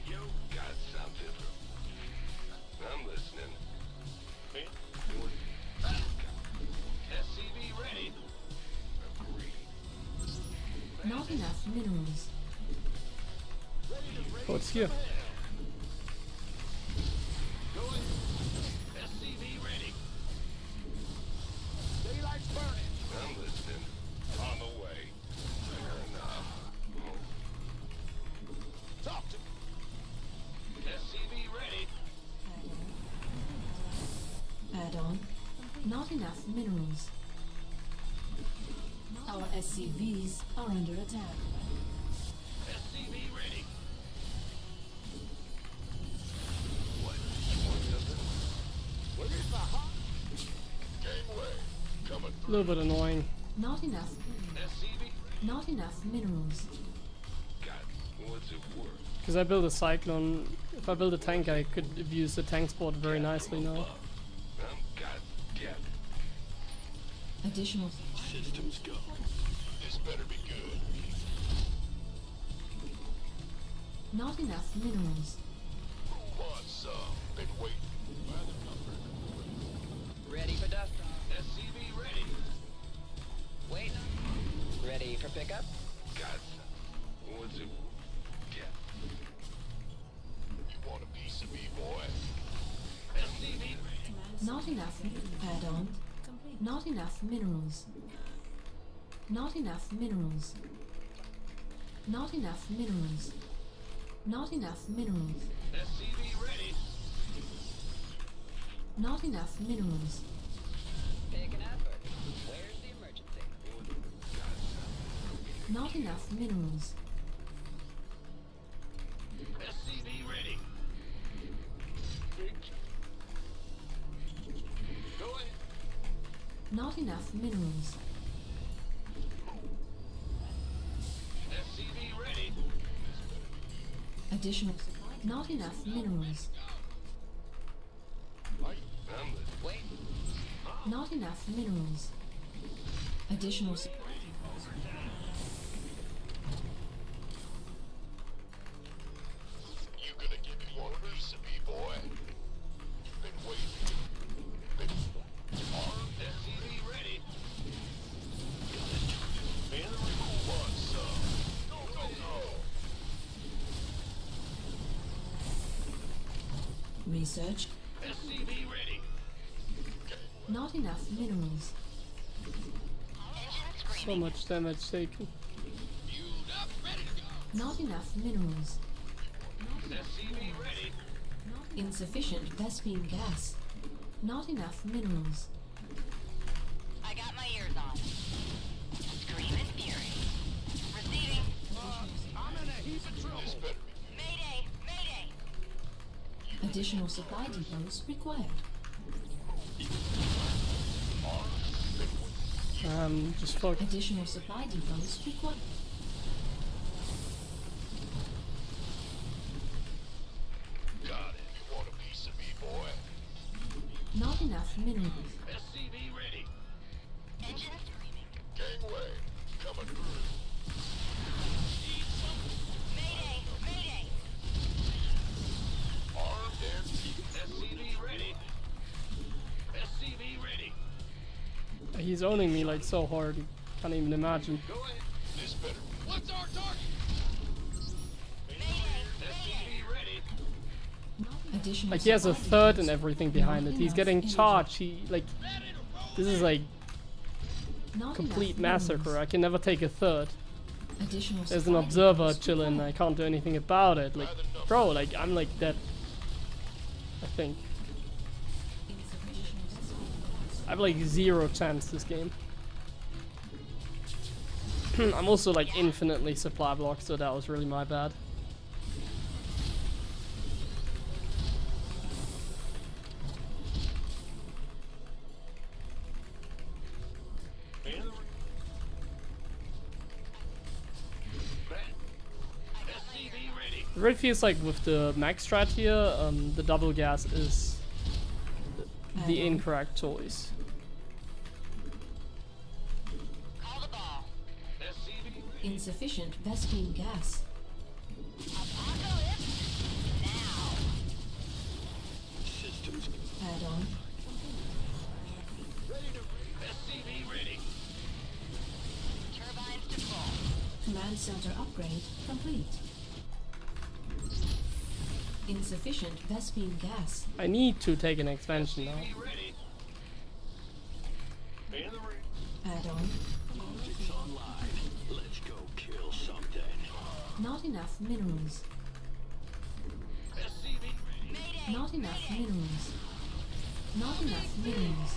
Yo, got something for... I'm listening. SCV ready. Agree. Not Not enough minerals. Oh, it's here. Going. SCV ready. Daylight's burning. I'm listening. On the way. Fair enough. Talk to me. SCV ready. Add-on. Not enough minerals. Our SCVs are under attack. SCV ready. What? You want something? Where is my hot? Gangway. Coming A through. little bit annoying. Not enough. SCV. Not enough minerals. God, what's it worth? Because I build a cyclone. If I build a tank, I could use the tank spot very nicely now. Goddamn. Additional. Systems go. This better be good. Not enough minerals. Who wants some? Been waiting by the number. Ready for dust off. SCV ready. Wait. Ready for pickup? God, what's it? Yeah. You want a piece of me, boy? SCV ready. Not enough. Add-on. Not enough minerals. Not enough minerals. Not enough minerals. Not enough minerals. SCV ready. Not enough minerals. Pick an effort. Where's the emergency? Not enough minerals. SCV ready. Go ahead. Not enough minerals. SCV ready. Additional. Not enough minerals. Wait. Not enough minerals. Additional. You gonna give me one piece of me, boy? Been waiting. Been armed. SCV ready. Man, who wants some? Go, go, go. Research. SCV ready. Not enough minerals. So much damage taken. Fueled up, ready to go. Not enough minerals. SCV ready. Insufficient Vespine gas. Not enough minerals. I got my ears on. Scream in fury. Receiving. I'm in a heap of trouble. This better be Mayday! Mayday! Additional supply depots required. Just fuck. Additional supply depots required. got it. You want a piece of me, boy? Not enough minerals. SCV ready. Engine screaming. Gangway. Coming through. Mayday! Mayday! Armed and SCV ready. SCV ready. He's owning me like so hard. You can't even imagine. Go ahead. This better. What's our target? SCV ready. Additional. Like he has a supply third depots. and everything behind it. He's getting charged. He like this is like Not complete enough massacre. minerals. I can never take a third. Additional. There's an supply observer depots chilling. I required. can't do anything about it. Like, bro, like I'm like dead. I think I have like 0 chance this game. I'm also like infinitely supply blocked, so that was really my bad. SCV ready. It really feels like with the mech strat here, the double gas is the incorrect choice. Call the ball. SCV Insufficient Vespine gas. Apocalypse now. systems Add-on. ready to SCV ready. Turbines to full. Command Command center upgrade complete. Insufficient Vespine gas. I need to take an expansion now. SCV ready. In the ring. Add-on. Optics online. Let's go kill something. Not enough minerals. SCV ready. Not enough minerals. Not enough minerals.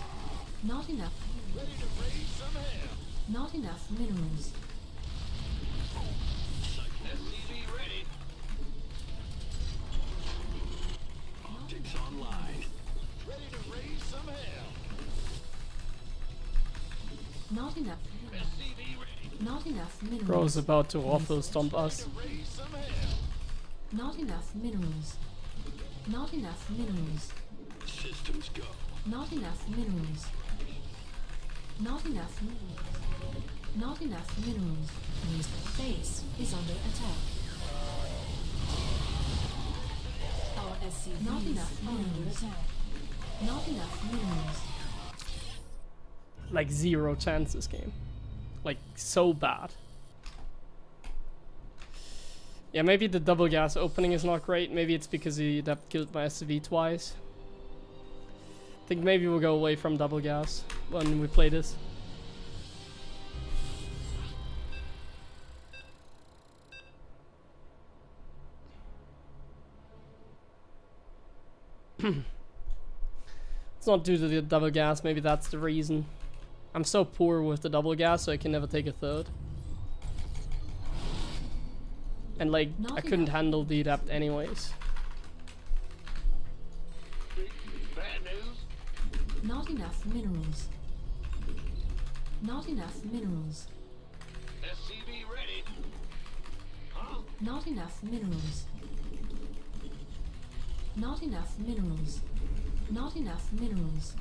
Not enough. Ready to raise some hell. Not enough minerals. SCV ready. Optics online. Ready to raise some hell. Not enough. SCV ready. Not enough minerals. Bro's about to waffle stomp us. Raise some hell. Not enough minerals. Not enough minerals. Systems go. Not enough minerals. Not enough minerals. Not enough minerals. This base is under attack. Our SCV not enough under attack. Not enough minerals. Like 0 chance this game. Like so bad. Yeah, maybe the double gas opening is not great. Maybe it's because he that killed my SCV twice. I think maybe we'll go away from double gas when we play this. It's not due to the double gas, maybe that's the reason. I'm so poor with the double gas, so I can never take a third. And like, I couldn't handle the adapt anyways. Bad news. Not enough minerals. Not enough minerals. SCV ready. Huh? Not enough minerals. Not enough minerals. Not enough minerals.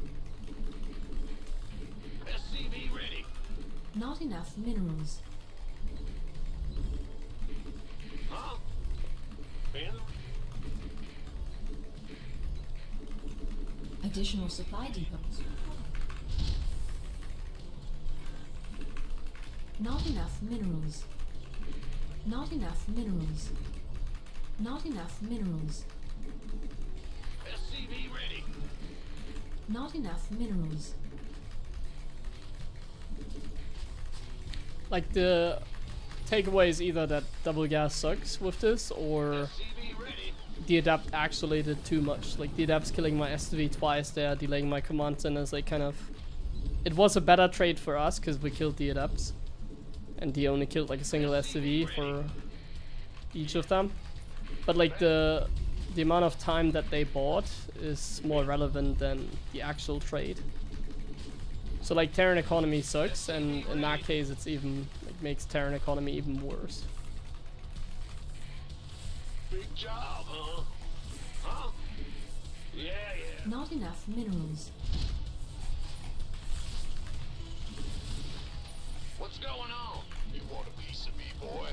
SCV ready. Not enough minerals. Huh? In the Additional supply depots. Not enough minerals. Not enough minerals. Not enough minerals. SCV ready. Not enough minerals. Like the takeaway is either that double gas sucks with this, or SCV ready. the adapt actually did too much. Like the adapt's killing my STV twice there, delaying my commands, and as like kind of, it was a better trade for us because we killed the adapts, and he only killed like a single STV for each of them. But like the amount of time that they bought is more relevant than the actual trade. So like Terran economy sucks, and in that case it's even like makes Terran economy even worse. Big job, huh? Huh? Yeah, yeah. Not enough minerals. What's going on? You want a piece of me, boy?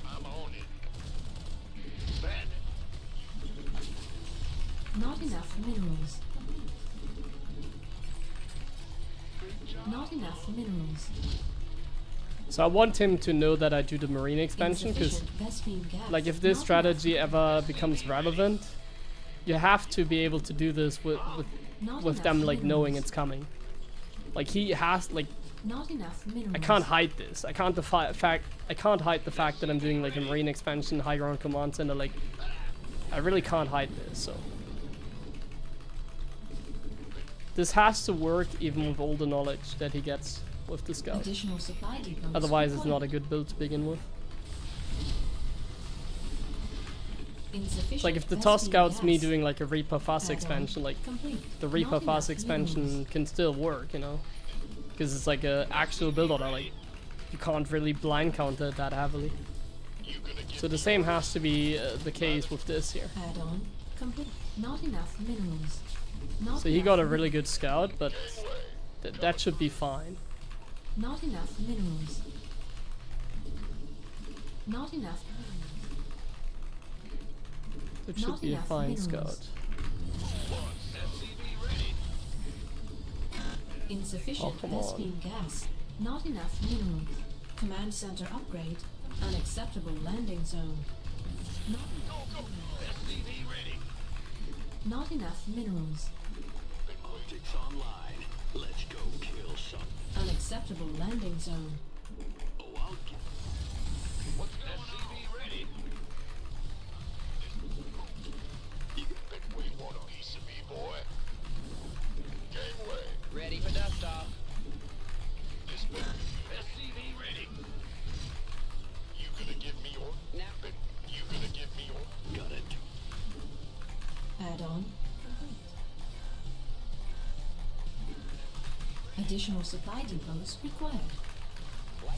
I'm on it. Bad. Not enough minerals. Not enough minerals. So I want him to know that I do the marine expansion, because Insufficient Vespine gas. like if this Not strategy ever becomes relevant, you have to be able to do this with Not with enough them like knowing minerals. it's coming. Like he has like, Not enough minerals. I can't hide this. I can't I can't hide the fact that I'm doing like a marine expansion, high ground command center. Like I really can't hide this. So this has to work even with all the knowledge that he gets with the scout. Additional supply depots. Otherwise, it's not a required. good build to begin with. Insufficient It's like if the Vespine TOS scouts me gas. doing like a Reaper fast Add-on expansion, like complete. the Reaper Not fast enough expansion minerals. can still work, you know, because it's like a actual build order. Like you can't really blind counter it that heavily. So the same has to be the case with this here. Add-on complete. Not enough minerals. Not So he enough got a min- really good scout, but that should be fine. Not enough minerals. Not enough minerals. It should Not be a enough fine minerals. scout. SCV ready. Insufficient Oh, come on. Vespine gas. Not enough minerals. Command center upgrade Unacceptable landing zone. Go, go! SCV ready. Not enough minerals. Aquatics online. Let's go kill some. Unacceptable landing zone. Oh, I'll get. What's going SCV ready. You bet we want a piece of me, boy. Gangway. Ready for dust off. This better. SCV ready. You gonna give me your? Now. You gonna give me your? Got it. Add-on complete. Additional supply depots required. What?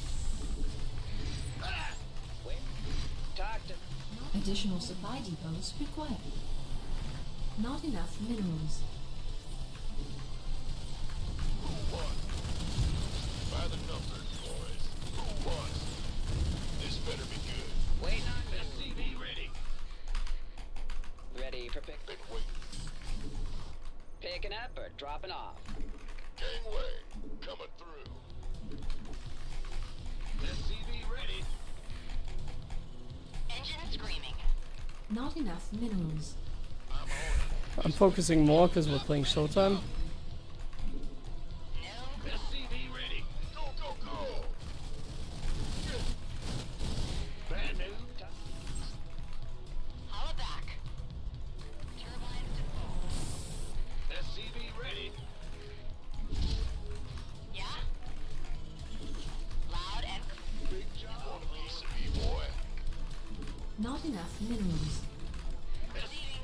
Where? Talk to. Additional supply depots required. Not enough minerals. Who won? By the numbers, boys. Who won? This better be good. Waiting on me. SCV ready. Ready for pick. Been waiting. Picking up or dropping off. Gangway. Coming through. SCV ready. Engine screaming. Not enough minerals. I'm on it. I'm focusing more because we're playing Showtime. No. SCV ready. Go, go, go. Bad news. Holla back. Turbines to full. SCV ready. Yeah? Loud and Big job. Want a piece of me, boy. Not enough minerals.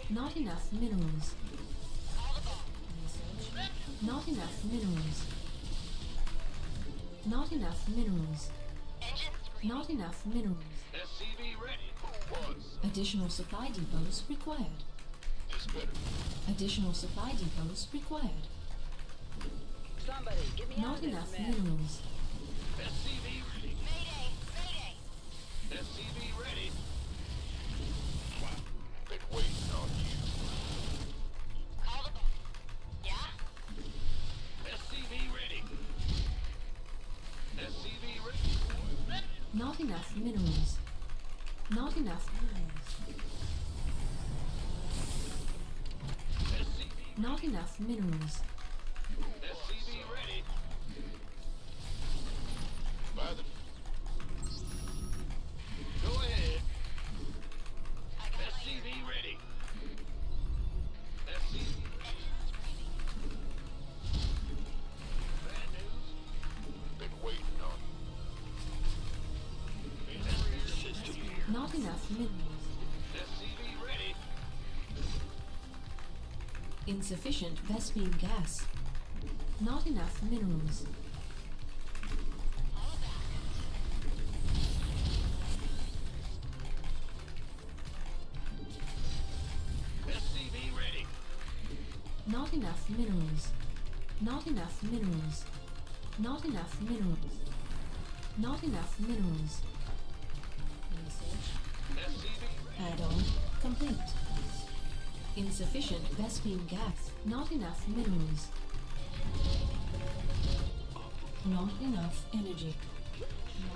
Not enough minerals. call the ball. Not enough minerals. Not enough minerals. Engine screaming. Not enough minerals. SCV ready. Who was? Additional supply depots required. This better. Additional supply depots required. Somebody, get me out Not of this enough mess. minerals. SCV ready. Mayday. Mayday. SCV ready. Wow. Been waiting on you. Call the ball. Yeah? SCV ready. SCV ready. Not enough minerals. Not enough minerals. SCV. Not enough minerals. SCV ready. By the. Go ahead. I got my SCV ready. SCV. Bad news. Been waiting on you. System here. Not enough minerals. SCV ready. Insufficient Vespine gas. Not enough minerals. Holla back. SCV ready. Not enough minerals. Not enough minerals. Not enough minerals. Not enough minerals. Research. SCV ready. Add-on complete. Insufficient Vespine gas. Not enough minerals. Not enough energy.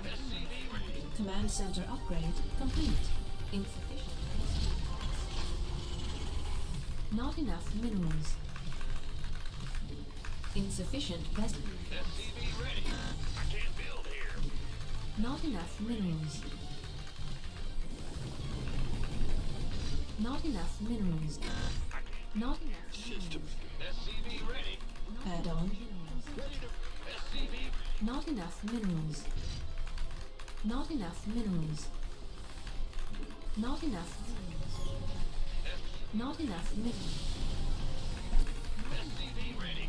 SCV ready. Command center upgrade complete. Insufficient Vespine gas. Not enough minerals. Insufficient Vespine gas. SCV ready. I can't build here. Not enough minerals. Not enough minerals. Not enough System. minerals. SCV ready. Add-on minerals. Ready to. SCV ready. Not enough minerals. Not enough minerals. Not enough minerals. Not enough minerals. SCV ready.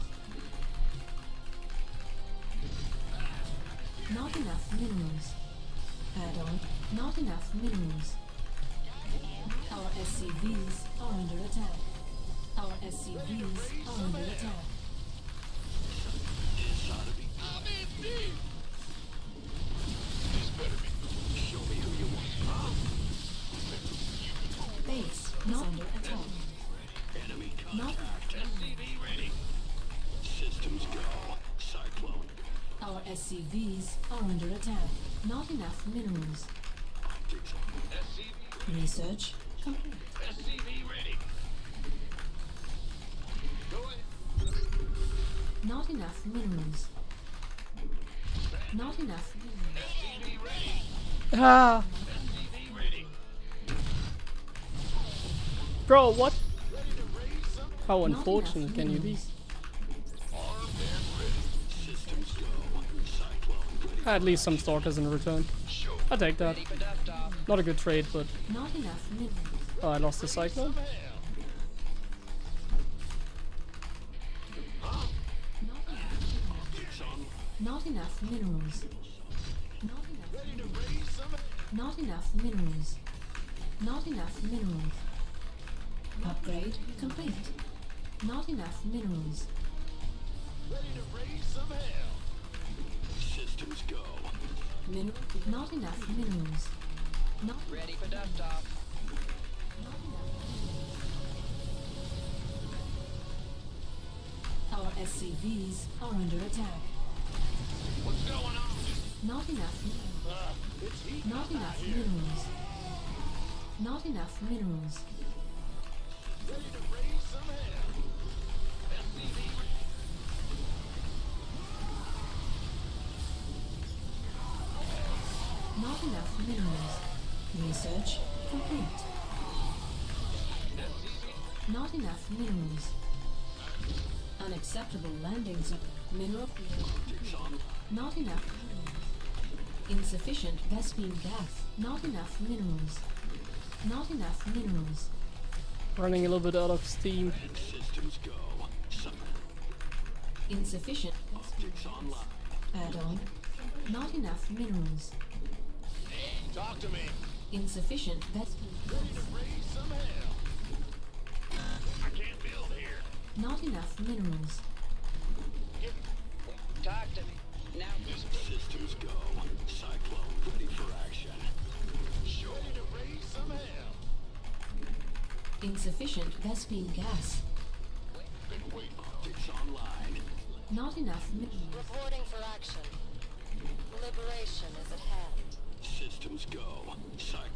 Not enough minerals. Add-on. Not enough minerals. Our SCVs are under attack. Our SCVs are under attack. This ought to be. I'm in deep. This better be. Show me who you want. You can move. Base not under attack. Enemy Not contact. SCV ready. Systems go. Cyclone. Our SCVs are under attack. Not enough minerals. Optics on. SCV. Research complete. SCV ready. Go ahead. Not enough minerals. Not enough minerals. SCV ready. Ah, SCV ready. bro, what? Ready to raise some. How Not unfortunate enough can you be? minerals. Armed and ready. Systems go. Cyclone ready. At least some stalkers in return. Show. I take that. Ready for dust off. Not a good trade, but Not enough minerals. oh, I lost the cyclone. Not enough minerals. Not enough. Ready to raise some. Not enough minerals. Not enough minerals. Upgrade complete. Not enough minerals. Ready to raise some hell. Systems go. Mineral. Not enough minerals. Not Ready for dust off. Our SCVs are under attack. What's going on? Not enough. It's heat. Not enough minerals. Not enough minerals. Ready to raise some hell. SCV Not enough minerals. Research complete. Not enough minerals. Unacceptable landing zone. Mineral field. Not enough minerals. Insufficient Vespine gas. Not enough minerals. Not enough minerals. Running a little bit out of steam. systems go. Insufficient Optics online. add-on. Not enough minerals. Talk to me. Insufficient Vespine Ready to raise some hell. I can't build here. Not enough minerals. Talk to me. Now. Systems go. Cyclone ready for action. Show me to raise some hell. Insufficient Vespine gas. Been waiting. Optics online. Not enough minerals. Reporting for action. Liberation is at hand. Systems go. Cyclone.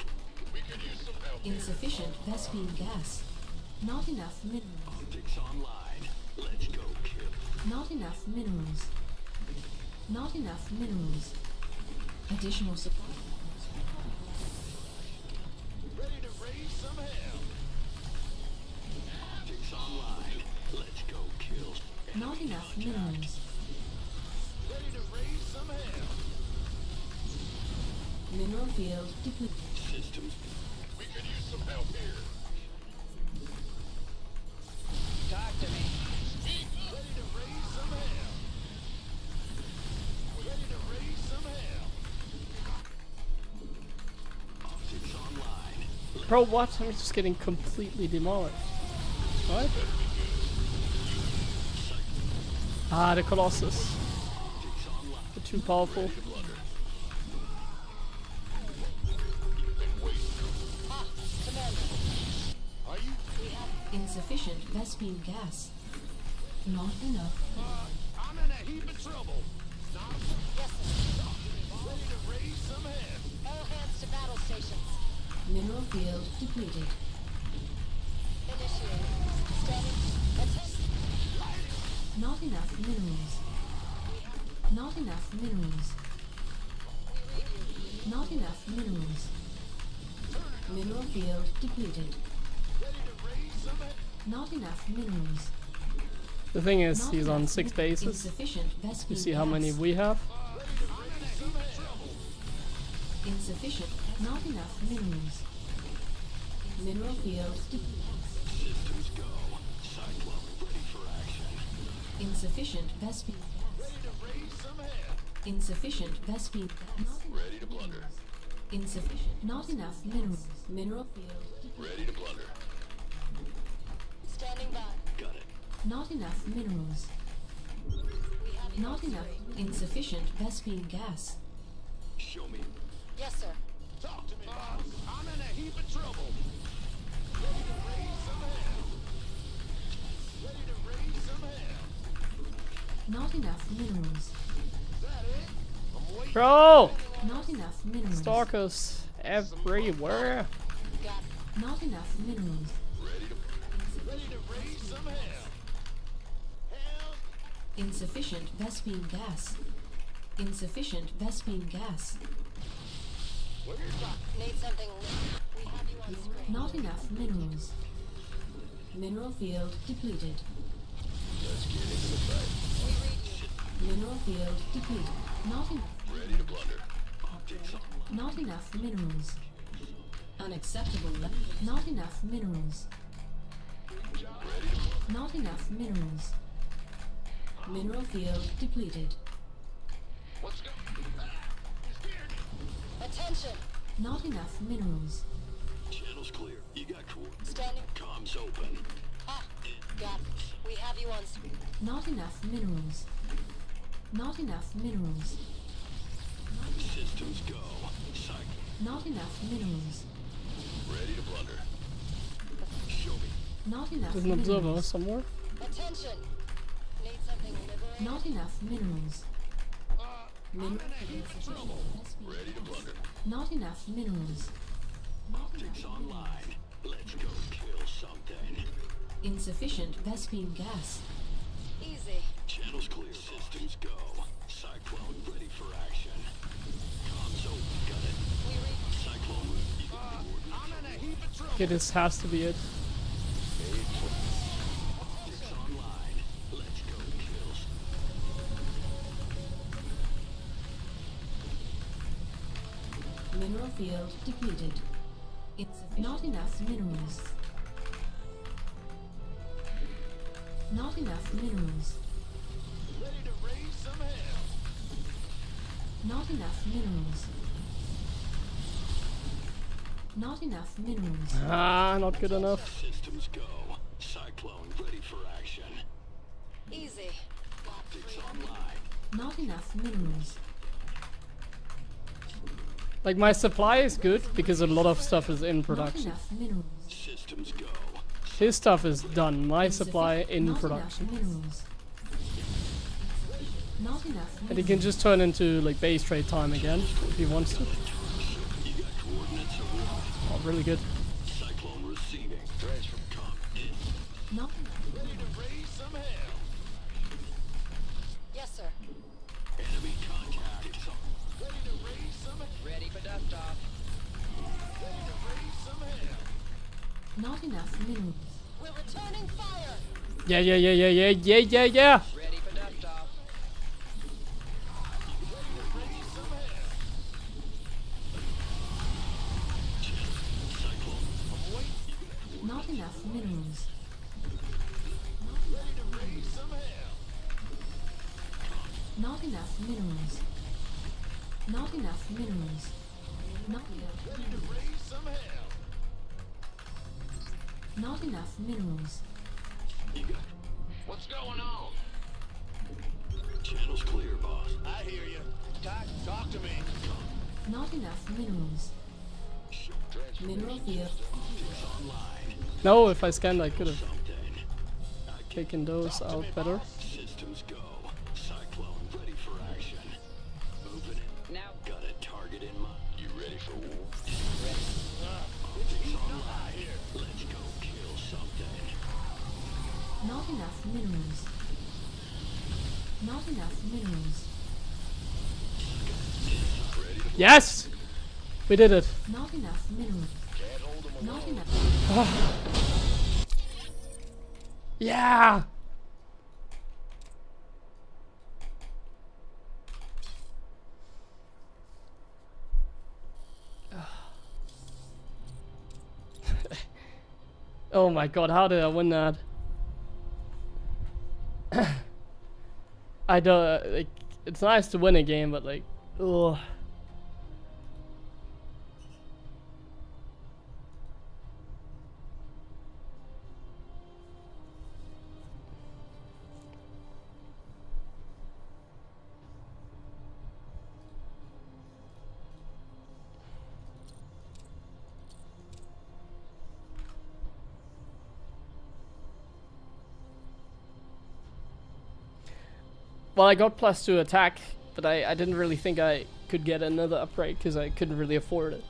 We could use some help. Insufficient Vespine gas. Not enough minerals. Optics online. Let's go, kid. Not enough minerals. Not enough minerals. Additional supply. Ready to raise some hell. Optics online. Let's go, kill. Not enough minerals. Ready to raise some hell. Mineral field depleted. Systems. We could use some help here. Talk to me. Ready to raise some hell. Ready to raise some hell. Optics online. Bro, what? I'm just getting completely demolished. What? Ah, the Colossus. Optics online. They're too powerful. Are you? Insufficient Vespine gas. Not enough. I'm in a heap of trouble. Yes, sir. Ready to raise some hell. All hands to battle stations. Mineral field depleted. Initiating. Standing. Attention. Not enough minerals. Not enough minerals. Not enough minerals. Mineral field depleted. Not enough minerals. The thing is, Not he's on enough 6 min- bases. Insufficient Vespine You see how many gas. we have? Insufficient. Not enough minerals. Mineral field depleted. Systems go. Cyclone ready for action. Insufficient Vespine gas. Insufficient Vespine gas. Ready to plunder. Insufficient. Not enough minerals. Mineral field. Ready to plunder. Standing by. Got it. Not enough minerals. We have Not enough. Insufficient Vespine gas. Show me. Yes, sir. Talk to me, boss. I'm in a heap of trouble. Ready to raise some hell. Ready to raise some hell. Not enough minerals. Is that it? I'm waiting. Bro! Not enough minerals. Stalkers everywhere. Not enough minerals. Ready to raise some hell. Hell. Insufficient Vespine gas. Insufficient Vespine gas. Need something lit. We have you on screen. Not enough minerals. Mineral field depleted. Let's get into the fight. Mineral field depleted. Not enough. Ready to blunder. Optics on. Not enough minerals. Unacceptable level. Not enough minerals. Not enough minerals. Mineral field depleted. Let's go. Attention. Not enough minerals. Channel's clear. You got coordinates. Standing. Comms open. Ah, got it. We have you on screen. Not enough minerals. Not enough minerals. Systems go. Cycle. Not enough minerals. Ready to blunder. Show me. Not enough There's an observer minerals. somewhere. Attention. Need something liberating. Not enough minerals. Min- Ready to blunder. Not enough minerals. Optics online. Let's go kill something. Insufficient Vespine gas. Easy. Channel's clear. Systems go. Cyclone ready for action. Comms open. Got it. We read. Cyclone. You got coordinates. I'm in a heap of trouble. Okay, this has to be it. Optics online. Let's go kill Mineral field depleted. Not enough minerals. Not enough minerals. Ready to raise some hell. Not enough minerals. Not enough minerals. Ah, not good enough. Systems go. Cyclone ready for action. Easy. Optics online. Not enough minerals. Like my supply is good because a lot of stuff is in Not production. enough minerals. Systems go. His stuff is done. My supply in Not production. enough minerals. Not enough And he minerals. can just turn into like base trade time again if he wants to. You got coordinates of what? Oh, really good. Cyclone receiving. Transfer. Come in. Not enough. Ready to raise some hell. Yes, sir. Enemy contact. Ready to raise some hell. Ready for dust off. Ready to raise some hell. Not enough minerals. We're returning fire. Yeah. Ready for dust off. Raise some hell. Cyclone. Wait. Not enough minerals. Ready to raise some hell. Not enough minerals. Not enough minerals. Not enough. Ready to raise some hell. Not enough minerals. You got. What's going on? Channel's clear, boss. I hear you. Talk to me. Not enough minerals. Mineral field. Optics online. No, if I scanned, I could have Something. taken those out better. Systems go. Cyclone ready for action. Moving it. Now. Got a target in mind. You ready for war? Optics online. Let's go kill something. Not enough minerals. Not enough minerals. Yes! We did it. Not enough minerals. Not enough. Yeah! Oh my god, how did I win that? I don't like. It's nice to win a game, but like, ugh. Well, I got +2 attack, but I didn't really think I could get another upgrade because I couldn't really afford it.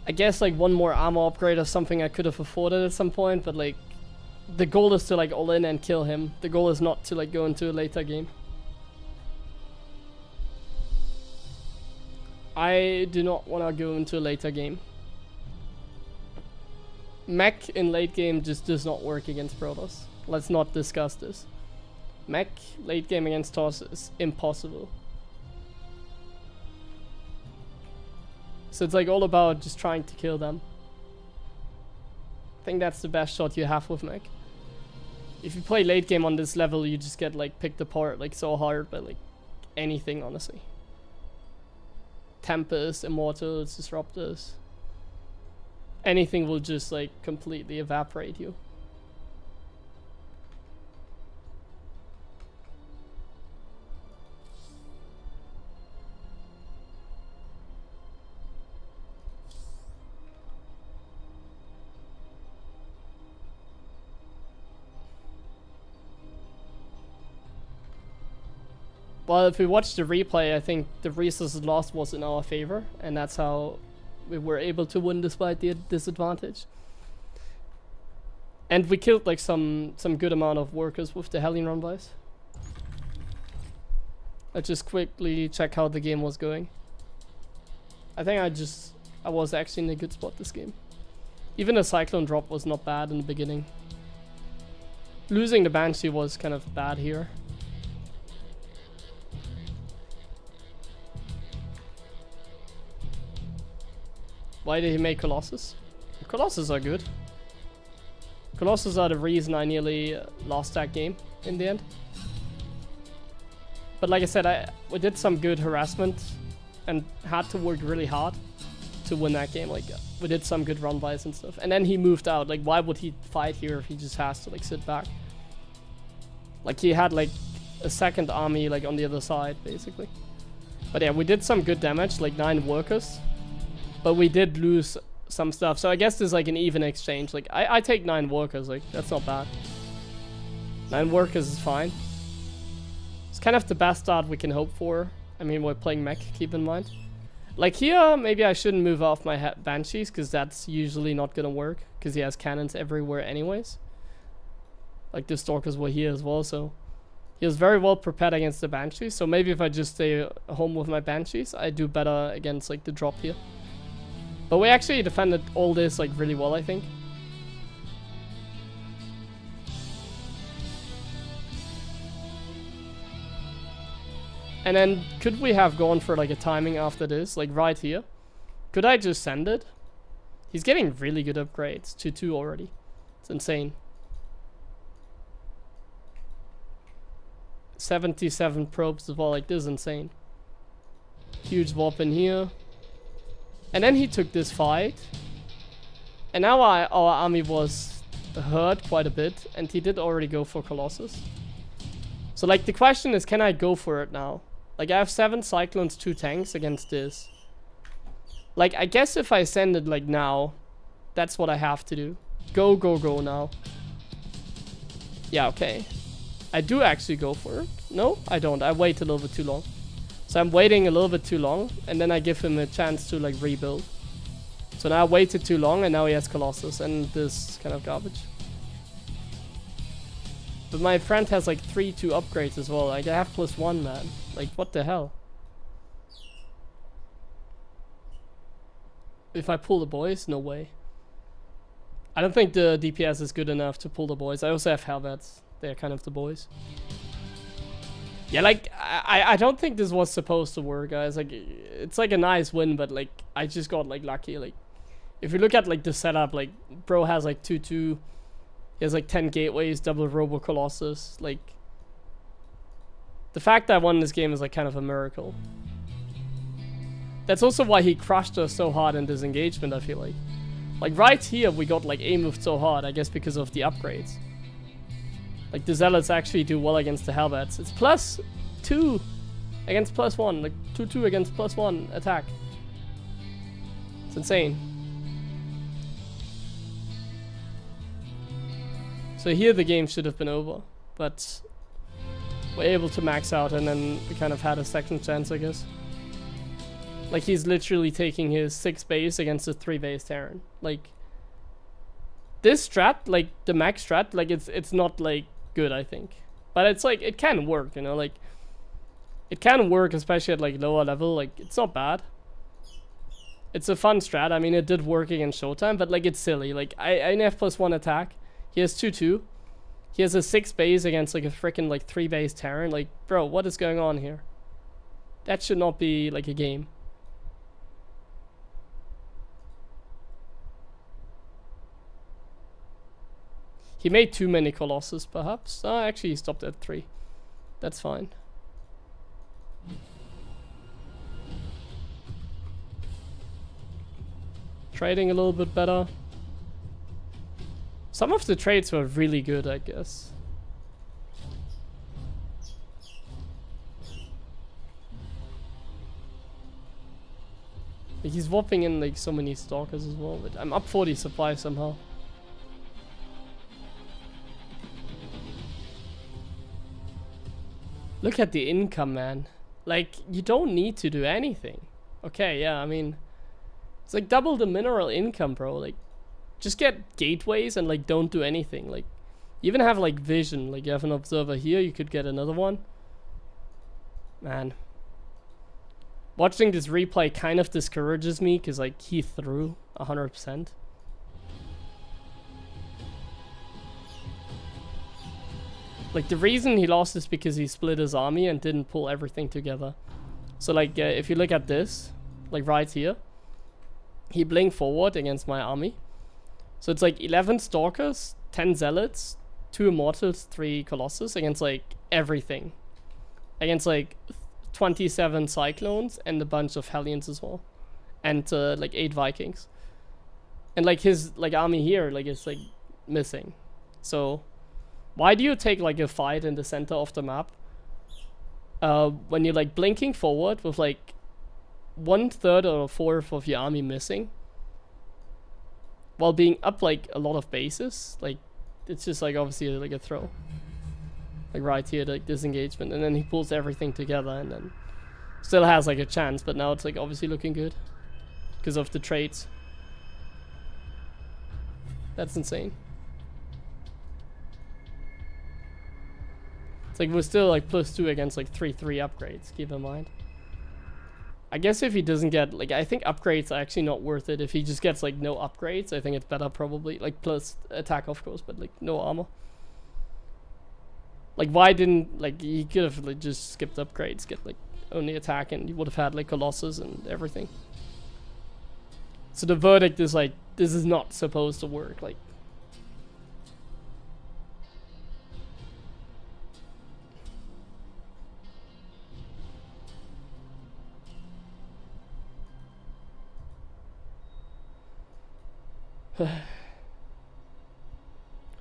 I guess like one more armor upgrade or something I could have afforded at some point, but like the goal is to like all in and kill him. The goal is not to like go into a later game. I do not want to go into a later game. Mech in late game just does not work against Protoss. Let's not discuss this. Mech late game against Toss is impossible. So it's like all about just trying to kill them. I think that's the best shot you have with Mech. If you play late game on this level, you just get like picked apart like so hard by like anything, honestly. Tempest, Immortals, Disruptors. Anything will just like completely evaporate you. Well, if we watch the replay, I think the resources lost was in our favor, and that's how we were able to win despite the disadvantage. And we killed like some good amount of workers with the Hellion Runbys. Let's just quickly check how the game was going. I think I was actually in a good spot this game. Even the Cyclone drop was not bad in the beginning. Losing the Banshee was kind of bad here. Why did he make Colossus? Colossus are good. Colossus are the reason I nearly lost that game in the end. But like I said, we did some good harassment and had to work really hard to win that game. Like we did some good run-bys and stuff. And then he moved out. Like why would he fight here if he just has to like sit back? Like he had like a second army like on the other side basically. But yeah, we did some good damage, like 9 workers. But we did lose some stuff, so I guess there's like an even exchange. Like I take 9 workers, like that's not bad. 9 workers is fine. It's kind of the best start we can hope for. I mean, we're playing mech, keep in mind. Like here, maybe I shouldn't move off my Banshees, because that's usually not gonna work, because he has cannons everywhere anyways. Like the Stalkers were here as well, so he was very well prepared against the Banshees. So maybe if I just stay home with my Banshees, I do better against like the drop here. But we actually defended all this like really well, I think. And then could we have gone for like a timing after this, like right here? Could I just send it? He's getting really good upgrades, 2-2 already. It's insane. 77 probes as well, like this is insane. Huge warp in here. And then he took this fight. And now our army was hurt quite a bit. And he did already go for Colossus. So like the question is, can I go for it now? Like I have 7 Cyclones, 2 tanks against this. Like I guess if I send it like now, that's what I have to do. Go, go, go now. Yeah, okay. I do actually go for it. No, I don't. I wait a little bit too long. So I'm waiting a little bit too long, and then I give him a chance to like rebuild. So now I waited too long, and now he has Colossus and this kind of garbage. But my friend has like 3-2 upgrades as well. Like I have +1, man. Like what the hell? If I pull the boys, no way. I don't think the DPS is good enough to pull the boys. I also have Hellbats. They're kind of the boys. Yeah, like, I don't think this was supposed to work, guys. Like, it's like a nice win, but like, I just got like lucky. Like, if you look at like the setup, like, bro has like 2-2. He has like 10 gateways, double Robo Colossus. Like, the fact that I won this game is like kind of a miracle. That's also why he crushed us so hard in this engagement, I feel like. Like, right here, we got like A-moved so hard, I guess because of the upgrades. Like the Zealots actually do well against the Hellbats. It's +2 against +1. Like 2-2 against +1 attack. It's insane. So here the game should have been over. But we're able to max out and then we kind of had a second chance, I guess. Like, he's literally taking his 6 base against a 3 base Terran. Like, this strat, like the mech strat, like it's not like good, I think. But it's like, it can work, you know, like it can work, especially at like lower level. Like, it's not bad. It's a fun strat. I mean, it did work against Showtime, but like, it's silly. Like, I have +1 attack. He has 2/2. He has a 6 base against like a freaking like 3 base Terran. Like, bro, what is going on here? That should not be like a game. He made too many Colossus, perhaps. Oh, actually, he stopped at 3. That's fine. Trading a little bit better. Some of the trades were really good, I guess. Like, he's whopping in like so many stalkers as well, but I'm up 40 supply somehow. Look at the income, man. Like, you don't need to do anything. Okay, yeah, I mean, it's like double the mineral income, bro. Like, just get gateways and like don't do anything. Like, you even have like vision. Like, you have an observer here, you could get another one. Man, watching this replay kind of discourages me, because like, he threw 100%. Like, the reason he lost is because he split his army and didn't pull everything together. So like, if you look at this, like right here, he blinked forward against my army. So it's like 11 Stalkers, 10 Zealots, 2 Immortals, 3 Colossus against like everything. Against like 27 Cyclones and a bunch of Hellions as well. And like 8 Vikings. And like his like army here, like, it's like missing. So why do you take like a fight in the center of the map when you're like blinking forward with like 1/3 or 1/4 of your army missing, while being up like a lot of bases? Like, it's just like obviously like a throw. Like right here, like disengagement, and then he pulls everything together and then still has like a chance, but now it's like obviously looking good because of the trades. That's insane. It's like, we're still like +2 against like 3/3 upgrades, keep in mind. I guess if he doesn't get, like, I think upgrades are actually not worth it. If he just gets like no upgrades, I think it's better probably. Like, plus attack of course, but like no armor. Like, why didn't, like, he could have like just skipped upgrades, get like only attack, and you would have had like Colossus and everything. So the verdict is like, this is not supposed to work. Like,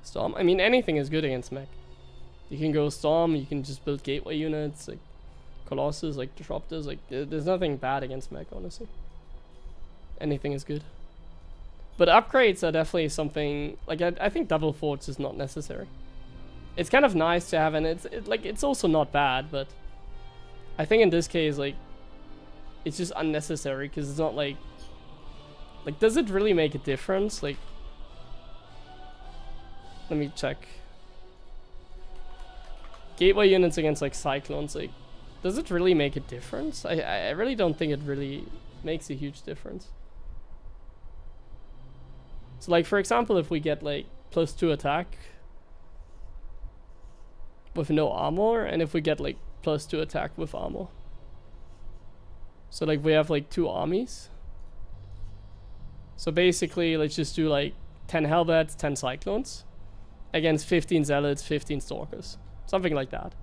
Storm, I mean, anything is good against mech. You can go Storm, you can just build gateway units, like Colossus, like Disruptors, like there's nothing bad against mech, honestly. Anything is good. But upgrades are definitely something, like, I think double forts is not necessary. It's kind of nice to have, and it's also not bad, but I think in this case, like, it's just unnecessary, because it's not like, does it really make a difference? Like, let me check. Gateway units against like Cyclones, like, does it really make a difference? I really don't think it really makes a huge difference. So like, for example, if we get like +2 attack with no armor, and if we get like +2 attack with armor. So like, we have like 2 armies. So basically, let's just do like 10 Hellbats, 10 Cyclones against 15 Zealots, 15 Stalkers. Something like that.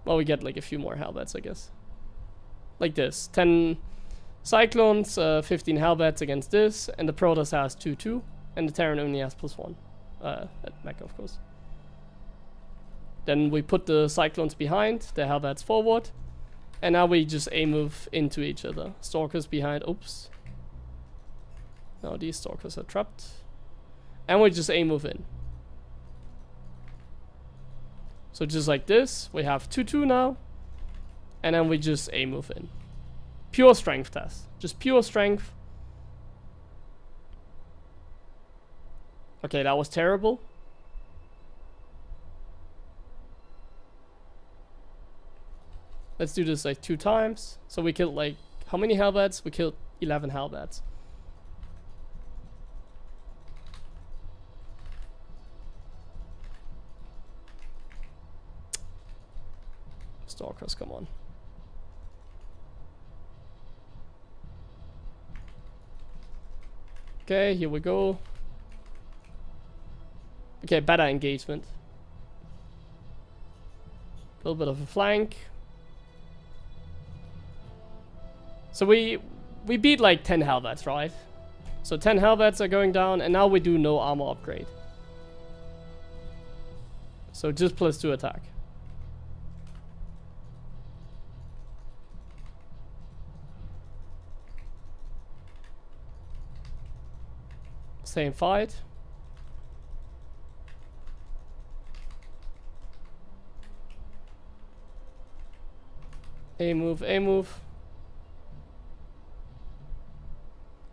Well, we get like a few more Hellbats, I guess. Like this. 10 Cyclones, 15 Hellbats against this, and the Protoss has 2/2, and the Terran only has +1. At mech, of course. Then we put the Cyclones behind, the Hellbats forward, and now we just A-move into each other. Stalkers behind, oops. Now these Stalkers are trapped. And we just A-move in. So just like this, we have 2/2 now. And then we just A-move in. pure strength test. Just pure strength. Okay, that was terrible. Let's do this like 2 times. So we killed like, how many halberds? We killed 11 halberds. Stalkers, come on. Okay, here we go. Okay, better engagement. A little bit of a flank. So we beat like 10 halberds, right? So 10 halberds are going down, and now we do no armor upgrade. So just +2 attack. Same fight. A move, A move.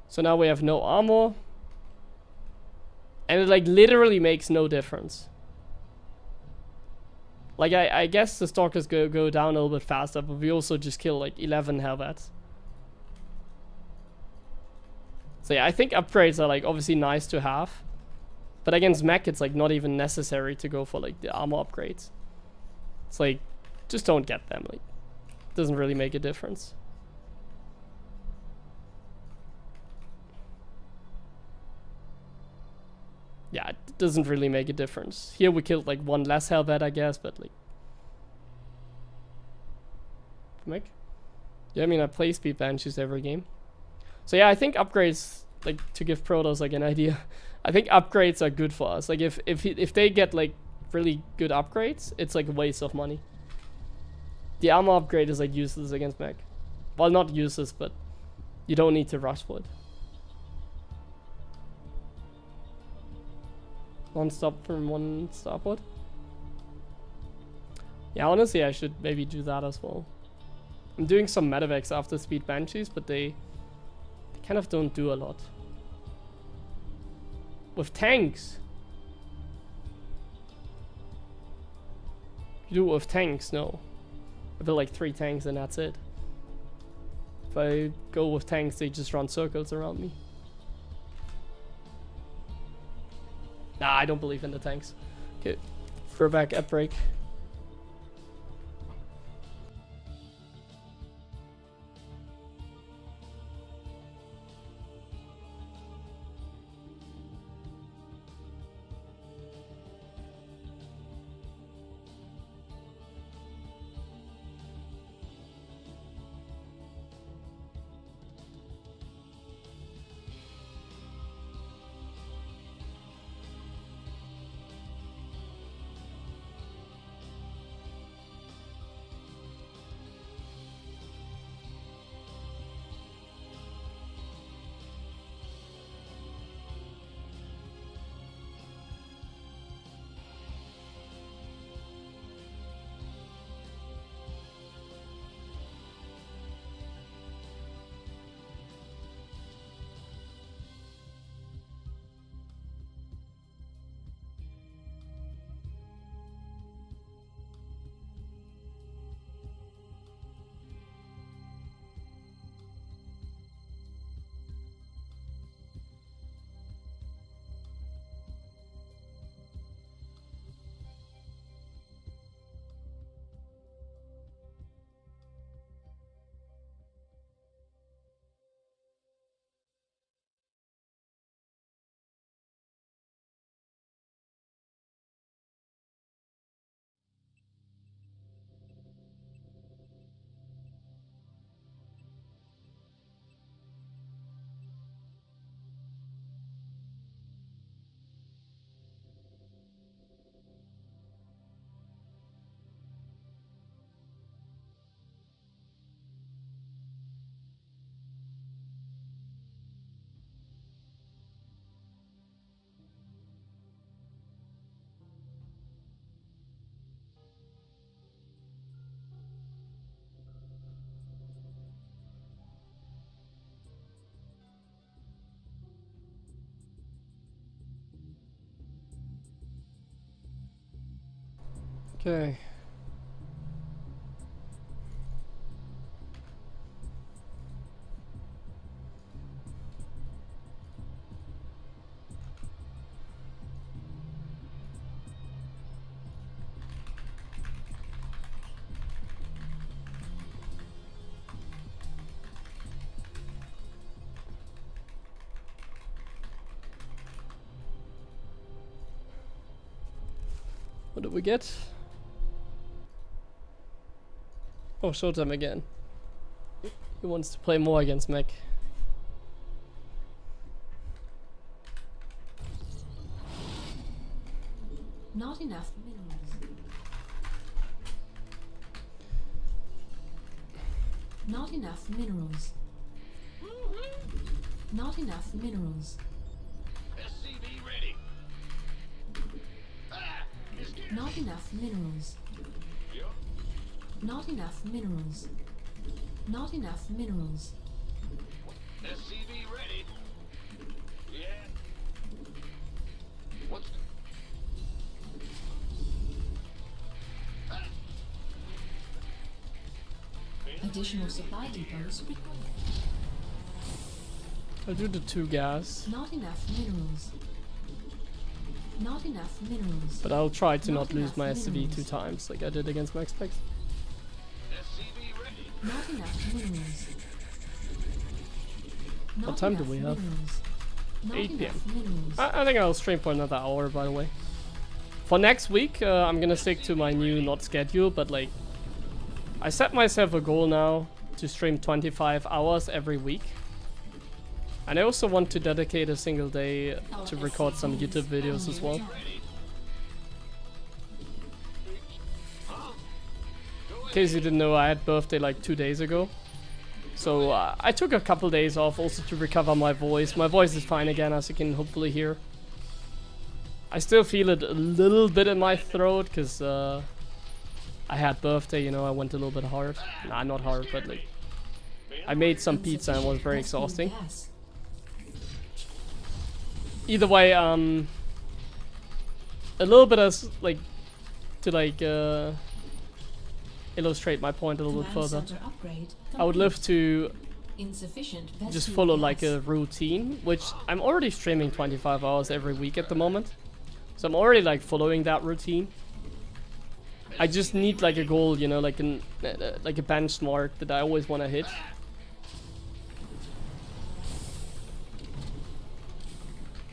So now we have no armor. And it like literally makes no difference. Like I guess the stalkers go down a little bit faster, but we also just kill like 11 halberds. So yeah, I think upgrades are like obviously nice to have. But against mech it's like not even necessary to go for like the armor upgrades. It's like, just don't get them. Like, doesn't really make a difference. Yeah, it doesn't really make a difference. Here we killed like 1 less halberd, I guess, but like... Mech? Yeah, I mean, I play speed banshees every game. So yeah, I think upgrades, like, to give Protoss like an idea, I think upgrades are good for us. Like, if they get like really good upgrades, it's like a waste of money. The armor upgrade is like useless against mech. Well, not useless, but you don't need to rush for it. One stop from 1 starport. Yeah, honestly, I should maybe do that as well. I'm doing some medevacs after speed banshees, but they kind of don't do a lot. With tanks. You do it with tanks, no. I build like 3 tanks and that's it. If I go with tanks, they just run circles around me. Nah, I don't believe in the tanks. Okay, throw back at break. Okay. What do we get? Oh, Showtime again. He wants to play more against mech. Not enough minerals. Not enough minerals. Not enough minerals. SCV ready. Ah! Not enough minerals. Yup. Not enough minerals. Not enough minerals. SCV ready. Yeah. What's... Additional supply depots required. I'll do the 2 gas, Not enough minerals. Not enough minerals. but I'll try to Not not lose enough my SCV minerals. 2 times like I did against Max Specs. SCV ready. Not enough minerals. Not time do enough we have? minerals. Not 8 p.m. enough minerals. I think I'll stream for another hour, by the way. For next week, I'm gonna stick to my new not schedule, but like, I set myself a goal now to stream 25 hours every week. And I also want to dedicate a single day to record some YouTube videos as well. In case you didn't know, I had birthday like 2 days ago. So I took a couple days off also to recover my voice. My voice is fine again, as you can hopefully hear. I still feel it a little bit in my throat because I had birthday, you know, I went a little bit hard. Nah, not hard, but like, I made some pizza and it was very exhausting. Gas. Either way, a little bit as like to like illustrate my point a little bit Command further. center upgrade I would love to insufficient just vessel follow gas. like a routine, which I'm already streaming 25 hours every week at the moment. So I'm already like following that routine. I just need like a goal, you know, like a benchmark that I always want to hit.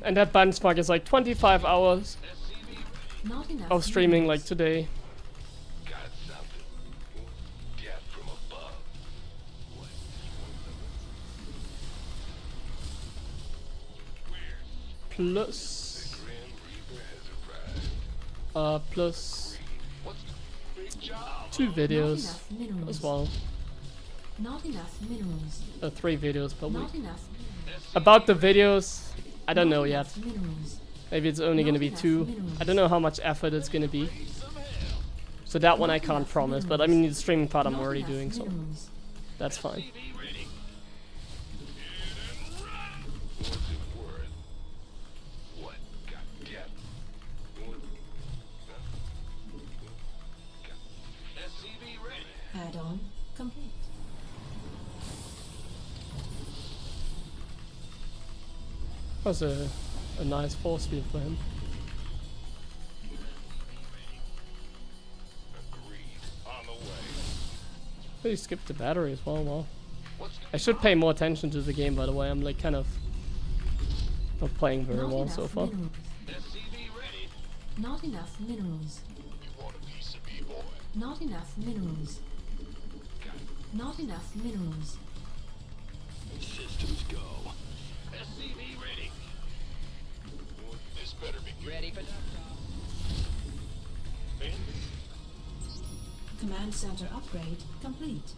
And that benchmark is like 25 hours Not enough of streaming like minerals. today. Got something. Death from above. What? Plus Grim Reaper has arrived. plus What's the big job? 2 Not videos enough minerals. as well. Not enough minerals. 3 videos per week. Not enough. About the videos, I don't know yet. Enough minerals. Maybe it's only gonna be 2. I don't know how much effort it's gonna be. So that one I can't promise, but I mean the streaming part I'm Not already enough doing, so minerals. that's fine. SCV ready. What's it worth? What? Got death. SCV ready. Add-on complete. That was a nice force field for him. Agreed. On the way. But he skipped the battery as well, wow. What's I should pay more attention to the game, by the way. I'm like kind of not playing very Not well enough so far. minerals. SCV ready? Not enough minerals. You want a piece of me, boy? Not enough minerals. Not enough minerals. Systems go. SCV ready. This better be good. Ready for duck Man, Command center upgrade complete.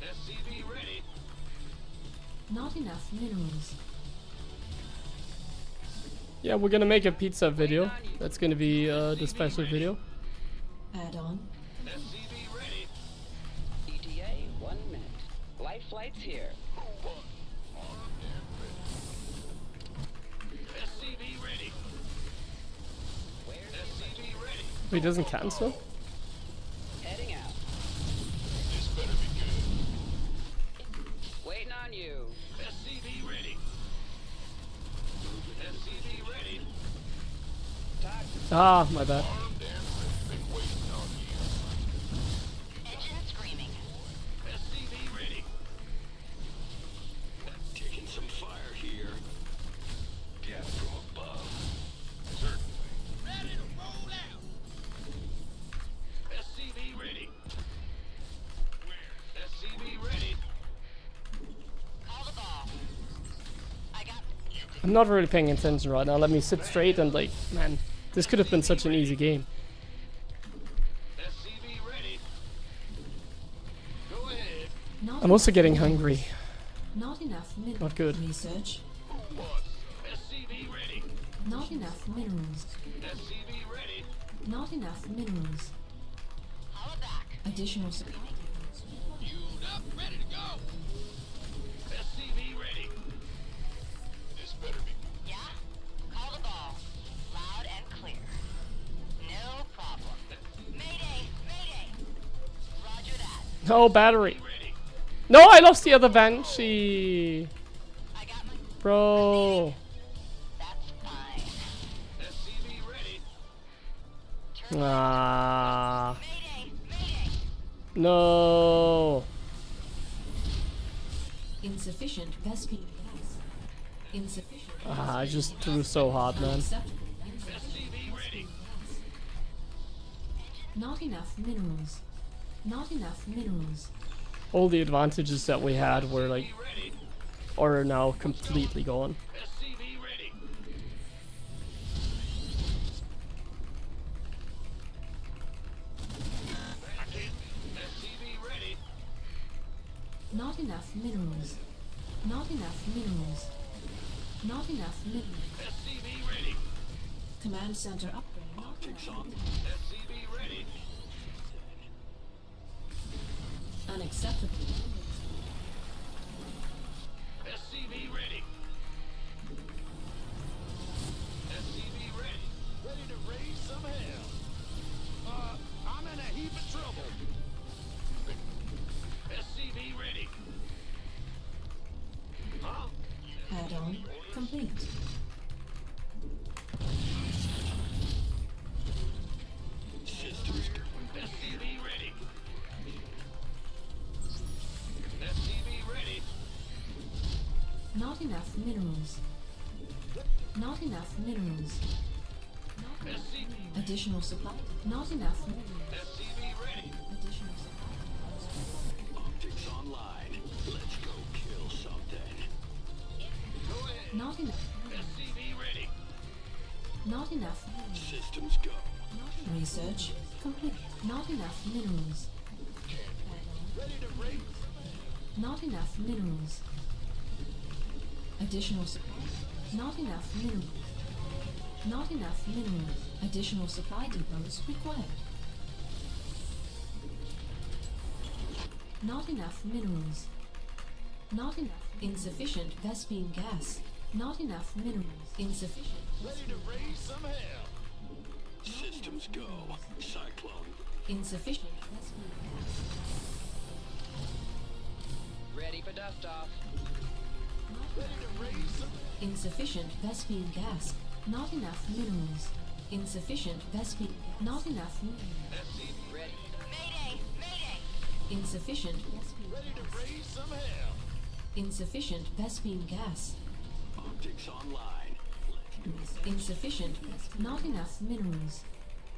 SCV ready. Not enough minerals. Yeah, we're gonna make a pizza video. That's gonna be the special video. Add-on. SCV ready. ETA, 1 minute. Life flight's here. SCV ready. Where's SCV ready. He doesn't cancel. Heading out. This better be good. Waiting on you. SCV ready. SCV ready. Talk. Ah, my bad. Armed and ready. Been waiting on you. Engine screaming. SCV ready. Taking some fire here. Gas from above. Certainly. Ready to roll out. SCV ready. Where? SCV ready. Call the ball. I got I'm not really paying attention right now. Let me sit straight and like, man, this could have been such an easy game. SCV ready. Go ahead. Not I'm also getting hungry. Not enough minerals. Not good. Research. Who wants? SCV ready. Not enough minerals. SCV ready. Not enough minerals. Holla back. Additional supply. Queued up, ready to go. SCV ready. This better be. Yeah? Call the ball. Loud and clear. No problem. Mayday! Mayday! Roger that. No battery. No, I lost the other Banshee. I got my... Bro. That's fine. SCV ready. Ah. Mayday! Mayday! No. Insufficient Vespine gas. Insufficient. Ah, I just threw so hard, man. Unacceptable. SCV ready. Not enough minerals. Not enough minerals. All the advantages that we had were like, Ready. are now completely gone. SCV ready. SCV ready. Not enough minerals. Not enough minerals. Not enough minerals. SCV ready. Command center upgrade. Not Optics enough. on. SCV ready. Unacceptable. SCV ready. SCV ready. Ready to raise some hell. I'm in a heap of trouble. SCV ready. Huh? Add-on complete. Systems. SCV ready. SCV ready. Not enough minerals. Not enough minerals. Not enough. SCV. Additional supply. Not enough minerals. SCV ready. Additional supply. Optics online. Let's go kill something. Go ahead. Not enough. SCV ready. Not enough minerals. Systems go. Research complete. Not enough minerals. Ready to raise. Not enough minerals. Additional supply. Not enough minerals. Not enough minerals. Additional supply depots required. Not enough minerals. Not enough. Insufficient Vespine gas. Not enough minerals. Insufficient. Ready to raise some hell. Systems go. Cyclone. Insufficient Vespine gas. Ready for dust off. Ready to raise some. Insufficient Vespine gas. Not enough minerals. Insufficient Vespine. Not enough minerals. Ready. Mayday! Mayday! Insufficient Vespine. Ready to raise some hell. Insufficient Vespine gas. Optics online. Insufficient. Not enough minerals.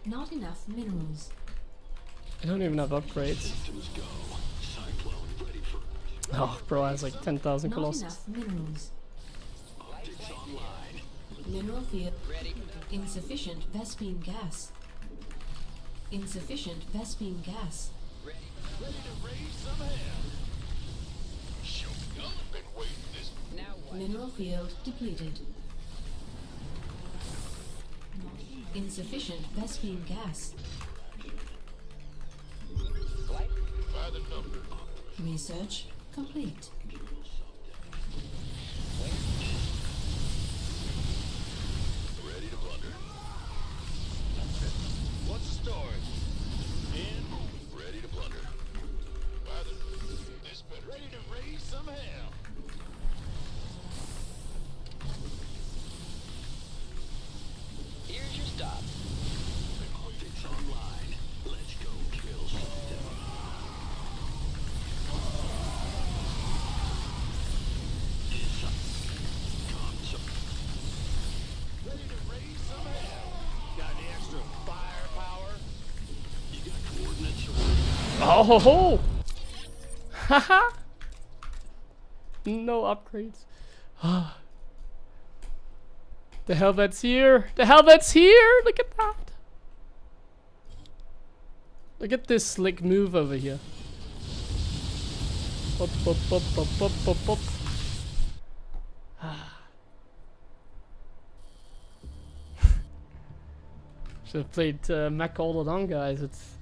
Not enough minerals. I don't even have upgrades. Systems go. Cyclone ready for. Oh, bro, I has like 10,000 Not colossus. enough minerals. Optics online. Mineral field. Ready. Insufficient Vespine gas. Insufficient Vespine gas. Ready. Ready to raise some hell. Show me. Been waiting this. Now what? Mineral field depleted. Insufficient Vespine gas. Light. By the number. Research complete. Ready to plunder. What's the Oh ho ho! Haha! No upgrades. The helmet's here! The helmet's here! Look at that! Look at this slick move over here. Up, up, up, up, up, up, up. Should have played mech all along, guys. It's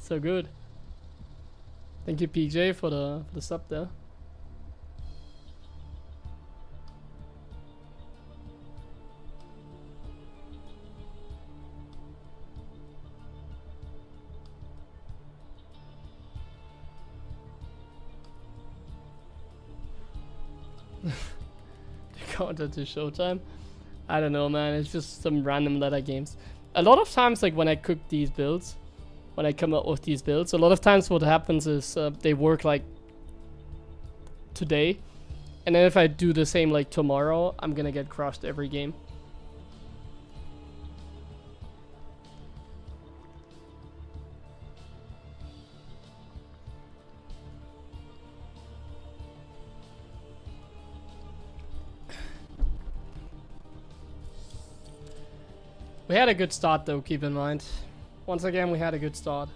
so good. Thank you, PJ, for the sub there. Counter to Showtime. I don't know, man. It's just some random ladder games. A lot of times, like when I cook these builds, when I come up with these builds, a lot of times what happens is they work like today, and then if I do the same like tomorrow, I'm gonna get crushed every game. We had a good start though, keep in mind. Once again, we had a good start.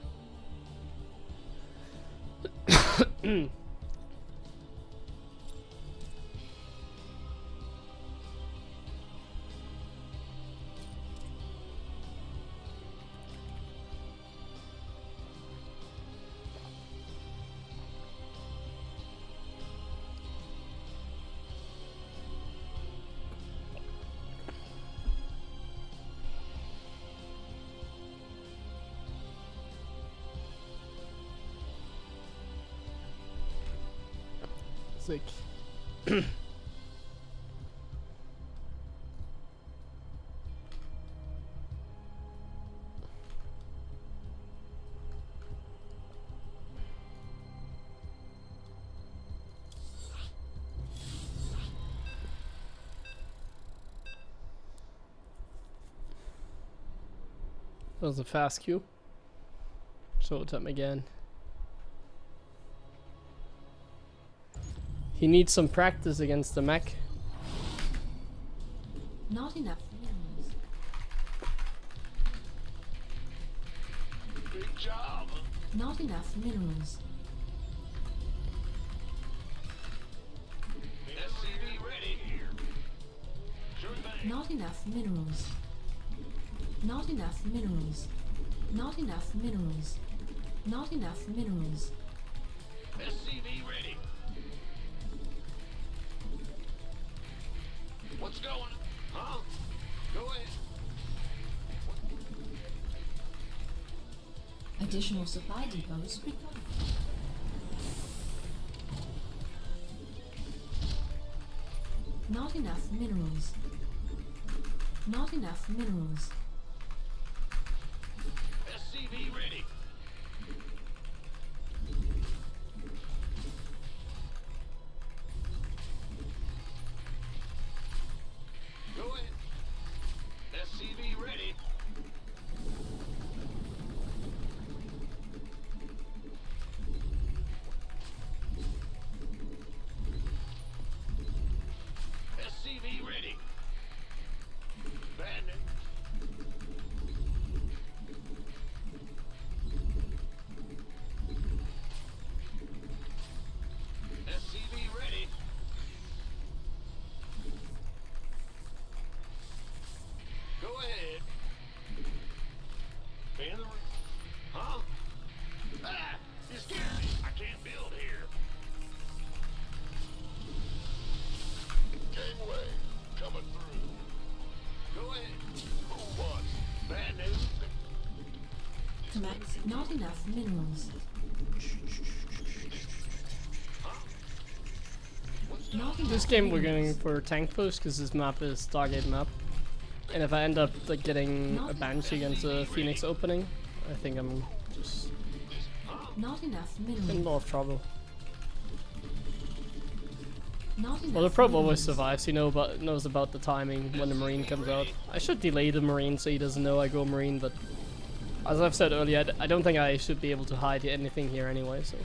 Sick. That was a fast queue. Show it time again. He needs some practice against the mech. Not enough minerals. Good job. Not enough minerals. SCV ready here. Sure thing. Not enough minerals. Not enough minerals. Not enough minerals. Not enough minerals. SCV ready. What's going? Huh? Go ahead. Additional supply depots required. Not enough minerals. Not enough minerals. SCV ready. Go ahead. SCV ready. SCV ready. Bandit. SCV ready. Go ahead. In the room. Huh? Ah! You scared me. I can't build here. Gangway. Coming through. Go ahead. Who wants? Bad news. Command. Not enough minerals. Not enough This game we're minerals. going for tank push because this map is Stargate map. And if I end up like getting a Banshee against a Phoenix opening, I think I'm just Not enough in a minerals. lot of trouble. Not enough Well, the probe always minerals. survives. He knows about the timing when the Marine comes out. I should delay the Marine so he doesn't know I go Marine, but As I've said earlier, I don't think I should be able to hide anything here anyway, so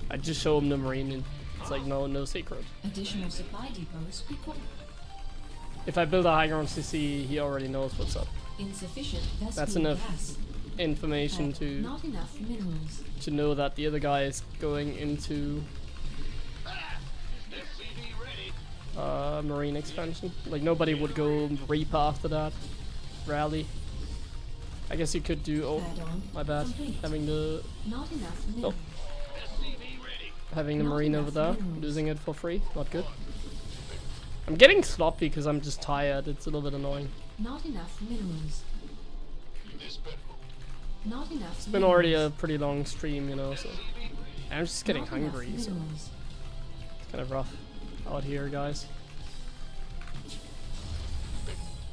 I just show him the marine and it's like no secret. Additional supply depots required. If I build a high ground CC, he already knows what's up. Insufficient Vespene That's enough gas. information to Not enough minerals. know that the other guy is going into marine expansion. Like nobody would go Reaper after that. Rally. I guess you could do. Oh, Add-on my bad. complete. Having the Not enough minerals. having the Not marine enough over there, minerals. losing it for free. Not good. I'm getting sloppy because I'm just tired. It's a little bit annoying. Not enough minerals. Not enough. It's been already a pretty long stream, you know, so I'm just getting hungry. So Minerals. it's kind of rough out here, guys.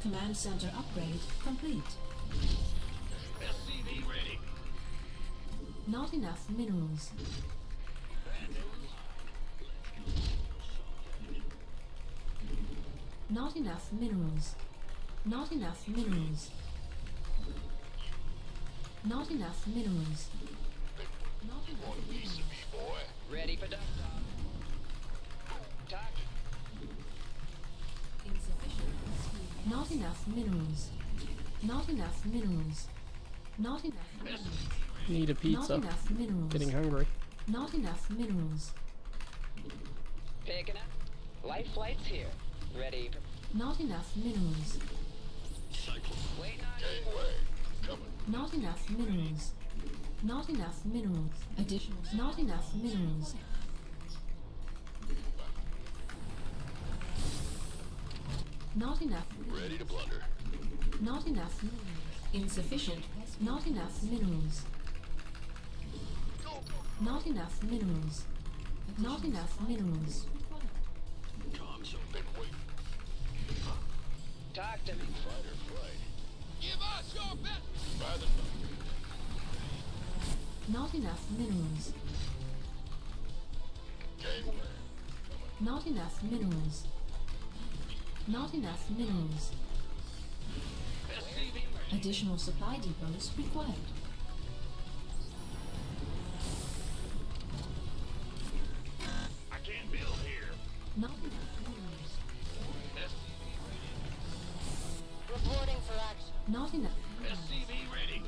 Command center upgrade complete. Not enough minerals. Not enough minerals. Not enough minerals. Not enough minerals. Not enough minerals. Ready for duck talk. Insufficient. Not enough minerals. Not enough minerals. Not enough minerals. Need a Not pizza. enough minerals. Getting hungry. Not enough minerals. Picking up. Light flight's here. Ready for... Not enough minerals. Waiting on you. Not enough minerals. Not enough minerals. Additional. Not enough minerals. Not enough. Ready to blunder. Not enough minerals. Insufficient. Not enough minerals. Not enough minerals. Not enough minerals. Comms open. Wait. Talk to me. Fight or flight. Give us your best. By the Not enough minerals. gangway. Not enough minerals. Not enough minerals. Additional supply depots required. I can't build here. Not enough minerals. Reporting for action. Not enough minerals. SCV ready.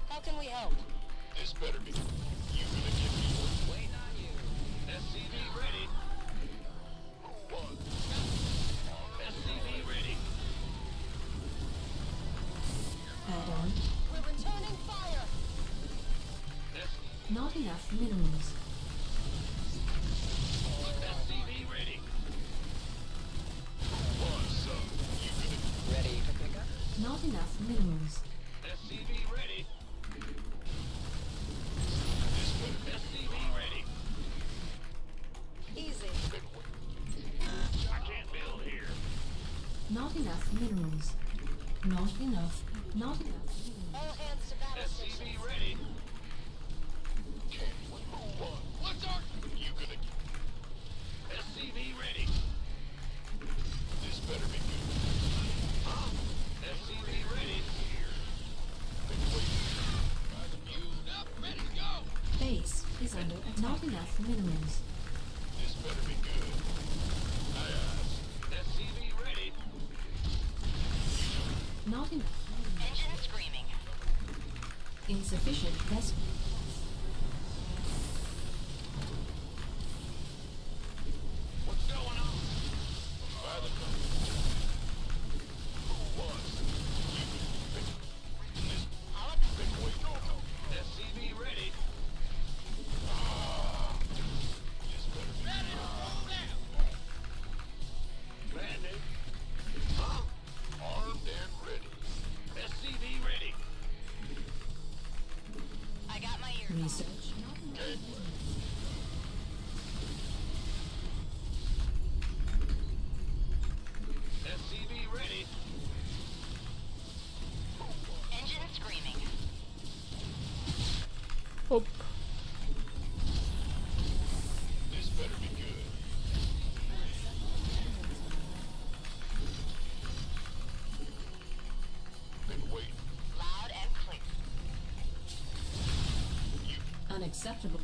How can we help? This better be. You gonna give me Waiting on you. SCV ready. One. SCV ready. Add-on. We're returning fire. Not enough minerals. SCV ready. One, son. You gonna Ready to pick up. Not enough minerals. SCV ready. This better SCV ready. Easy. I can't build here. Not enough minerals. Not enough. Not enough minerals. All hands to battle SCV stations. ready. Can't wait. One. What's our? You gonna? SCV ready. This better be good. Huh? SCV ready. Here. Been waiting. Queued up, ready to go. Base is under attack. Not enough minerals. This better be good. Aye, aye. SCV ready. Not enough minerals. Engine screaming. Insufficient Vespene. What's going on? By the numbers. Who wants? You this been waiting. SCV ready. This better be ready to roll out. Landing. Huh? Armed and ready. SCV ready. I got my ears on. Research. SCV ready. Engine screaming. Oh, This better be good. Been waiting. Loud Unacceptable.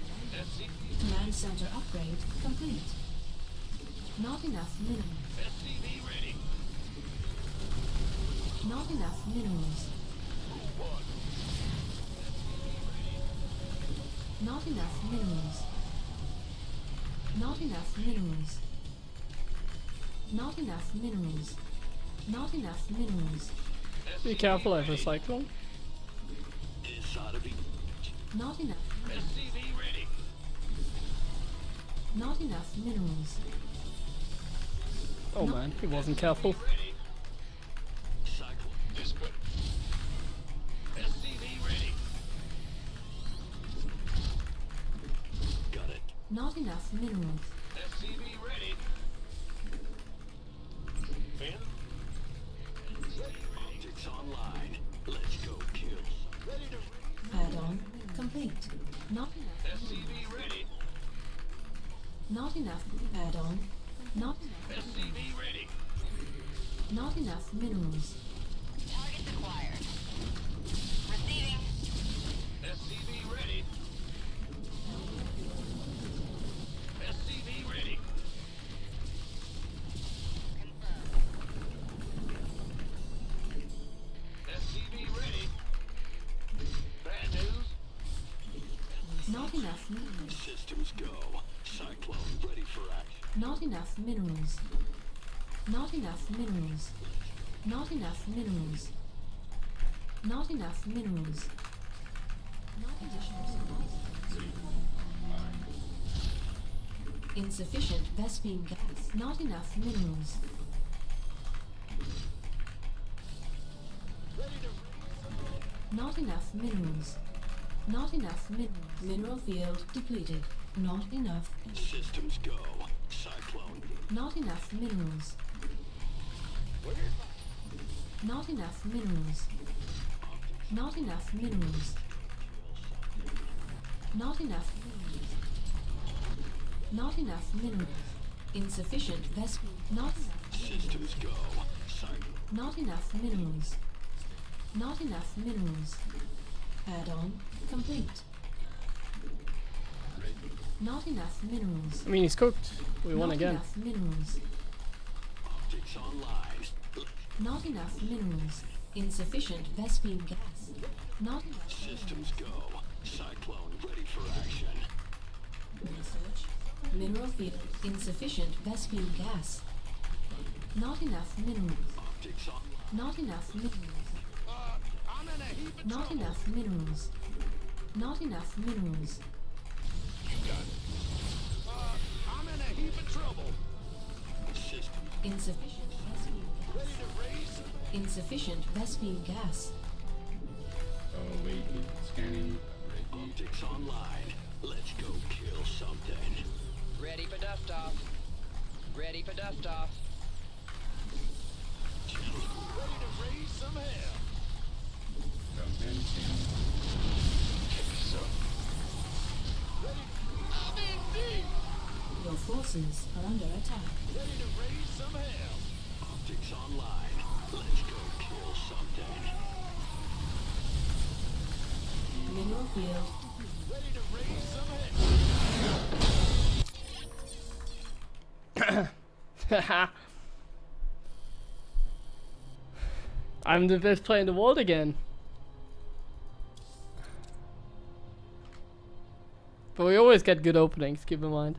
Command center upgrade complete. Not enough minerals. SCV ready. Not enough minerals. Not enough minerals. Not enough minerals. Not enough minerals. Not enough minerals. Be careful, I have a cyclone. Inside of each. Not enough. SCV ready. Not enough minerals. Oh man, he wasn't careful. Ready. Cycle. Discipline. SCV ready. Got it. Not enough minerals. SCV ready. Fin. Optics online. Let's go kill. Ready to Add-on complete. Not enough. SCV ready. Not enough. Add-on. Not enough. SCV ready. Not enough minerals. Targets acquired. Receiving. SCV ready. SCV ready. SCV ready. Bad news. Not enough minerals. Systems go. Cyclone ready for action. Not enough minerals. Not enough minerals. Not enough minerals. Not enough minerals. Not additional supplies. Insufficient Vespine gas. Not enough minerals. Not enough minerals. Not enough minerals. Mineral field depleted. Not enough. Systems go. Cyclone. Not enough minerals. Not enough minerals. Not enough minerals. Not enough minerals. Not enough minerals. Insufficient Vespine. Not enough. Systems go. Cyclone. Not enough minerals. Not enough minerals. Add-on complete. Not enough minerals. I mean, he's cooked. We won Not again. enough minerals. Optics online. Not enough minerals. Insufficient Vespine gas. Not enough. Systems go. Cyclone ready for action. Research. Mineral field. Insufficient Vespine gas. Not enough minerals. Optics online. Not enough minerals. I'm in a heap of Not enough minerals. Not enough minerals. I'm in a heap of trouble. System Insufficient Vespine gas. ready to raise. Insufficient Vespine gas. Oh, wait, it's scanning. Ready. Optics online. Let's go kill something. Ready for dust off. Ready for dust off. Ready to raise some hell. Don't anything. I'm in deep. Your forces are under attack. Ready to raise some hell. Optics online. Let's go kill something. Mineral field. Ready to raise some hell. I'm the best player in the world again. But we always get good openings, keep in mind.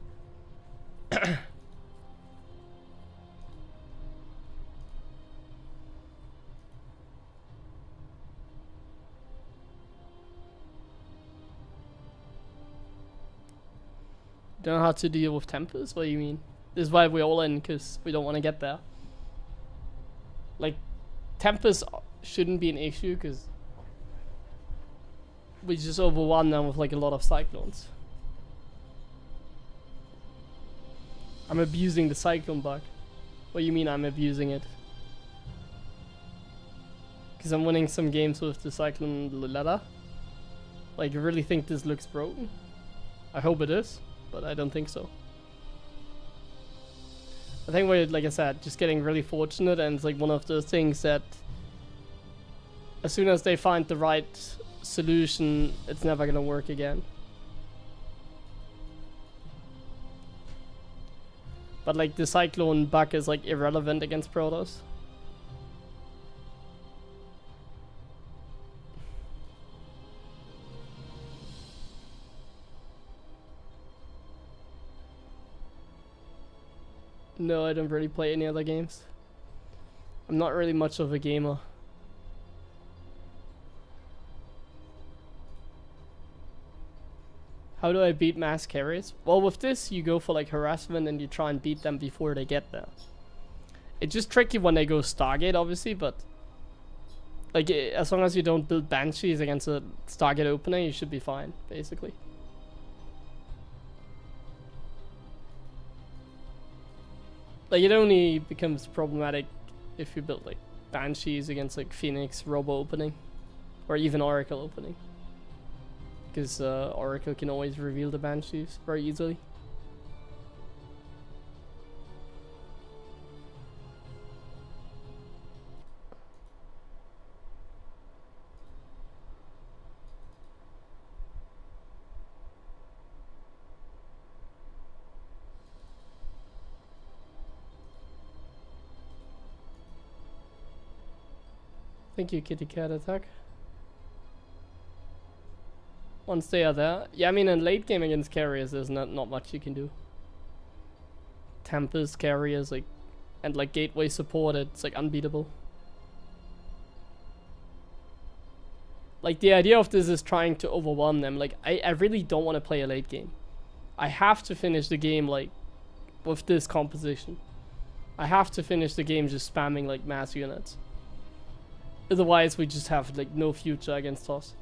Don't know how to deal with tempers? What do you mean? This is why we're all in, because we don't want to get there. Like, tempers shouldn't be an issue, because we just overrun them with like a lot of cyclones. I'm abusing the cyclone bug. What do you mean I'm abusing it? Because I'm winning some games with the cyclone ladder. Like, you really think this looks broken? I hope it is, but I don't think so. I think we're, like I said, just getting really fortunate, and it's like one of those things that as soon as they find the right solution, it's never gonna work again. But like the Cyclone bug is like irrelevant against Protoss. No, I don't really play any other games. I'm not really much of a gamer. How do I beat mass carriers? Well, with this, you go for like harassment and you try and beat them before they get there. It's just tricky when they go Stargate, obviously, but like as long as you don't build Banshees against a Stargate opener, you should be fine, basically. Like, it only becomes problematic if you build like Banshees against like Phoenix Robo opening, or even Oracle opening, because Oracle can always reveal the Banshees very easily. Thank you, Kitty Cat Attack. Once they are there. Yeah, I mean, in late game against carriers, there's not much you can do. Tempest carriers, like, and like gateway support, it's like unbeatable. Like, the idea of this is trying to overwhelm them. Like, I really don't want to play a late game. I have to finish the game, like, with this composition. I have to finish the game just spamming, like, mass units. Otherwise, we just have, like, no future against us.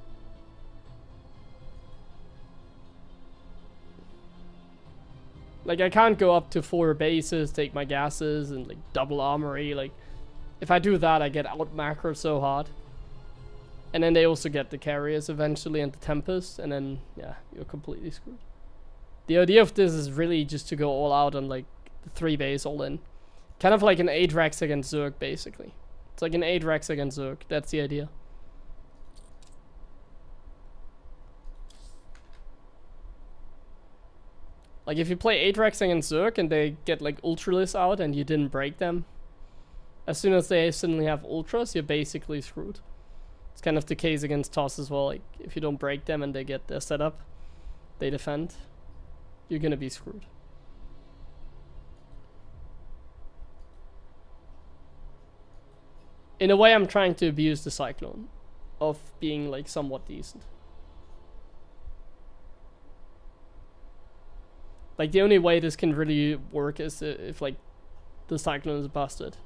Like, I can't go up to 4 bases, take my gases, and, like, double armory. Like, if I do that, I get out macro so hard. And then they also get the carriers eventually and the Tempest, and then, yeah, you're completely screwed. The idea of this is really just to go all out on, like, the 3 base all in. Kind of like an 8 Rex against Zerg, basically. It's like an 8 Rex against Zerg. That's the idea. Like, if you play 8 Rex against Zerg and they get, like, Ultralisk out and you didn't break them, as soon as they suddenly have Ultras, you're basically screwed. It's kind of the case against TOS as well. Like, if you don't break them and they get their setup, they defend, you're gonna be screwed. In a way, I'm trying to abuse the Cyclone of being, like, somewhat decent. Like, the only way this can really work is if, like, the Cyclone is busted.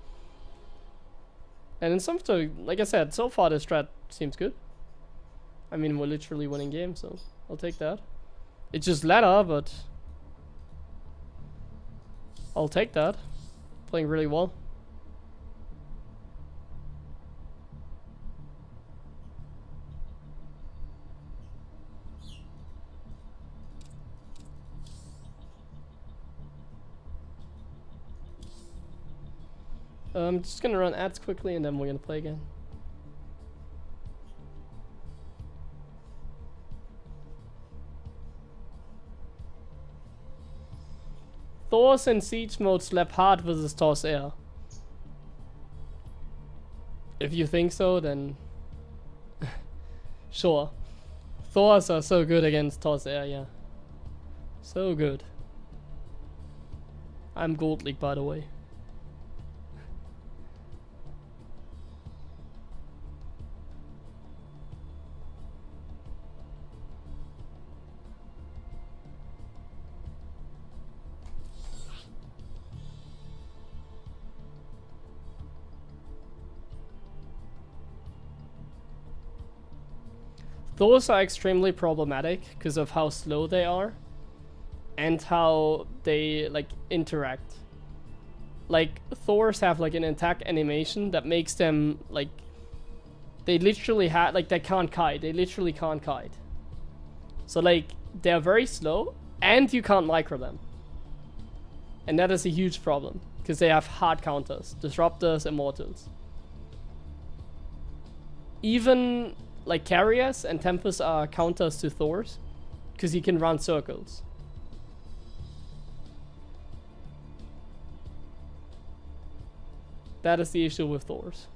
And in some, like I said, so far this strat seems good. I mean, we're literally winning games, so I'll take that. It's just ladder, but I'll take that. Playing really well. I'm just gonna run ads quickly and then we're gonna play again. Thors in siege mode slap hard versus TOS air. If you think so, then sure. Thors are so good against TOS air, yeah. So good. I'm Gold League, by the way. Those are extremely problematic because of how slow they are and how they, like, interact. Like, Thors have, like, an attack animation that makes them, like, they literally have, like, they can't kite. They literally can't kite. So, like, they're very slow and you can't micro them. And that is a huge problem because they have hard counters, disruptors, immortals. Even, like, carriers and Tempest are counters to Thors because he can run circles. That is the issue with Thors.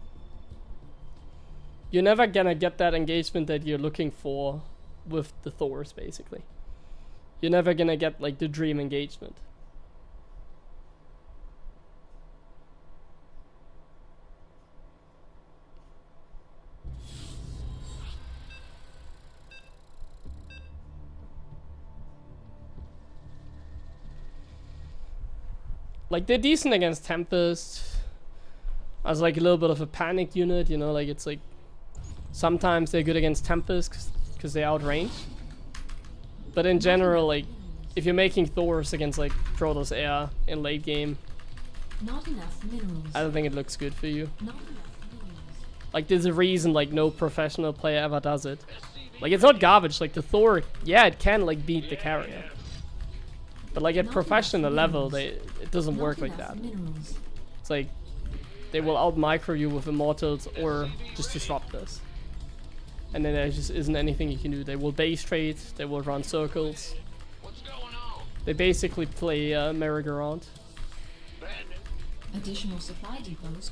You're never gonna get that engagement that you're looking for with the Thors, basically. You're never gonna get like the dream engagement. Like, they're decent against Tempest. As like a little bit of a panic unit, you know, like it's like sometimes they're good against Tempest because they outrange. But in general, like if you're making Thors against like Protoss Air in late game, Not enough minerals. I don't think it looks good for you. Not enough minerals. Like there's a reason like no professional player ever does it. Like it's not garbage, like the Thor, yeah, it can like beat the carrier. But like at Not professional enough level, minerals. it doesn't Not work like enough that. Minerals. It's like they will out micro you with immortals or just disrupt this. And then there just isn't anything you can do. They will base trade, they will run circles. What's going on? They basically play merry-go-round. Additional supply depots.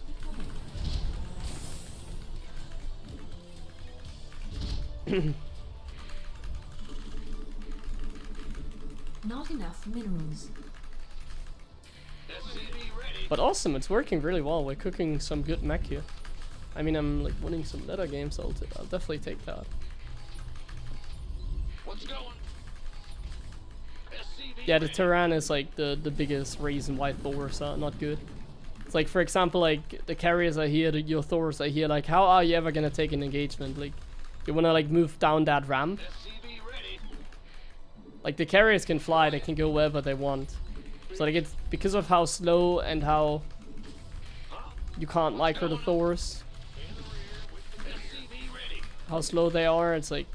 Not enough minerals. SCV ready. But awesome, it's working really well. We're cooking some good mech here. I mean, I'm like winning some meta games, so I'll definitely take that. What's going? SCV Yeah, the ready. Terran is like the biggest reason why Thors are not good. It's like, for example, like the carriers are here, your Thors are here. Like, how are you ever gonna take an engagement? Like, you wanna like move down that ramp. SCV ready. Like the carriers can fly, they can go wherever they want. So like it's because of how slow and how you can't micro the Thors, SCV ready. how slow they are, it's like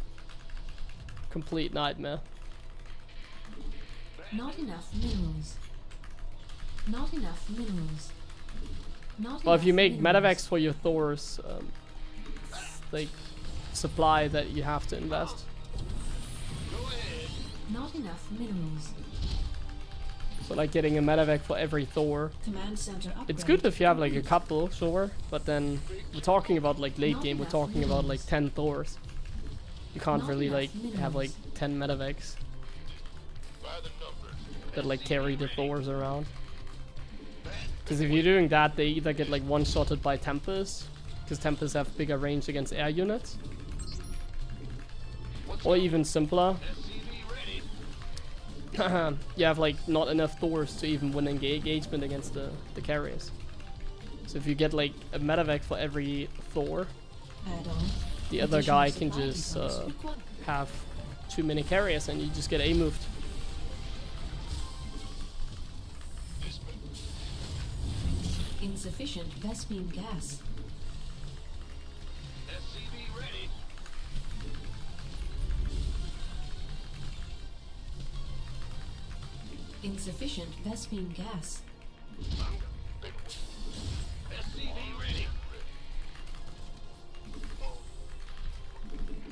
complete nightmare. Not enough minerals. Not enough minerals. Not Well, if you enough make minerals. medevacs for your Thors, it's like supply that you have to invest. Go ahead. Not enough minerals. So like getting a medevac for every Thor. Command center upgrade. It's good if you have like a couple, sure, but then we're talking about like late Not game, we're enough talking about like minerals. 10 Thors. You can't Not really enough like have like minerals. 10 medevacs By the numbers. that like carry the Thors around. Because if you're doing that, they either get like one-shotted by Tempest, because Tempests have bigger range against air units, or even simpler, SCV ready. you have like not enough Thors to even win engagement against the carriers. So if you get like a medevac for every Thor, Add-on. the other Additional guy can supply just depots required. have too many carriers and you just get A-moved. Insufficient Vespene gas. SCV ready. Insufficient Vespene gas. SCV ready.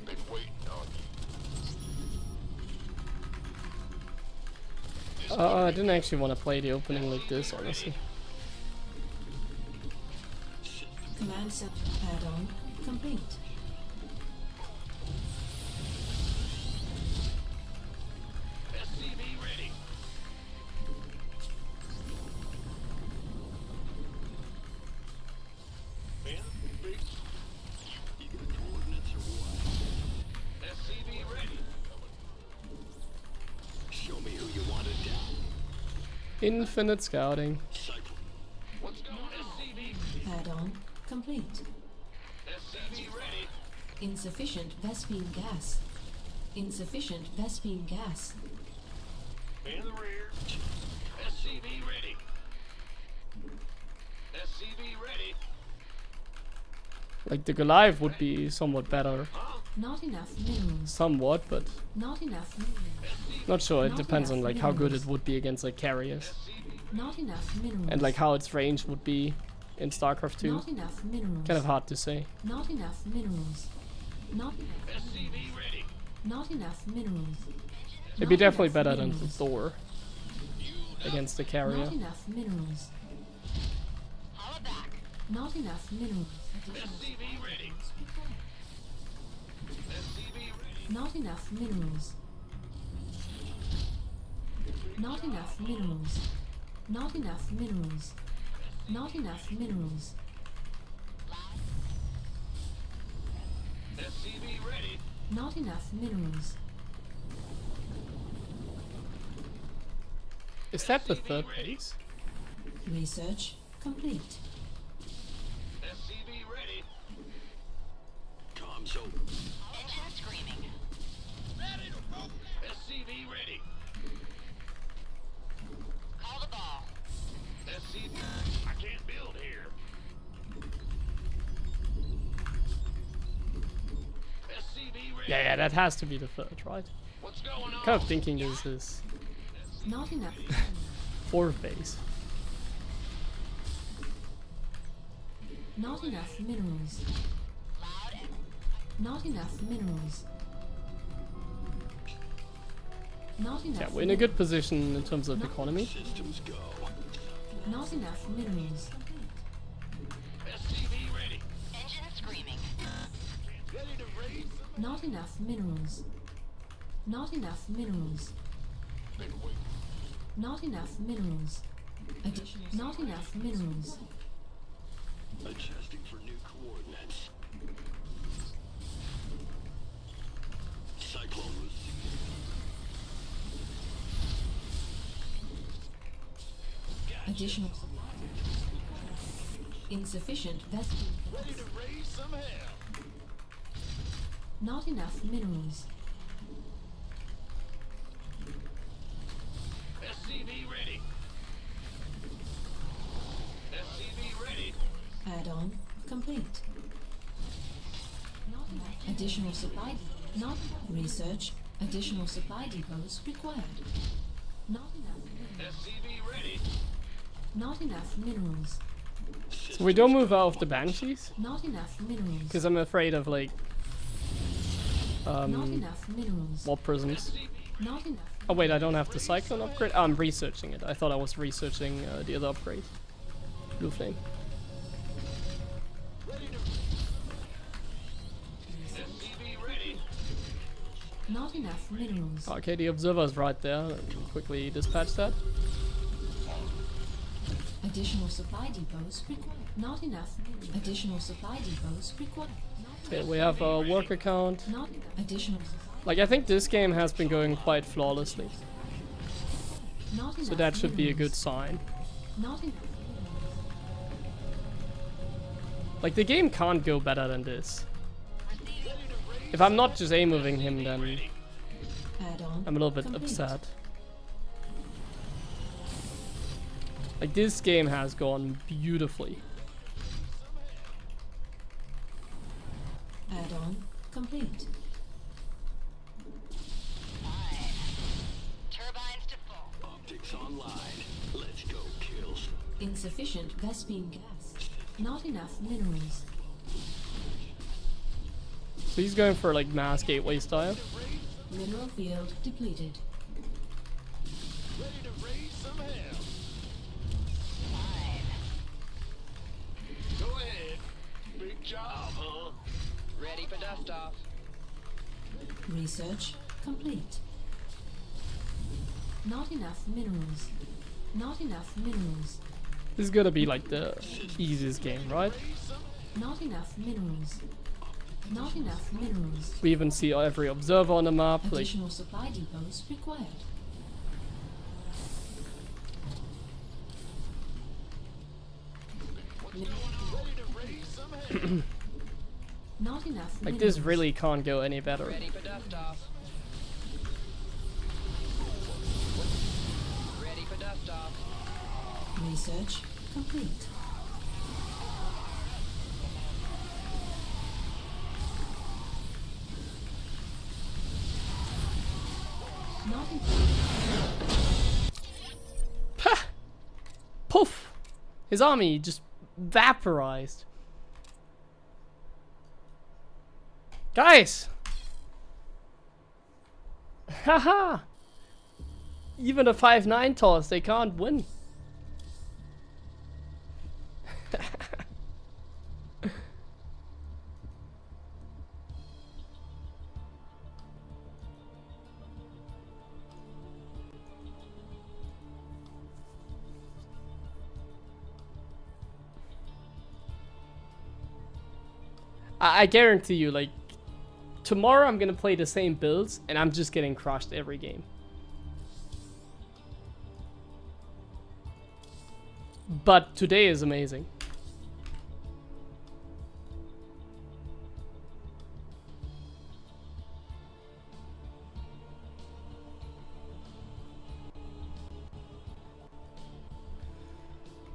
Been waiting on you. I didn't actually want to play the opening like this, honestly. Command center add-on complete. SCV ready. Man, big. You got coordinates or what? SCV ready. Show me who you want to down. Infinite scouting. Cycle. What's going SCV? Add-on complete. SCV ready. Insufficient Vespene gas. Insufficient Vespene gas. In the rear. SCV ready. SCV ready. Like the Goliath would be somewhat better. Not enough minerals. Somewhat, but Not enough minerals. not sure. It Not depends on enough like how good minerals. it would be against like carriers. Not enough minerals. And like how its range would be in StarCraft 2. Not enough minerals. Kind of hard to say. Not enough minerals. Not SCV ready. not enough minerals. It'd be Not definitely enough better than minerals. Thor against the carrier. Not enough minerals. Holla back. Not enough minerals. SCV ready. SCV ready. Not enough minerals. Not enough minerals. Not enough minerals. Not enough minerals. SCV ready. Not enough minerals. Is that the third phase? Research complete. SCV ready. Comms open. Engine screaming. Ready to roll. SCV ready. Call the ball. SCV. I can't build here. SCV ready. Yeah, that has to be the third, right? What's going on? Kind of thinking this is Not enough. fourth phase. Not enough minerals. Loud and Not enough minerals. Not enough. Yeah, we're in a good position in terms of economy. Systems go. Not enough minerals. SCV ready. engine screaming. Ready to raise. Not enough minerals. Not enough minerals. Not enough minerals. Additional. Not enough minerals. Adjusting for new coordinates. Cyclone received. Additional. Insufficient vessel. Ready to raise some hell. Not enough minerals. SCV ready. SCV ready. Add-on complete. Not enough. Additional supply. Not research. Additional supply depots required. Not enough. SCV ready. Not enough minerals. So we don't move out of the banshees Not enough minerals. because I'm afraid of like Not enough minerals. mob prisms. Not enough. Oh wait, I don't have the cyclone upgrade. I'm researching it. I thought I was researching the other upgrade. Blue flame. SCV ready. Not enough minerals. Okay, the observer's right there. Let me quickly dispatch that. Additional supply depots required. Not enough. Additional supply depots required. Okay, we have a work account. Not additional. Like, I think this game has been going quite flawlessly. Not enough. So that should be a good minerals. sign. Not enough. Like, the game can't go better than this. If I'm not just A-moving him, then Add-on. I'm a little bit complete. upset. Like, this game has gone beautifully. Add-on complete. Fine. Turbines to full. Optics online. Let's go kills. Insufficient Vespine gas. Not enough minerals. So he's going for, like, mass gateway style. Mineral field depleted. Ready to raise some hell. Fine. Go ahead. Big job, huh? Ready for dust off. Research complete. Not enough minerals. Not enough minerals. This is gonna be, like, the easiest game, right? Not enough minerals. Not enough minerals. We even see every observer on the map. Like, Additional supply depots required. Not enough like minerals. this really can't go any better. Ready for dust off. Ready for dust off. Research complete. Not enough. Poof! His army just vaporized. Guys! Haha! Even a 5-9 toss, they can't win. I guarantee you, like, tomorrow I'm gonna play the same builds, and I'm just getting crushed every game. But today is amazing.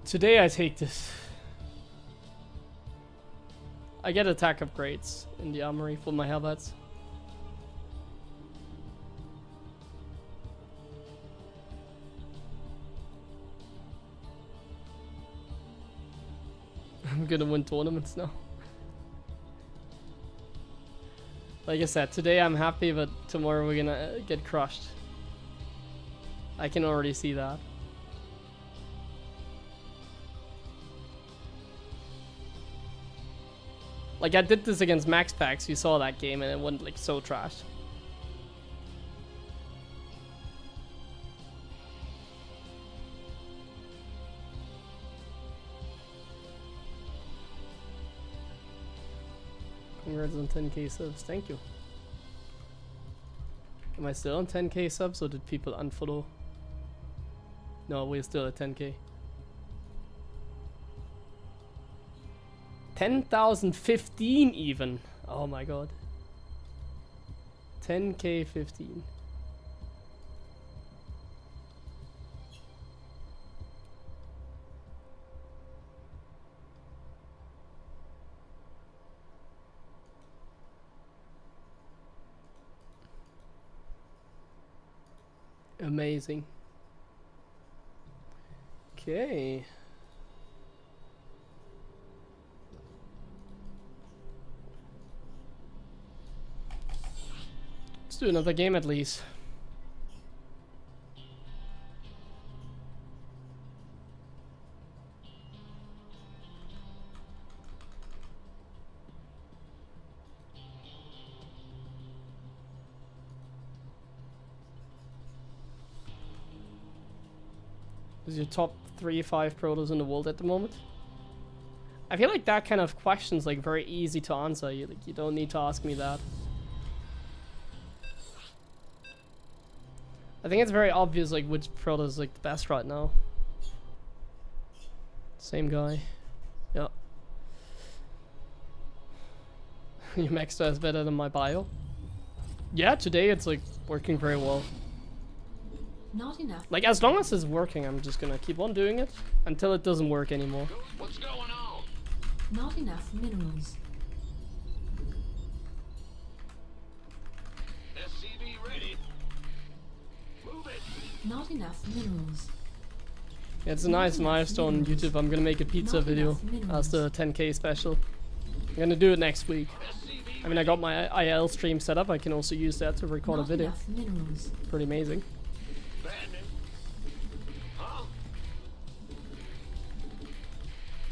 Today I take this. I get attack upgrades in the armory for my Hellbats. I'm gonna win tournaments now. Like I said, today I'm happy, but tomorrow we're gonna get crushed. I can already see that. Like, I did this against Max Packs, you saw that game, and it went, like, so trashed. Congrats on 10k subs, thank you. Am I still on 10k subs, or did people unfollow? No, we're still at 10k. 10,015 even. Oh my god. 10k 15. Amazing. Okay. Let's do another game at least. Is your top 3-5 protos in the world at the moment? I feel like that kind of question's like very easy to answer. You don't need to ask me that. I think it's very obvious like which proto is like the best right now. Same guy. Yeah. Your Maxstar is better than my bio. Yeah, today it's like working very well. Not enough. Like, as long as it's working, I'm just gonna keep on doing it until it doesn't work anymore. What's going on? Not enough minerals. SCV ready. Move it. Not enough minerals. Yeah, it's a nice milestone on YouTube. I'm gonna make a pizza video as the 10k special. I'm gonna do it next week. I mean, I got my IL stream set up. I can also use that to record a video. Minerals. Pretty amazing. Bad news. Huh?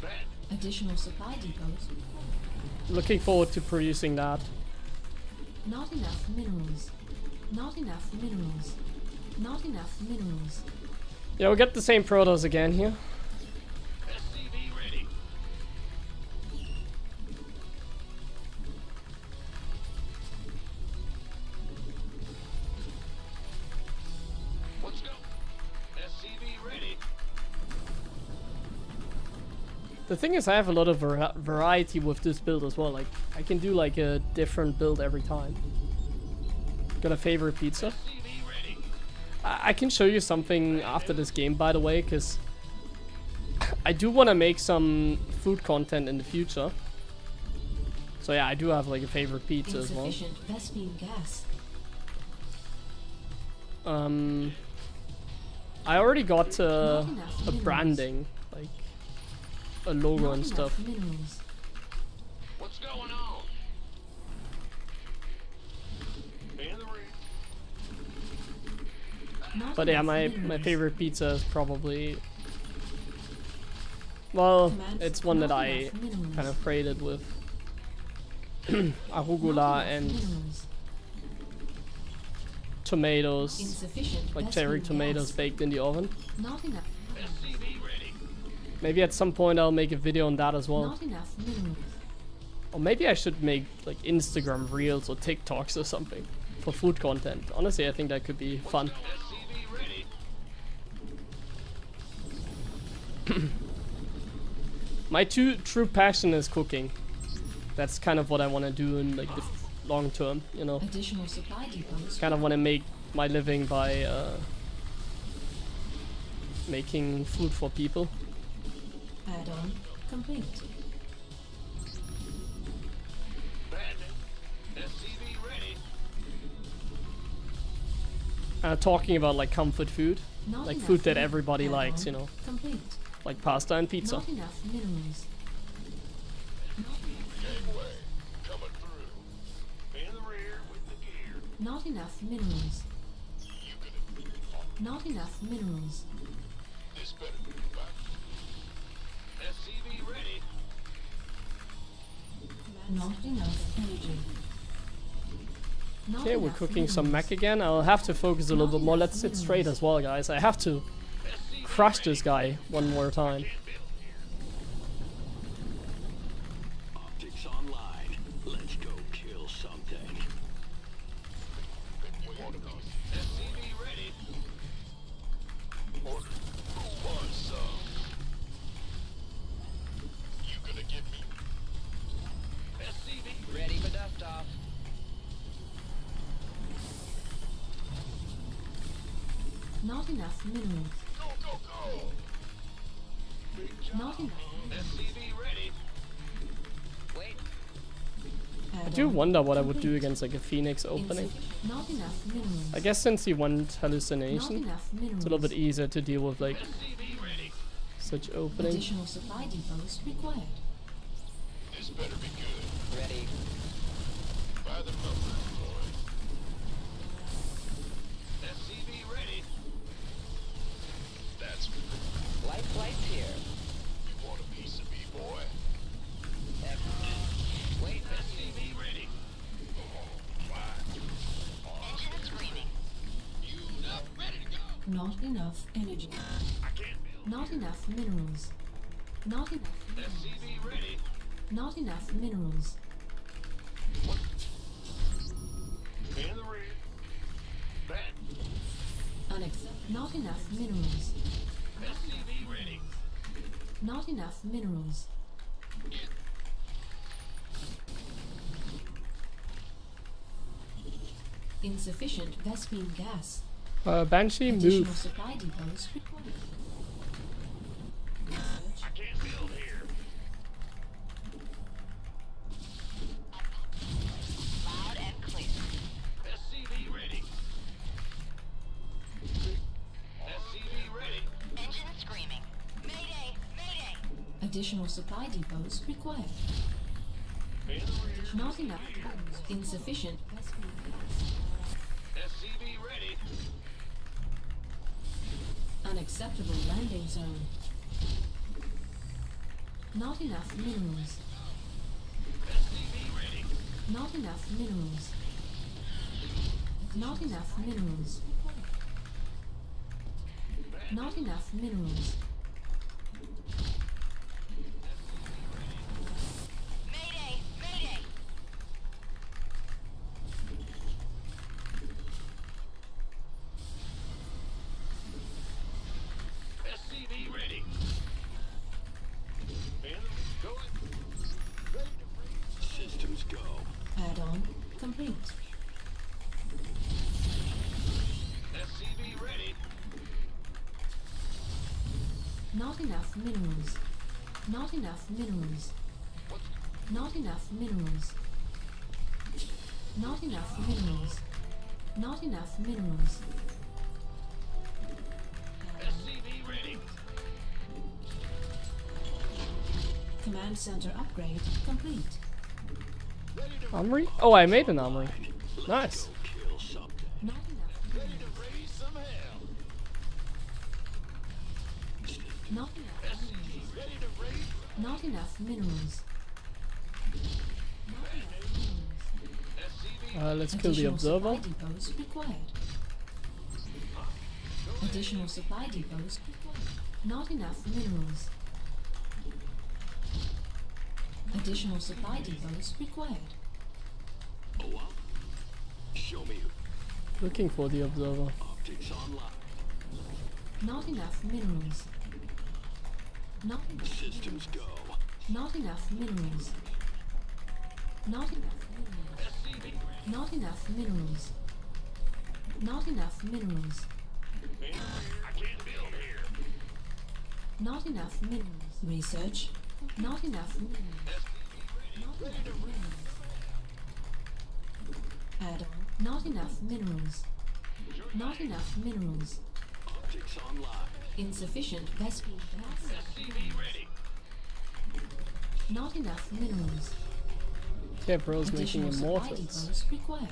Bad. Additional supply depots. Looking forward to producing that. Not enough minerals. Not enough minerals. Not enough minerals. Yeah, we'll get the same protos again here. SCV ready. Let's go. SCV ready. The thing is, I have a lot of variety with this build as well. Like, I can do like a different build every time. Got a favorite pizza? I can show you something after this game, by the way, because I do want to make some food content in the future. So yeah, I do have like a favorite pizza as well. Insufficient Vespine gas. I already got a branding, like a logo and stuff. Minerals. What's going on? In the ring. Not But yeah, enough my minerals. favorite pizza is probably, well, it's one that I kind of created with arugula and Minerals. tomatoes, Insufficient like Vespine cherry gas. tomatoes baked in the oven. Not enough. SCV ready. Maybe at some point I'll make a video on that as well. Not enough minerals. Or maybe I should make like Instagram reels or TikToks or something for food content. Honestly, I think that could be fun. My true passion is cooking. That's kind of what I want to do in like the long term, you know. Additional supply depots. Kind of want to make my living by making food for people. Add-on complete. Talking about like comfort food, Not like enough food that minerals. everybody Add-on likes, you know, complete. like pasta and pizza. Not enough minerals. Gangway, coming through. In the rear with the gear. Not enough minerals. You gonna... Not enough minerals. This better be back. SCV ready. Not enough energy. Not Okay, we're enough cooking some minerals. mech again. I'll have to focus a little bit more. Let's sit straight as well, guys. I have to crush this guy one more time. Optics online. Let's go kill something. SCV ready. Order. Who wants some? You gonna get me? SCV Ready for dust off. Not enough minerals. Go, go, go! Big job. Not enough. SCV ready. Wait. I do wonder what I would do against like a phoenix opening. Not enough minerals. I guess since he won Not hallucination, enough minerals. it's a little bit easier to deal with like SCV ready. such opening. Additional supply depots required. This better be good. Ready. By the numbers, boy. SCV ready. That's Light flights here. you want a piece of me, boy. Wait. SCV ready. Engine screaming. You up, ready to go. Not enough energy. I can't build. Not enough minerals. Not enough. SCV ready. Not enough minerals. In the rear. Back. Unacceptable. Not enough minerals. SCV ready. Not enough minerals. Insufficient Vespine gas. Banshee, Additional move. supply depots required. I can't build here. Loud and clear. SCV ready. SCV ready. Engine screaming. Mayday! Mayday! Additional supply depots required. In the rear. Not enough. Insufficient Vespine gas. SCV ready. Unacceptable landing zone. Not enough minerals. SCV ready. Not enough minerals. Not enough minerals. Not enough minerals. Mayday! Mayday! SCV ready. In. Going. Ready to raise. Systems go. Add-on complete. SCV ready. Not enough minerals. Not enough minerals. Not enough minerals. Not enough minerals. Not enough minerals. SCV ready. Command center upgrade complete. Ready to Armory? Oh, I made an armory. Nice. kill something. Not enough Ready minerals. to raise some hell. Not enough. SCV ready to raise. Not enough minerals. Not enough minerals. SCV Let's kill the Additional observer. supply depots required. Additional supply depots required. Not enough minerals. Additional supply depots required. Oh, what? Show me Looking for the observer. optics online. Not enough minerals. Not enough Systems go. Not enough minerals. Not enough minerals. Not enough minerals. Not enough minerals. I can't build here. Not enough minerals. Research. Not enough minerals. Not enough minerals. Add-on. Not enough minerals. Not enough minerals. Optics online. Insufficient Vespine gas. SCV ready. Not enough minerals. Temporal's making Additional supply immortals. depots required.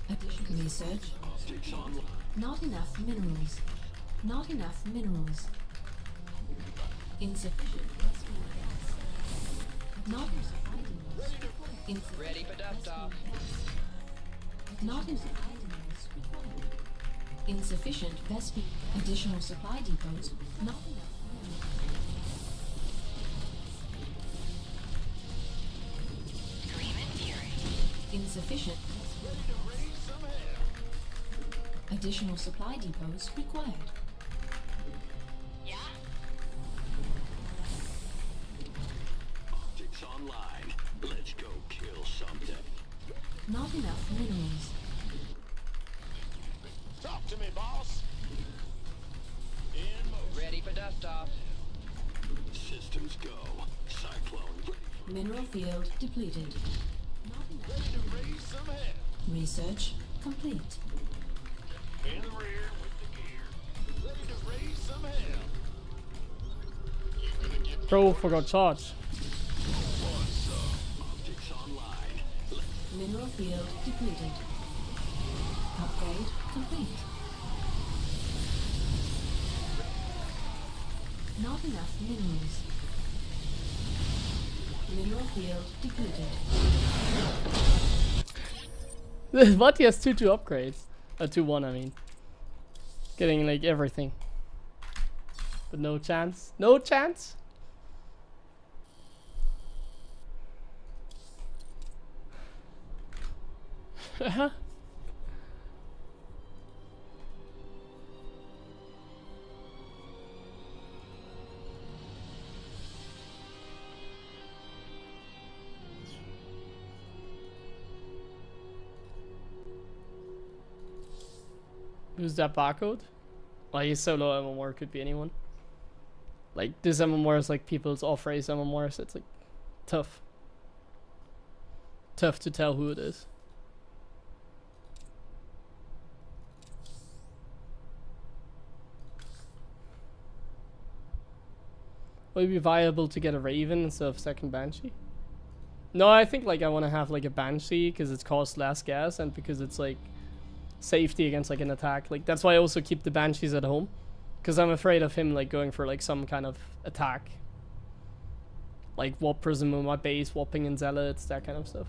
Additional research. Optics online. Not enough minerals. Not enough minerals. Insufficient Vespine gas. Not enough items. Insufficient Ready for dust-off. Vespine gas. Not enough items required. Insufficient Vespine. Additional supply depots. Not enough minerals. Scream and fury. Insufficient. Additional supply depots required. Yeah? Optics online. Let's go kill something. Not enough minerals. Talk to me, boss. In motion. Ready for dust-off. Systems go. Cyclone. Mineral field depleted. Not enough. Ready to raise some hell. Research complete. In the rear with the gear. Ready to raise some hell. You gonna get Bro forgot charge. optics online. Mineral field depleted. Upgrade complete. Not enough minerals. Mineral field depleted. What? He has 2 upgrades. 2-1, I mean. Getting like everything. But no chance. No chance? Who's that barcode? Well, he's solo MMR, could be anyone. Like, this MMR is like people's off-race MMR, so it's like tough. Tough to tell who it is. Would it be viable to get a Raven instead of second Banshee? No, I think like I want to have like a Banshee because it costs less gas and because it's like safety against like an attack. Like that's why I also keep the Banshees at home, because I'm afraid of him like going for like some kind of attack, like warp prism on my base, warping in zealots, that kind of stuff.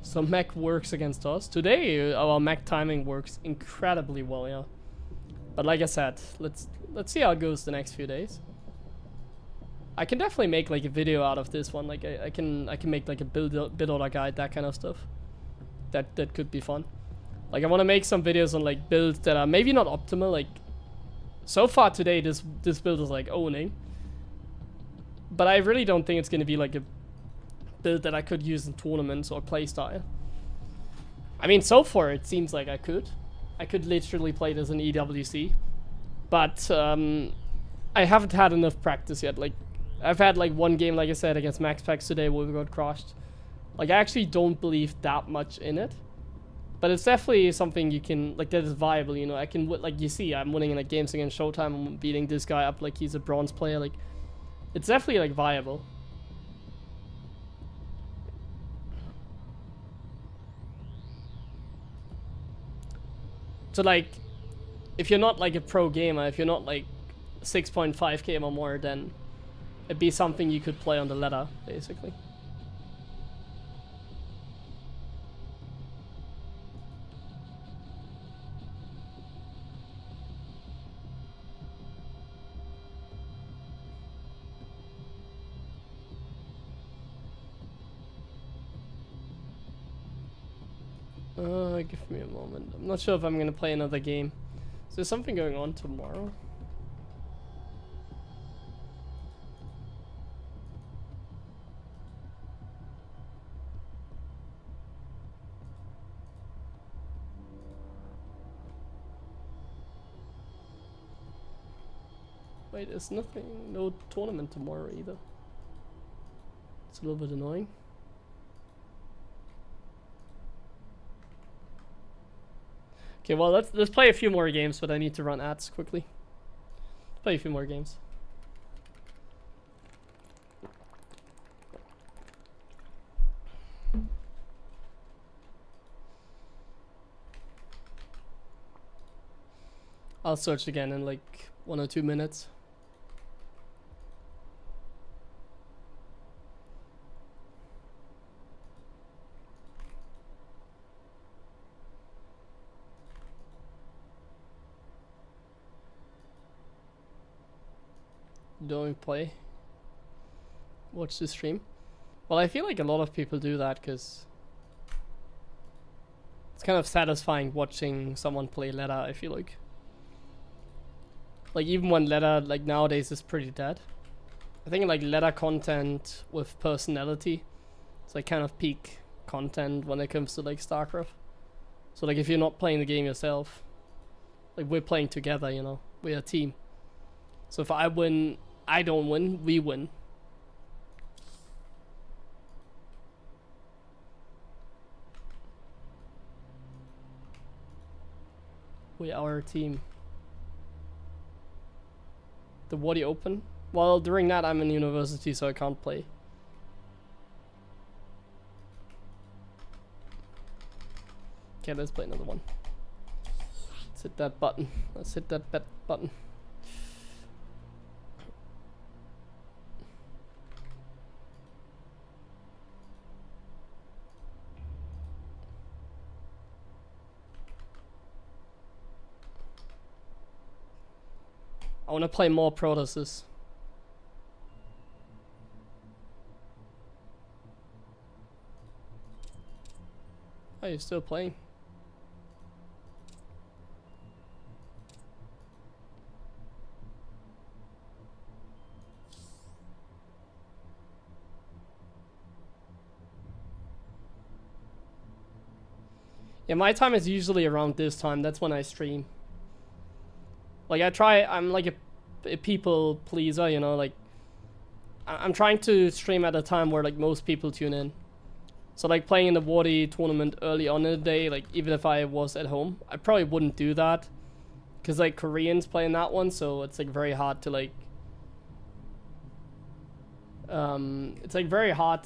So mech works against us today. Our mech timing works incredibly well, yeah. But like I said, let's see how it goes the next few days. I can definitely make like a video out of this one. Like I can make like a build order guide, that kind of stuff. That could be fun. Like I want to make some videos on like builds that are maybe not optimal. Like so far today, this build is like owning. But I really don't think it's gonna be like a build that I could use in tournaments or playstyle. I mean, so far it seems like I could literally play this in EWC, but I haven't had enough practice yet. Like I've had like one game, like I said, against Max Packs today where we got crushed. Like I actually don't believe that much in it, but it's definitely something you can like that is viable. You know, I can like you see I'm winning in like games against Showtime. I'm beating this guy up like he's a bronze player. Like it's definitely like viable. So like, if you're not like a pro gamer, if you're not like 6.5k or more, then it'd be something you could play on the ladder, basically. Give me a moment. I'm not sure if I'm gonna play another game. Is there something going on tomorrow? Wait, there's nothing, no tournament tomorrow either. It's a little bit annoying. Okay, well let's play a few more games, but I need to run ads quickly. Let's play a few more games. I'll search again in like 1 or 2 minutes. Don't play. Watch the stream. Well, I feel like a lot of people do that because it's kind of satisfying watching someone play ladder, I feel like. Like even when ladder like nowadays is pretty dead. I think like ladder content with personality, it's like kind of peak content when it comes to like StarCraft. So like if you're not playing the game yourself, like we're playing together, you know, we're a team. So if I win, I don't win, we win. We are a team. The Wadi Open? Well, during that I'm in university, so I can't play. Okay, let's play another one. Let's hit that button. Let's hit that bet button. I want to play more Protoss. Oh, you're still playing? Yeah, my time is usually around this time. That's when I stream. Like I'm like a people pleaser, you know, like I'm trying to stream at a time where like most people tune in. So like playing in the Wadi tournament early on in the day, like even if I was at home, I probably wouldn't do that. Cause like Koreans play in that one, so it's like very hard to like it's like very hard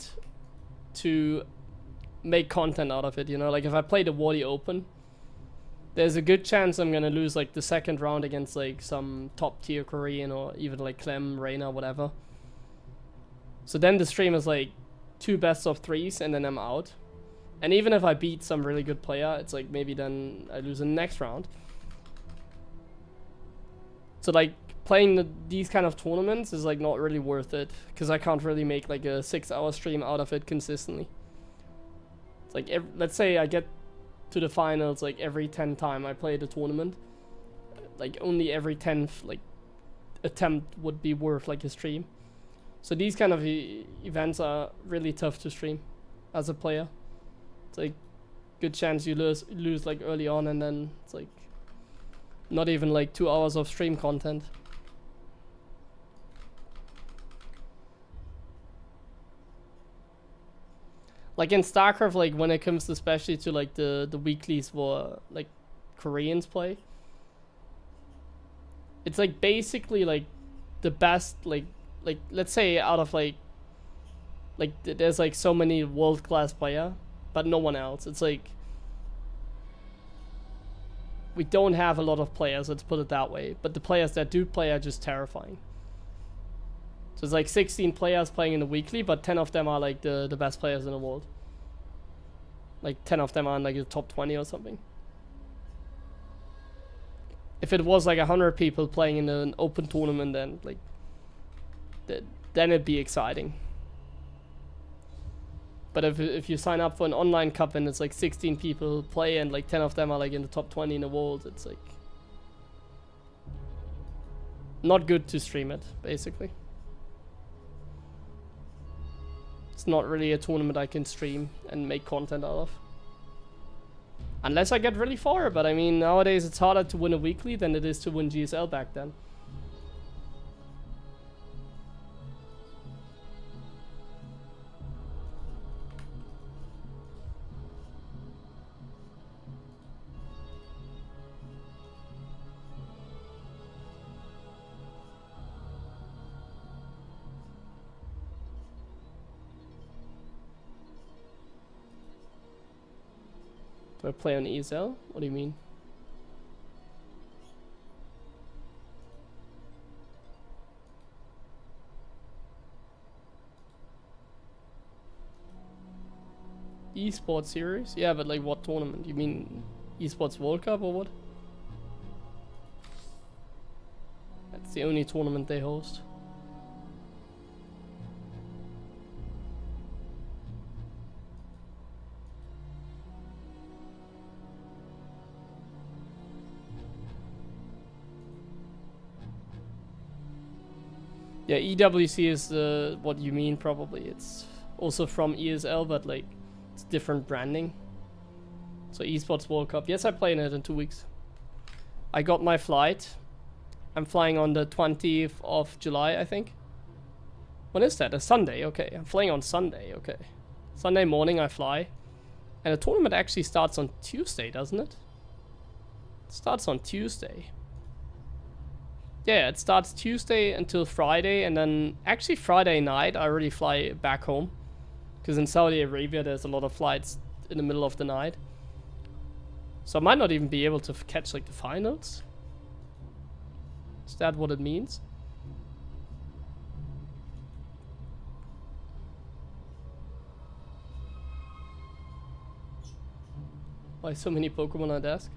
to make content out of it, you know, like if I play the Wadi Open, there's a good chance I'm gonna lose like the second round against like some top tier Korean or even like Clem, Reina, whatever. So then the stream is like 2 best of 3s and then I'm out. And even if I beat some really good player, it's like maybe then I lose in the next round. So like playing these kind of tournaments is like not really worth it because I can't really make like a 6-hour stream out of it consistently. It's like let's say I get to the finals like every 10th time I play the tournament, like only every 10th like attempt would be worth like a stream. So these kind of events are really tough to stream as a player. It's like good chance you lose like early on and then it's like not even like 2 hours of stream content. Like in StarCraft, like when it comes to especially to like the weeklies where like Koreans play, it's like basically like the best like let's say out of like there's like so many world-class player, but no one else. It's like we don't have a lot of players, let's put it that way, but the players that do play are just terrifying. So it's like 16 players playing in the weekly, but 10 of them are like the best players in the world. Like 10 of them are in like the top 20 or something. If it was like 100 people playing in an open tournament, then like then it'd be exciting. But if you sign up for an online cup and it's like 16 people play and like 10 of them are like in the top 20 in the world, it's like not good to stream it, basically. It's not really a tournament I can stream and make content out of. Unless I get really far, but I mean, nowadays it's harder to win a weekly than it is to win GSL back then. Do I play on ESL? What do you mean? Esports series? Yeah, but like what tournament? You mean Esports World Cup or what? That's the only tournament they host. Yeah, EWC is what you mean probably. It's also from ESL, but like it's different branding. So Esports World Cup. Yes, I play in it in 2 weeks. I got my flight. I'm flying on the 20th of July, I think. When is that? A Sunday? Okay, I'm flying on Sunday. Okay. Sunday morning I fly. And the tournament actually starts on Tuesday, doesn't it? It starts on Tuesday. Yeah, it starts Tuesday until Friday, and then actually Friday night I already fly back home. Because in Saudi Arabia there's a lot of flights in the middle of the night. So I might not even be able to catch like the finals. Is that what it means? Why so many Pokemon on desk?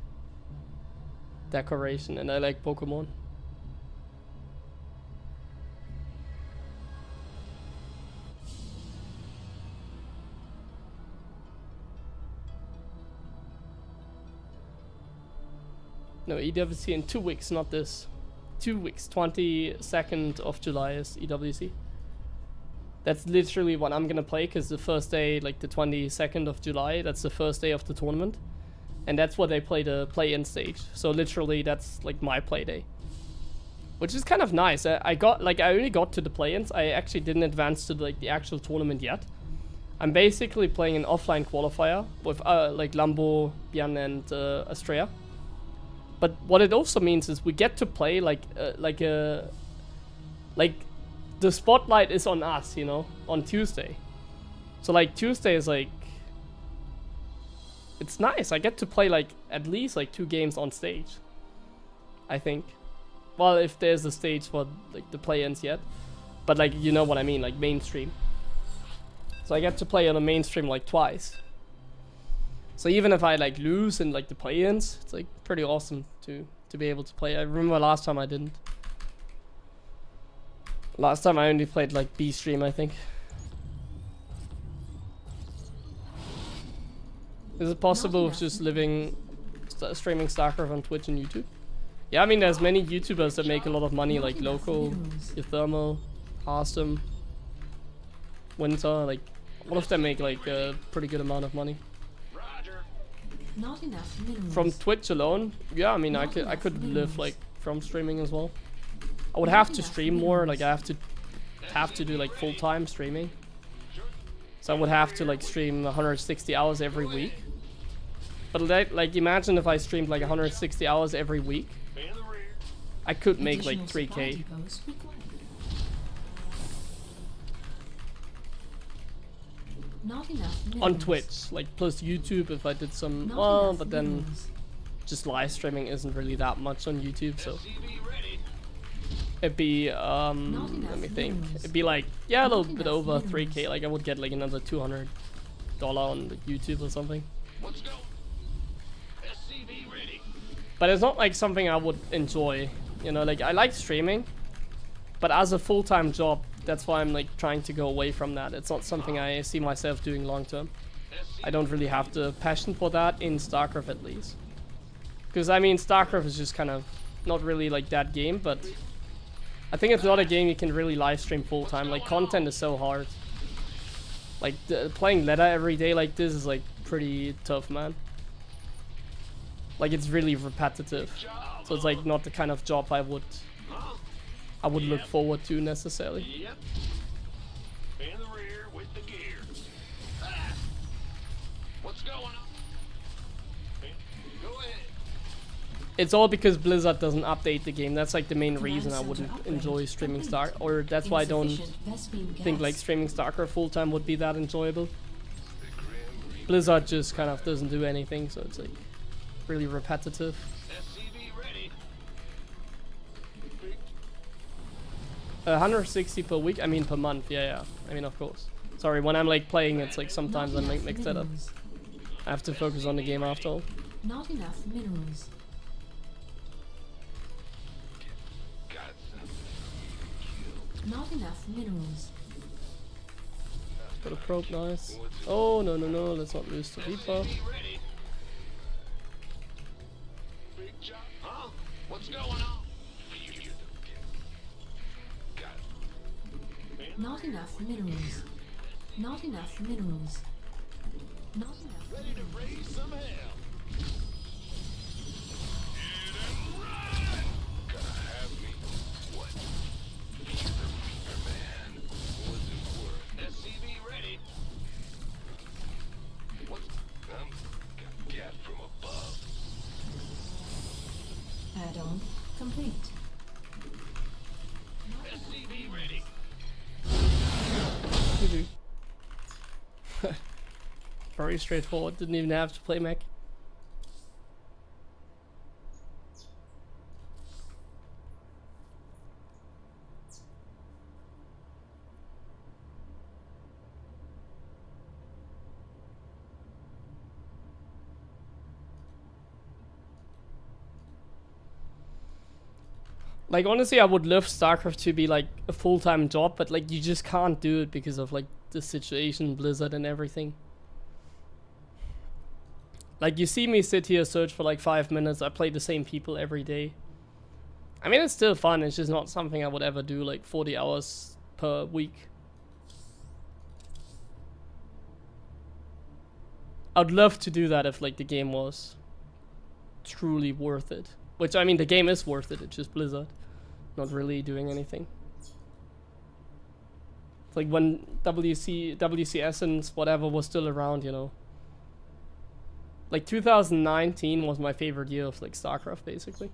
Decoration, and I like Pokemon. No, EWC in 2 weeks, not this. 2 weeks, 22nd of July is EWC. That's literally what I'm gonna play, because the first day, like the 22nd of July, that's the first day of the tournament. And that's what they play the play-in stage. So literally that's like my play day. Which is kind of nice. I only got to the play-ins. I actually didn't advance to like the actual tournament yet. I'm basically playing an offline qualifier with like Lambo, Bian and Astrea. But what it also means is we get to play like the spotlight is on us, you know, on Tuesday. So like Tuesday is like, it's nice. I get to play like at least like 2 games on stage, I think. Well, if there's a stage for like the play-ins yet, but like, you know what I mean, like mainstream. So I get to play on a mainstream like twice. So even if I like lose in like the play-ins, it's like pretty awesome to be able to play. I remember last time I didn't. Last time I only played like B stream, I think. Is it possible with just streaming StarCraft on Twitch and YouTube? Yeah, I mean there's many YouTubers that make a lot of money, like Local, Thermal, Hearthstone, Winter, like all of them make like a pretty good amount of money. Not enough minerals. From Twitch alone, yeah, I mean I could live like from streaming as well. I would have to stream more, like I have to do like full-time streaming. So I would have to like stream 160 hours every week. But like imagine if I streamed like 160 hours every week. I could make like 3K. Not enough On Twitch, like plus YouTube if I did some, well, but then just live streaming isn't really that much on YouTube, so it'd be let me think, it'd be like, yeah, a little bit over 3K. Like I would get like another $200 on like, YouTube or something. Let's go. SCV ready. But it's not like something I would enjoy, you know, like I like streaming, but as a full-time job that's why I'm like trying to go away from that. It's not something I see myself doing long term. I don't really have the passion for that in StarCraft at least. Because I mean, StarCraft is just kind of not really like that game, but I think it's not a game you can really live stream full time. Like, content is so hard. Like, playing Leda every day like this is like pretty tough, man. Like, it's really repetitive. So it's like not the kind of job I would look forward to necessarily. Yep. In the rear with the gear. Ah. What's going on? Go ahead. It's all because Blizzard doesn't update the game. That's like the main reason I wouldn't enjoy streaming Star, or that's why I don't think like streaming StarCraft full time would be that enjoyable. Blizzard just kind of doesn't do anything, so it's like really repetitive. SCV ready. 160 per week. I mean per month. Yeah. I mean, of course. Sorry, when I'm like playing, it's like sometimes I mix that up. I have to focus on the game after all. Not enough minerals. Not enough minerals. Got a probe, nice. Oh, no, let's not lose to Reaper. Ready. Big job. Huh? What's going on? Not enough minerals. Not enough minerals. Not enough. Ready to raise some hell. Gotta have me. What? Man, was it worth? SCV ready. What? Got gas from above. Add-on complete. SCV ready. Very straightforward. Didn't even have to play mech. Like, honestly, I would love StarCraft to be like a full-time job, but like you just can't do it because of like the situation, Blizzard and everything. Like, you see me sit here, search for like 5 minutes, I play the same people every day. I mean, it's still fun, it's just not something I would ever do like 40 hours per week. I'd love to do that if like the game was truly worth it. Which, I mean, the game is worth it, it's just Blizzard not really doing anything. It's like when WCS and whatever was still around, you know. Like 2019 was my favorite year of like StarCraft, basically.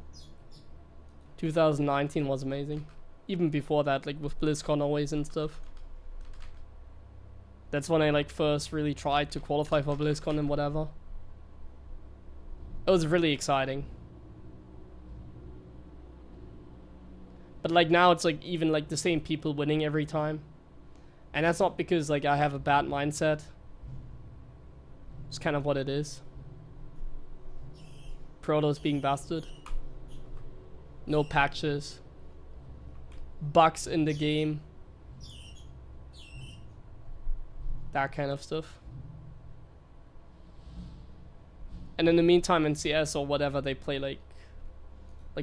2019 was amazing. Even before that, like with BlizzCon always and stuff. That's when I like first really tried to qualify for BlizzCon and whatever. It was really exciting. But like now it's like even like the same people winning every time. And that's not because like I have a bad mindset. It's kind of what it is. Protoss being busted. No patches. Bugs in the game. That kind of stuff. And in the meantime in CS or whatever they play like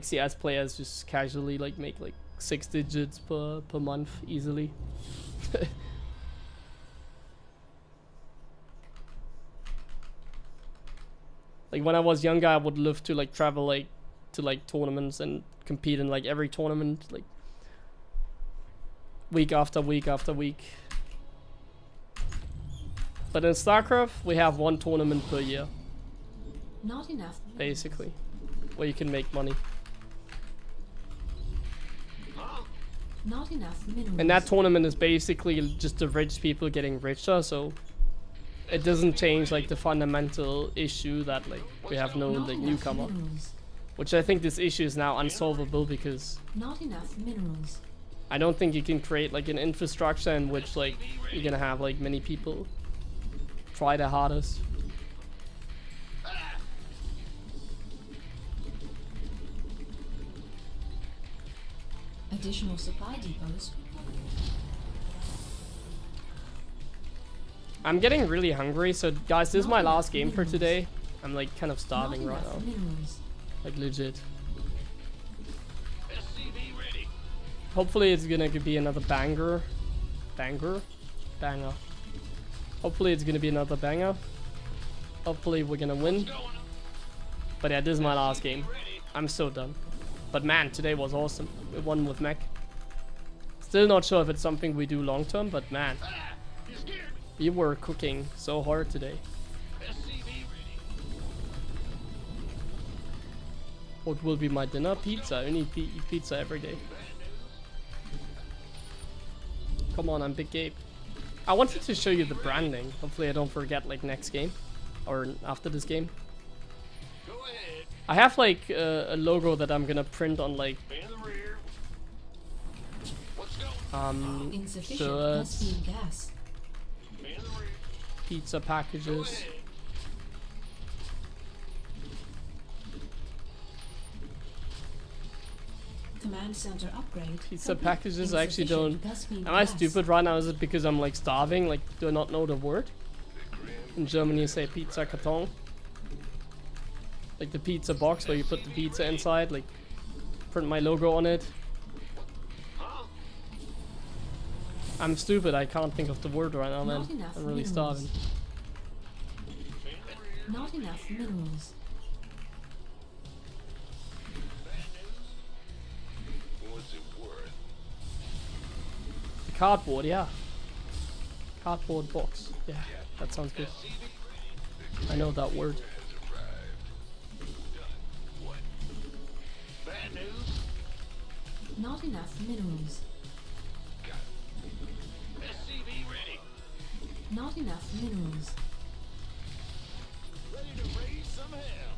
CS players just casually like make like 6 digits per month easily. Like when I was younger, I would love to like travel like to like tournaments and compete in like every tournament like week after week after week. But in StarCraft, we have 1 tournament per year. Not enough. Basically, where you can make money. Not enough minerals. And that tournament is basically just the rich people getting richer, so it doesn't change like the fundamental issue that like we have no like newcomer. Which I think this issue is now unsolvable because not enough minerals. I don't think you can create like an infrastructure in which like you're gonna have like many people try their hardest. Additional supply depots. I'm getting really hungry, so guys, this is my Not last enough game for minerals. today. I'm like kind of Not starving right enough now. minerals. Like legit. SCV ready. Hopefully it's gonna be another banger. Banger? Banger. Hopefully it's gonna be another banger. Hopefully we're gonna win. But yeah, this is my last game. I'm so done. But man, today was awesome. We won with mech. Still not sure if it's something we do long term, but man, You scared me. we were cooking so hard today. SCV ready. What will be my dinner? Pizza. I need pizza every day. Come on, I'm Big Gabe. I wanted to show you the branding. Hopefully I don't forget like next game. Or after this game. Go ahead. I have like a logo that I'm gonna print on like In the rear. What's going? Insufficient shirts, Vespene gas. In the rear. pizza Go packages. ahead. Command center upgrade. Pizza complete. packages, I actually Insufficient don't. Vespene Am I gas. stupid right now? Is it because I'm like starving? Like, do I not know the word? In Germany, you say pizza karton. Like the pizza box where you put the pizza inside. Like, print my logo on it. I'm stupid. I can't think of the word right now, man. Not enough I'm really minerals. starving. Not enough minerals. What's it worth? Cardboard, yeah. Cardboard box. Yeah, that sounds good. I know that word. Bad news. Not enough minerals. SCV ready. Not enough minerals. Ready to raise some hell.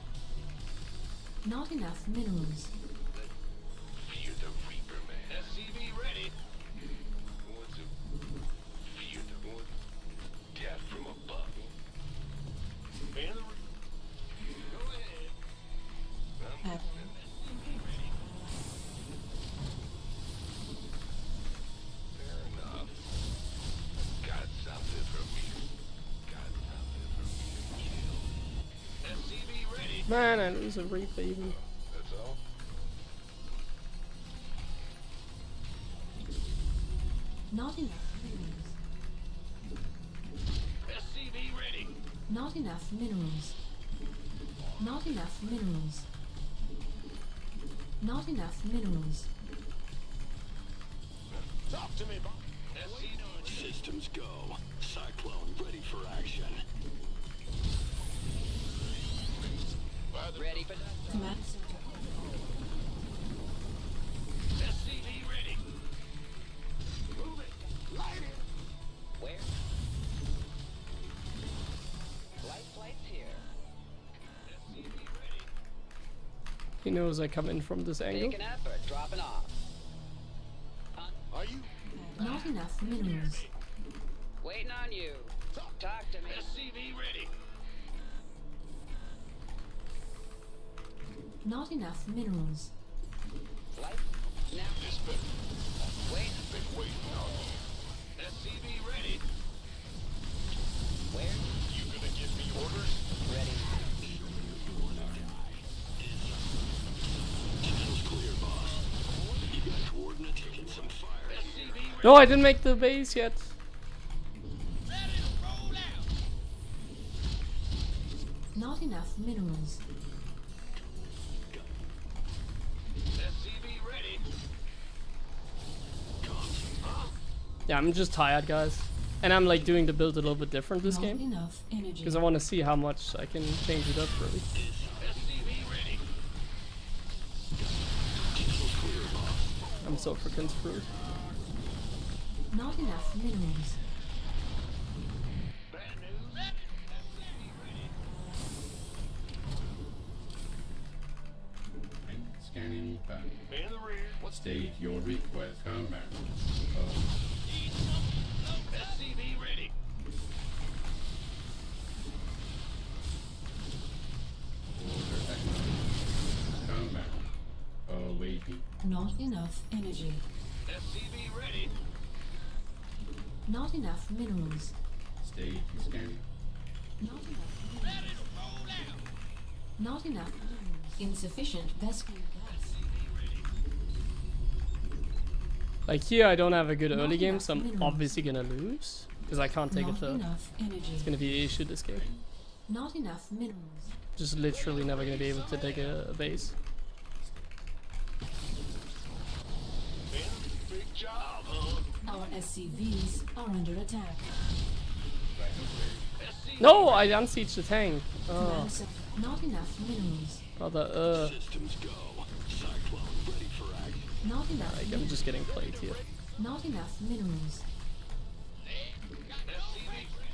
Not enough minerals. Fear the Reaper, man. SCV ready. What's it? Fear the what? Death from above. In the rear. Go ahead. At Fair enough. Got something for me. Got something for me to kill. SCV ready. Man, I lose a Reaper even. That's all. not enough minerals. SCV ready. Not enough minerals. Not enough minerals. Not enough minerals. Talk to me, Bob. Systems go. Cyclone ready for action. Ready for that? Command center. SCV ready. Move it. Light it. Where? Light flight's here. SCV ready. He knows I come in from this angle. Making effort, dropping off. Are you? Not enough minerals. Waiting on you. Talk to me. SCV ready. Not enough minerals. Light. Now. This better. Wait. Been waiting on you. SCV ready. Where? You gonna give me orders? Ready. Channel's clear, boss. You got coordinates? Taking some fire. SCV ready. No, I didn't make the base yet. Ready to roll out. Not enough minerals. SCV ready. Yeah, I'm just tired, guys. And I'm like doing the build a little bit different this Not game. enough energy. Because I want to see how much I can change it up, really. SCV ready. I'm so freaking screwed. Not enough minerals. Bad news. SCV ready. Scanning back. In the rear. What's State your request. Combat. SCV ready. Order acknowledged. Combat. Awaiting. Not enough energy. SCV ready. Not enough minerals. stage and scanning. Not enough. Not enough. Insufficient Vespian gas. Like here, I don't have a good Not early game, enough so I'm minerals. obviously gonna lose because I can't take a Not third. enough energy. It's gonna be an issue this game. Not enough minerals. Just literally never gonna be able to take a base. Big job, huh? Our SCVs are under attack. No, I unsieged the tank. Oh, Command center. Not enough minerals. brother. Systems go. Cyclone ready for action. Not enough. Like, I'm just getting played here. Not enough minerals.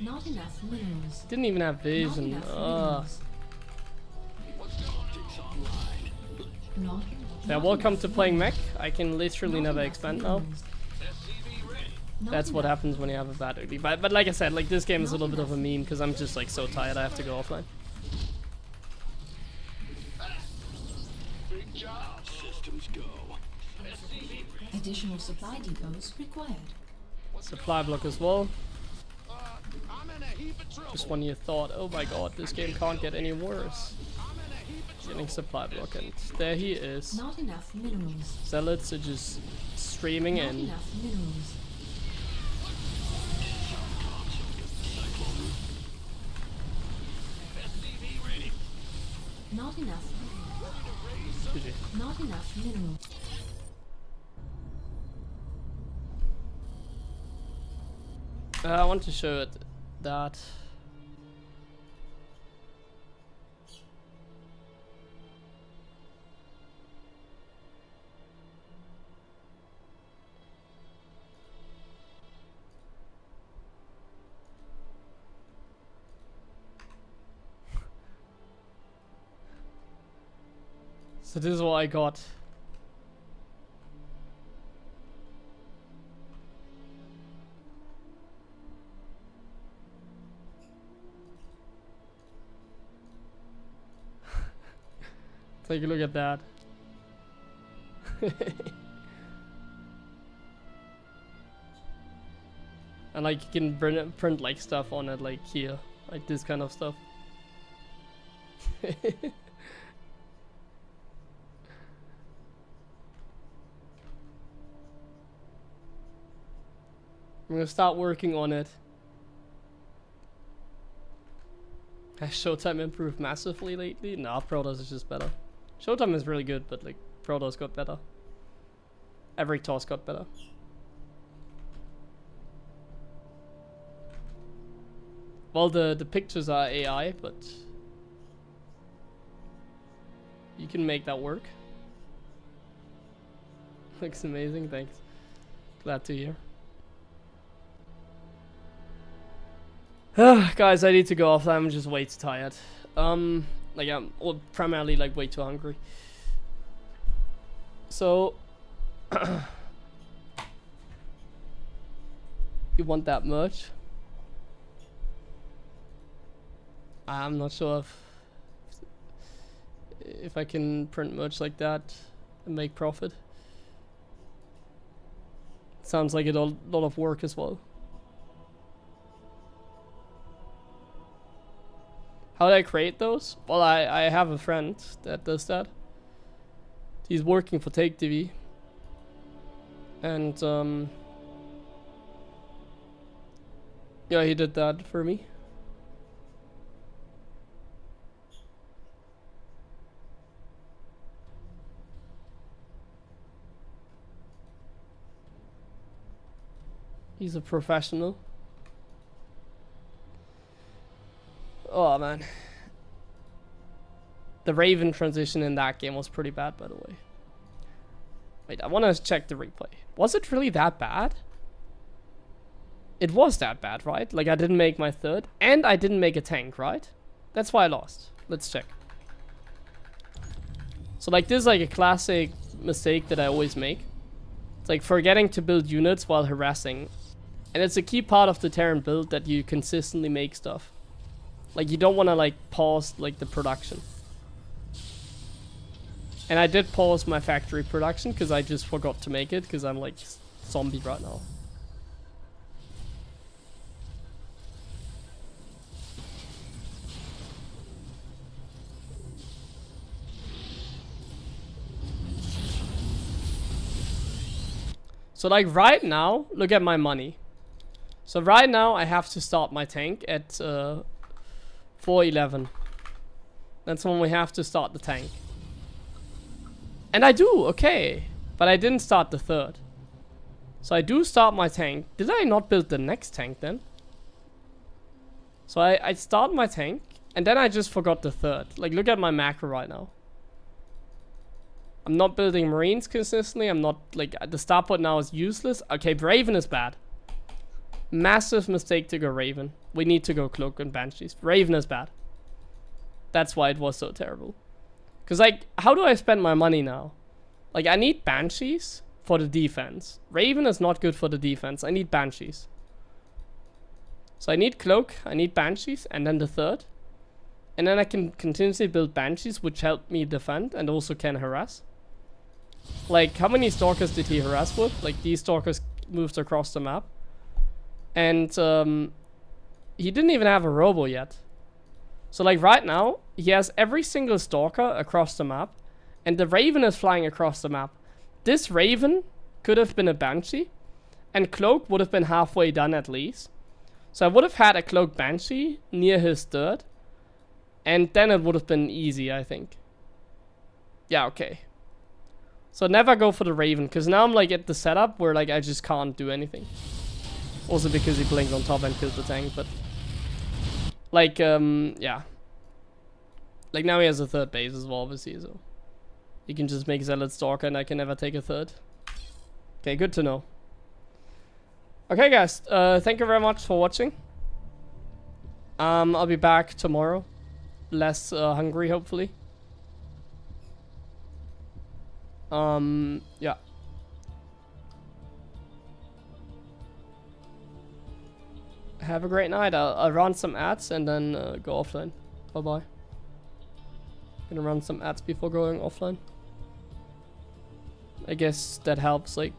Not enough minerals. Didn't even have Not vision. enough minerals. Optics online. Not. Yeah, not welcome enough to playing mech. minerals. I can literally Not never enough expand now. minerals. Not That's what enough. happens when you have a bad early. But like I said, like this game is a little bit of a meme because I'm just like so tired I have to go offline. Big job. Systems go. Additional supply depots required. Supply block as well. I'm in a heap of trouble. Just when you thought, oh my god, this game can't get any worse. Getting supply block and there he is. Not enough minerals. Zealots are just streaming Not in. enough minerals. Not enough. GG. Not enough minerals. I want to show it that. So this is what I got. Take a look at that. And like you can print like stuff on it, like here, like this kind of stuff. I'm gonna start working on it. Has Showtime improved massively lately? Nah, Protoss is just better. Showtime is really good, but like Protoss got better. Every toss got better. Well, the pictures are AI, but you can make that work. Looks amazing, thanks. Glad to hear. Guys, I need to go offline. I'm just way too tired. Like I'm primarily like way too hungry. So, you want that merch? I'm not sure if I can print merch like that and make profit. Sounds like a lot of work as well. How do I create those? Well, I have a friend that does that. He's working for Take TV. And yeah, he did that for me. He's a professional. Oh man. The Raven transition in that game was pretty bad, by the way. Wait, I want to check the replay. Was it really that bad? It was that bad, right? Like I didn't make my third and I didn't make a tank, right? That's why I lost. Let's check. So like this is like a classic mistake that I always make. It's like forgetting to build units while harassing. And it's a key part of the Terran build that you consistently make stuff. Like you don't want to like pause like the production. And I did pause my factory production because I just forgot to make it because I'm like zombie right now. So like right now, look at my money. So right now I have to start my tank at 411. That's when we have to start the tank. And I do, okay. But I didn't start the third. So I do start my tank. Did I not build the next tank then? So I start my tank. And then I just forgot the third. Like, look at my macro right now. I'm not building Marines consistently. I'm not, like, the starport now is useless. Okay, Raven is bad. Massive mistake to go Raven. We need to go Cloak and Banshees. Raven is bad. That's why it was so terrible. Because, like, how do I spend my money now? Like, I need Banshees for the defense. Raven is not good for the defense. I need Banshees. So I need Cloak, I need Banshees, and then the third. And then I can continuously build Banshees, which help me defend and also can harass. Like, how many Stalkers did he harass with? Like, these Stalkers moved across the map. And he didn't even have a Robo yet. So like right now, he has every single Stalker across the map. And the Raven is flying across the map. This Raven could have been a Banshee. And Cloak would have been halfway done at least. So I would have had a Cloak Banshee near his third. And then it would have been easy, I think. Yeah, okay. So never go for the Raven. Because now I'm like at the setup where like I just can't do anything. Also because he blinked on top and killed the tank, but... Like, yeah. Like now he has a third base as well, obviously, so... He can just make Zealot Stalker and I can never take a third. Okay, good to know. Okay guys, thank you very much for watching. I'll be back tomorrow. Less hungry, hopefully. Yeah. Have a great night. I'll run some ads and then go offline. Bye bye. Gonna run some ads before going offline. I guess that helps. Like,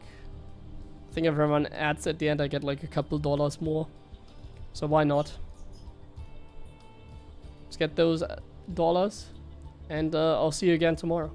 I think if I run ads at the end, I get like a couple dollars more. So why not? Let's get those dollars, and I'll see you again tomorrow.